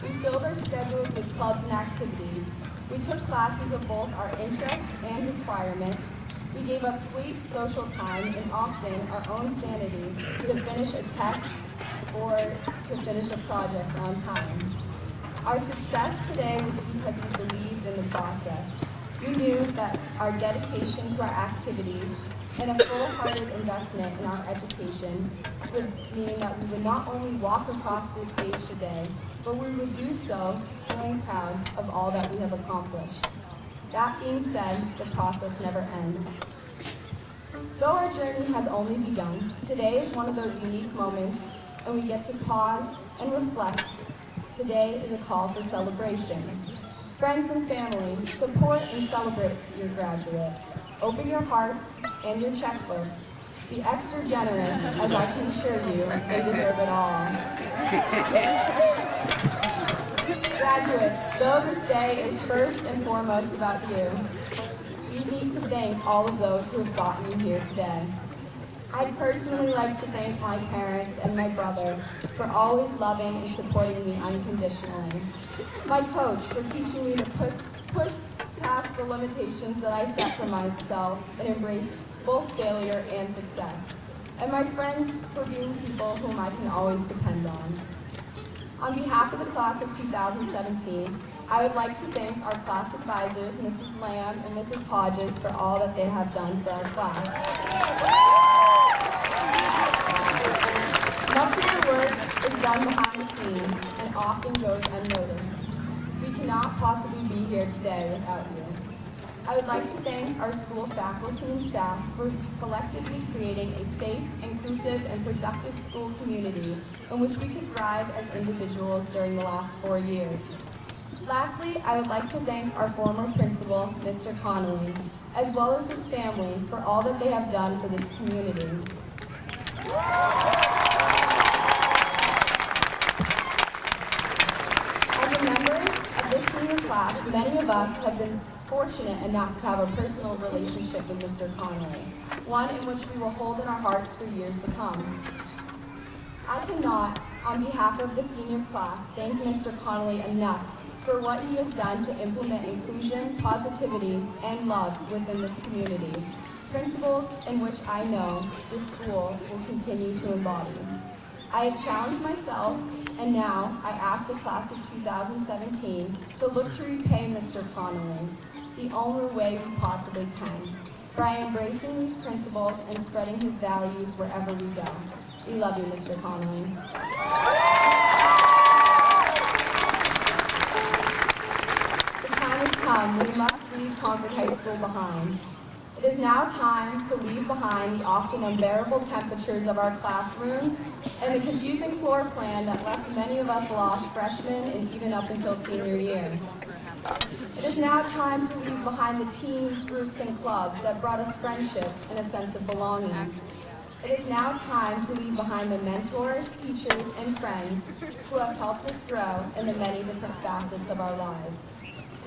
[SPEAKER 14] we filled our schedules with clubs and activities. We took classes of both our interest and requirement. We gave up sleep, social time, and often our own sanity to finish a test or to finish a project on time. Our success today was because we believed in the process. We knew that our dedication to our activities and a full-hearted investment in our education would mean that we would not only walk across this stage today, but we would do so feeling proud of all that we have accomplished. That being said, the process never ends. Though our journey has only begun, today is one of those unique moments, and we get to pause and reflect. Today is a call for celebration. Friends and family, support and celebrate your graduate.
[SPEAKER 20] Open your hearts and your checkbooks. Be extra generous, as I can assure you, they deserve it all. Graduates, though this day is first and foremost about you, we need to thank all of those who have gotten you here today. I'd personally like to thank my parents and my brother for always loving and supporting me unconditionally. My coach for teaching me to push past the limitations that I set for myself and embrace both failure and success. And my friends for being people whom I can always depend on. On behalf of the class of 2017, I would like to thank our class advisors, Mrs. Lamb and Mrs. Hodges, for all that they have done for our class. Much of the work is done behind the scenes and often goes unnoticed. We cannot possibly be here today without you. I would like to thank our school faculty and staff for collectively creating a safe, inclusive, and productive school community in which we could thrive as individuals during the last 4 years. Lastly, I would like to thank our former principal, Mr. Connolly, as well as his family for all that they have done for this community. As a member of this senior class, many of us have been fortunate enough to have a personal relationship with Mr. Connolly, one in which we will hold in our hearts for years to come. I cannot, on behalf of the senior class, thank Mr. Connolly enough for what he has done to implement inclusion, positivity, and love within this community, principles in which I know this school will continue to embody. I have challenged myself, and now I ask the class of 2017 to look to repay Mr. Connolly the only way we possibly can, by embracing these principles and spreading his values wherever we go. We love you, Mr. Connolly. The time has come. We must leave Concord High School behind. It is now time to leave behind the often unbearable temperatures of our classrooms and the confusing floor plan that left many of us lost freshmen and even up until senior year. It is now time to leave behind the teams, groups, and clubs that brought us friendship and a sense of belonging. It is now time to leave behind the mentors, teachers, and friends who have helped us grow in the many different facets of our lives.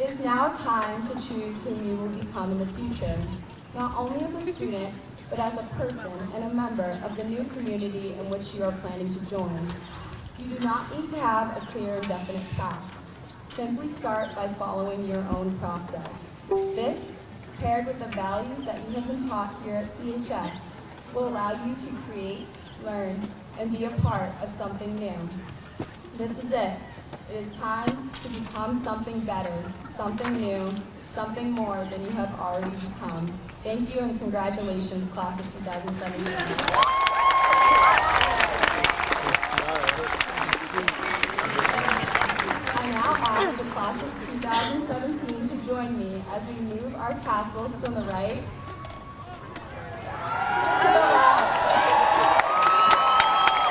[SPEAKER 20] It is now time to choose who you will become in the future, not only as a student, but as a person and a member of the new community in which you are planning to join. You do not need to have a clear and definite path. Simply start by following your own process. This, paired with the values that you have been taught here at CHS, will allow you to create, learn, and be a part of something new. This is it. It is time to become something better, something new, something more than you have already become. Thank you and congratulations, class of 2017. I now ask the class of 2017 to join me as we move our tassels from the right to the left.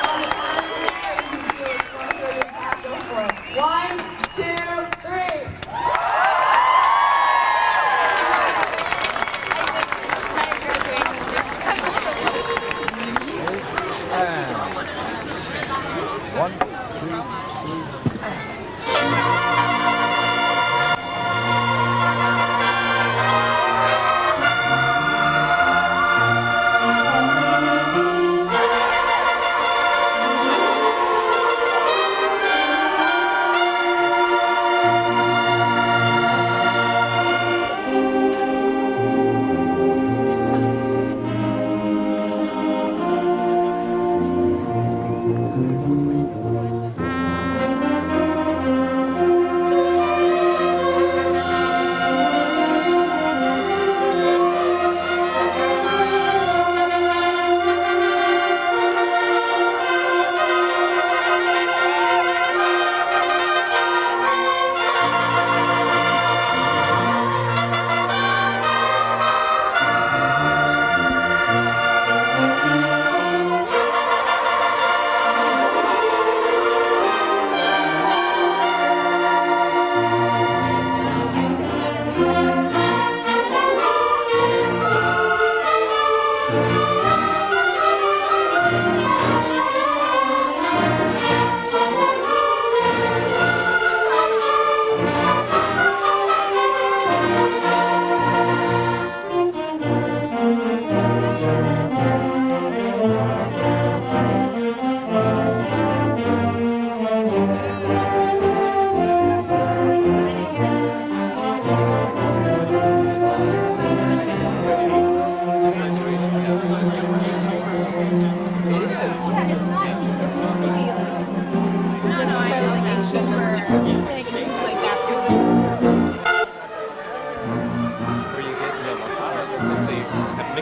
[SPEAKER 20] On the count of 3, you feel it, want to throw your back, go for it. 1, 2, 3.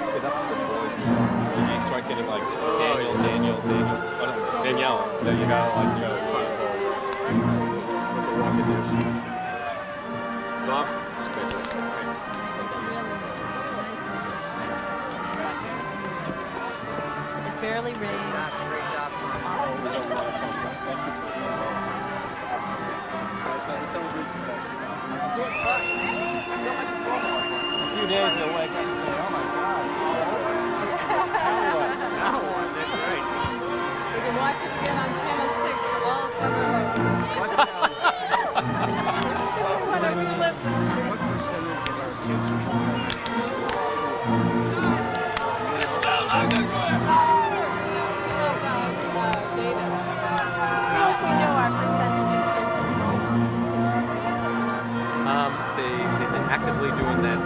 [SPEAKER 19] mixed it up with the boys. You start getting like Danielle. Danielle. Then you got like, you know, with the rocket dish. Bob?
[SPEAKER 5] It barely rained.
[SPEAKER 11] A few days they'll wake up and say, oh my God. Now what? That's right.
[SPEAKER 16] You can watch it again on Channel 6 of all 7 rows. Whatever you live
[SPEAKER 7] What percentage of our kids
[SPEAKER 19] They've been actively doing that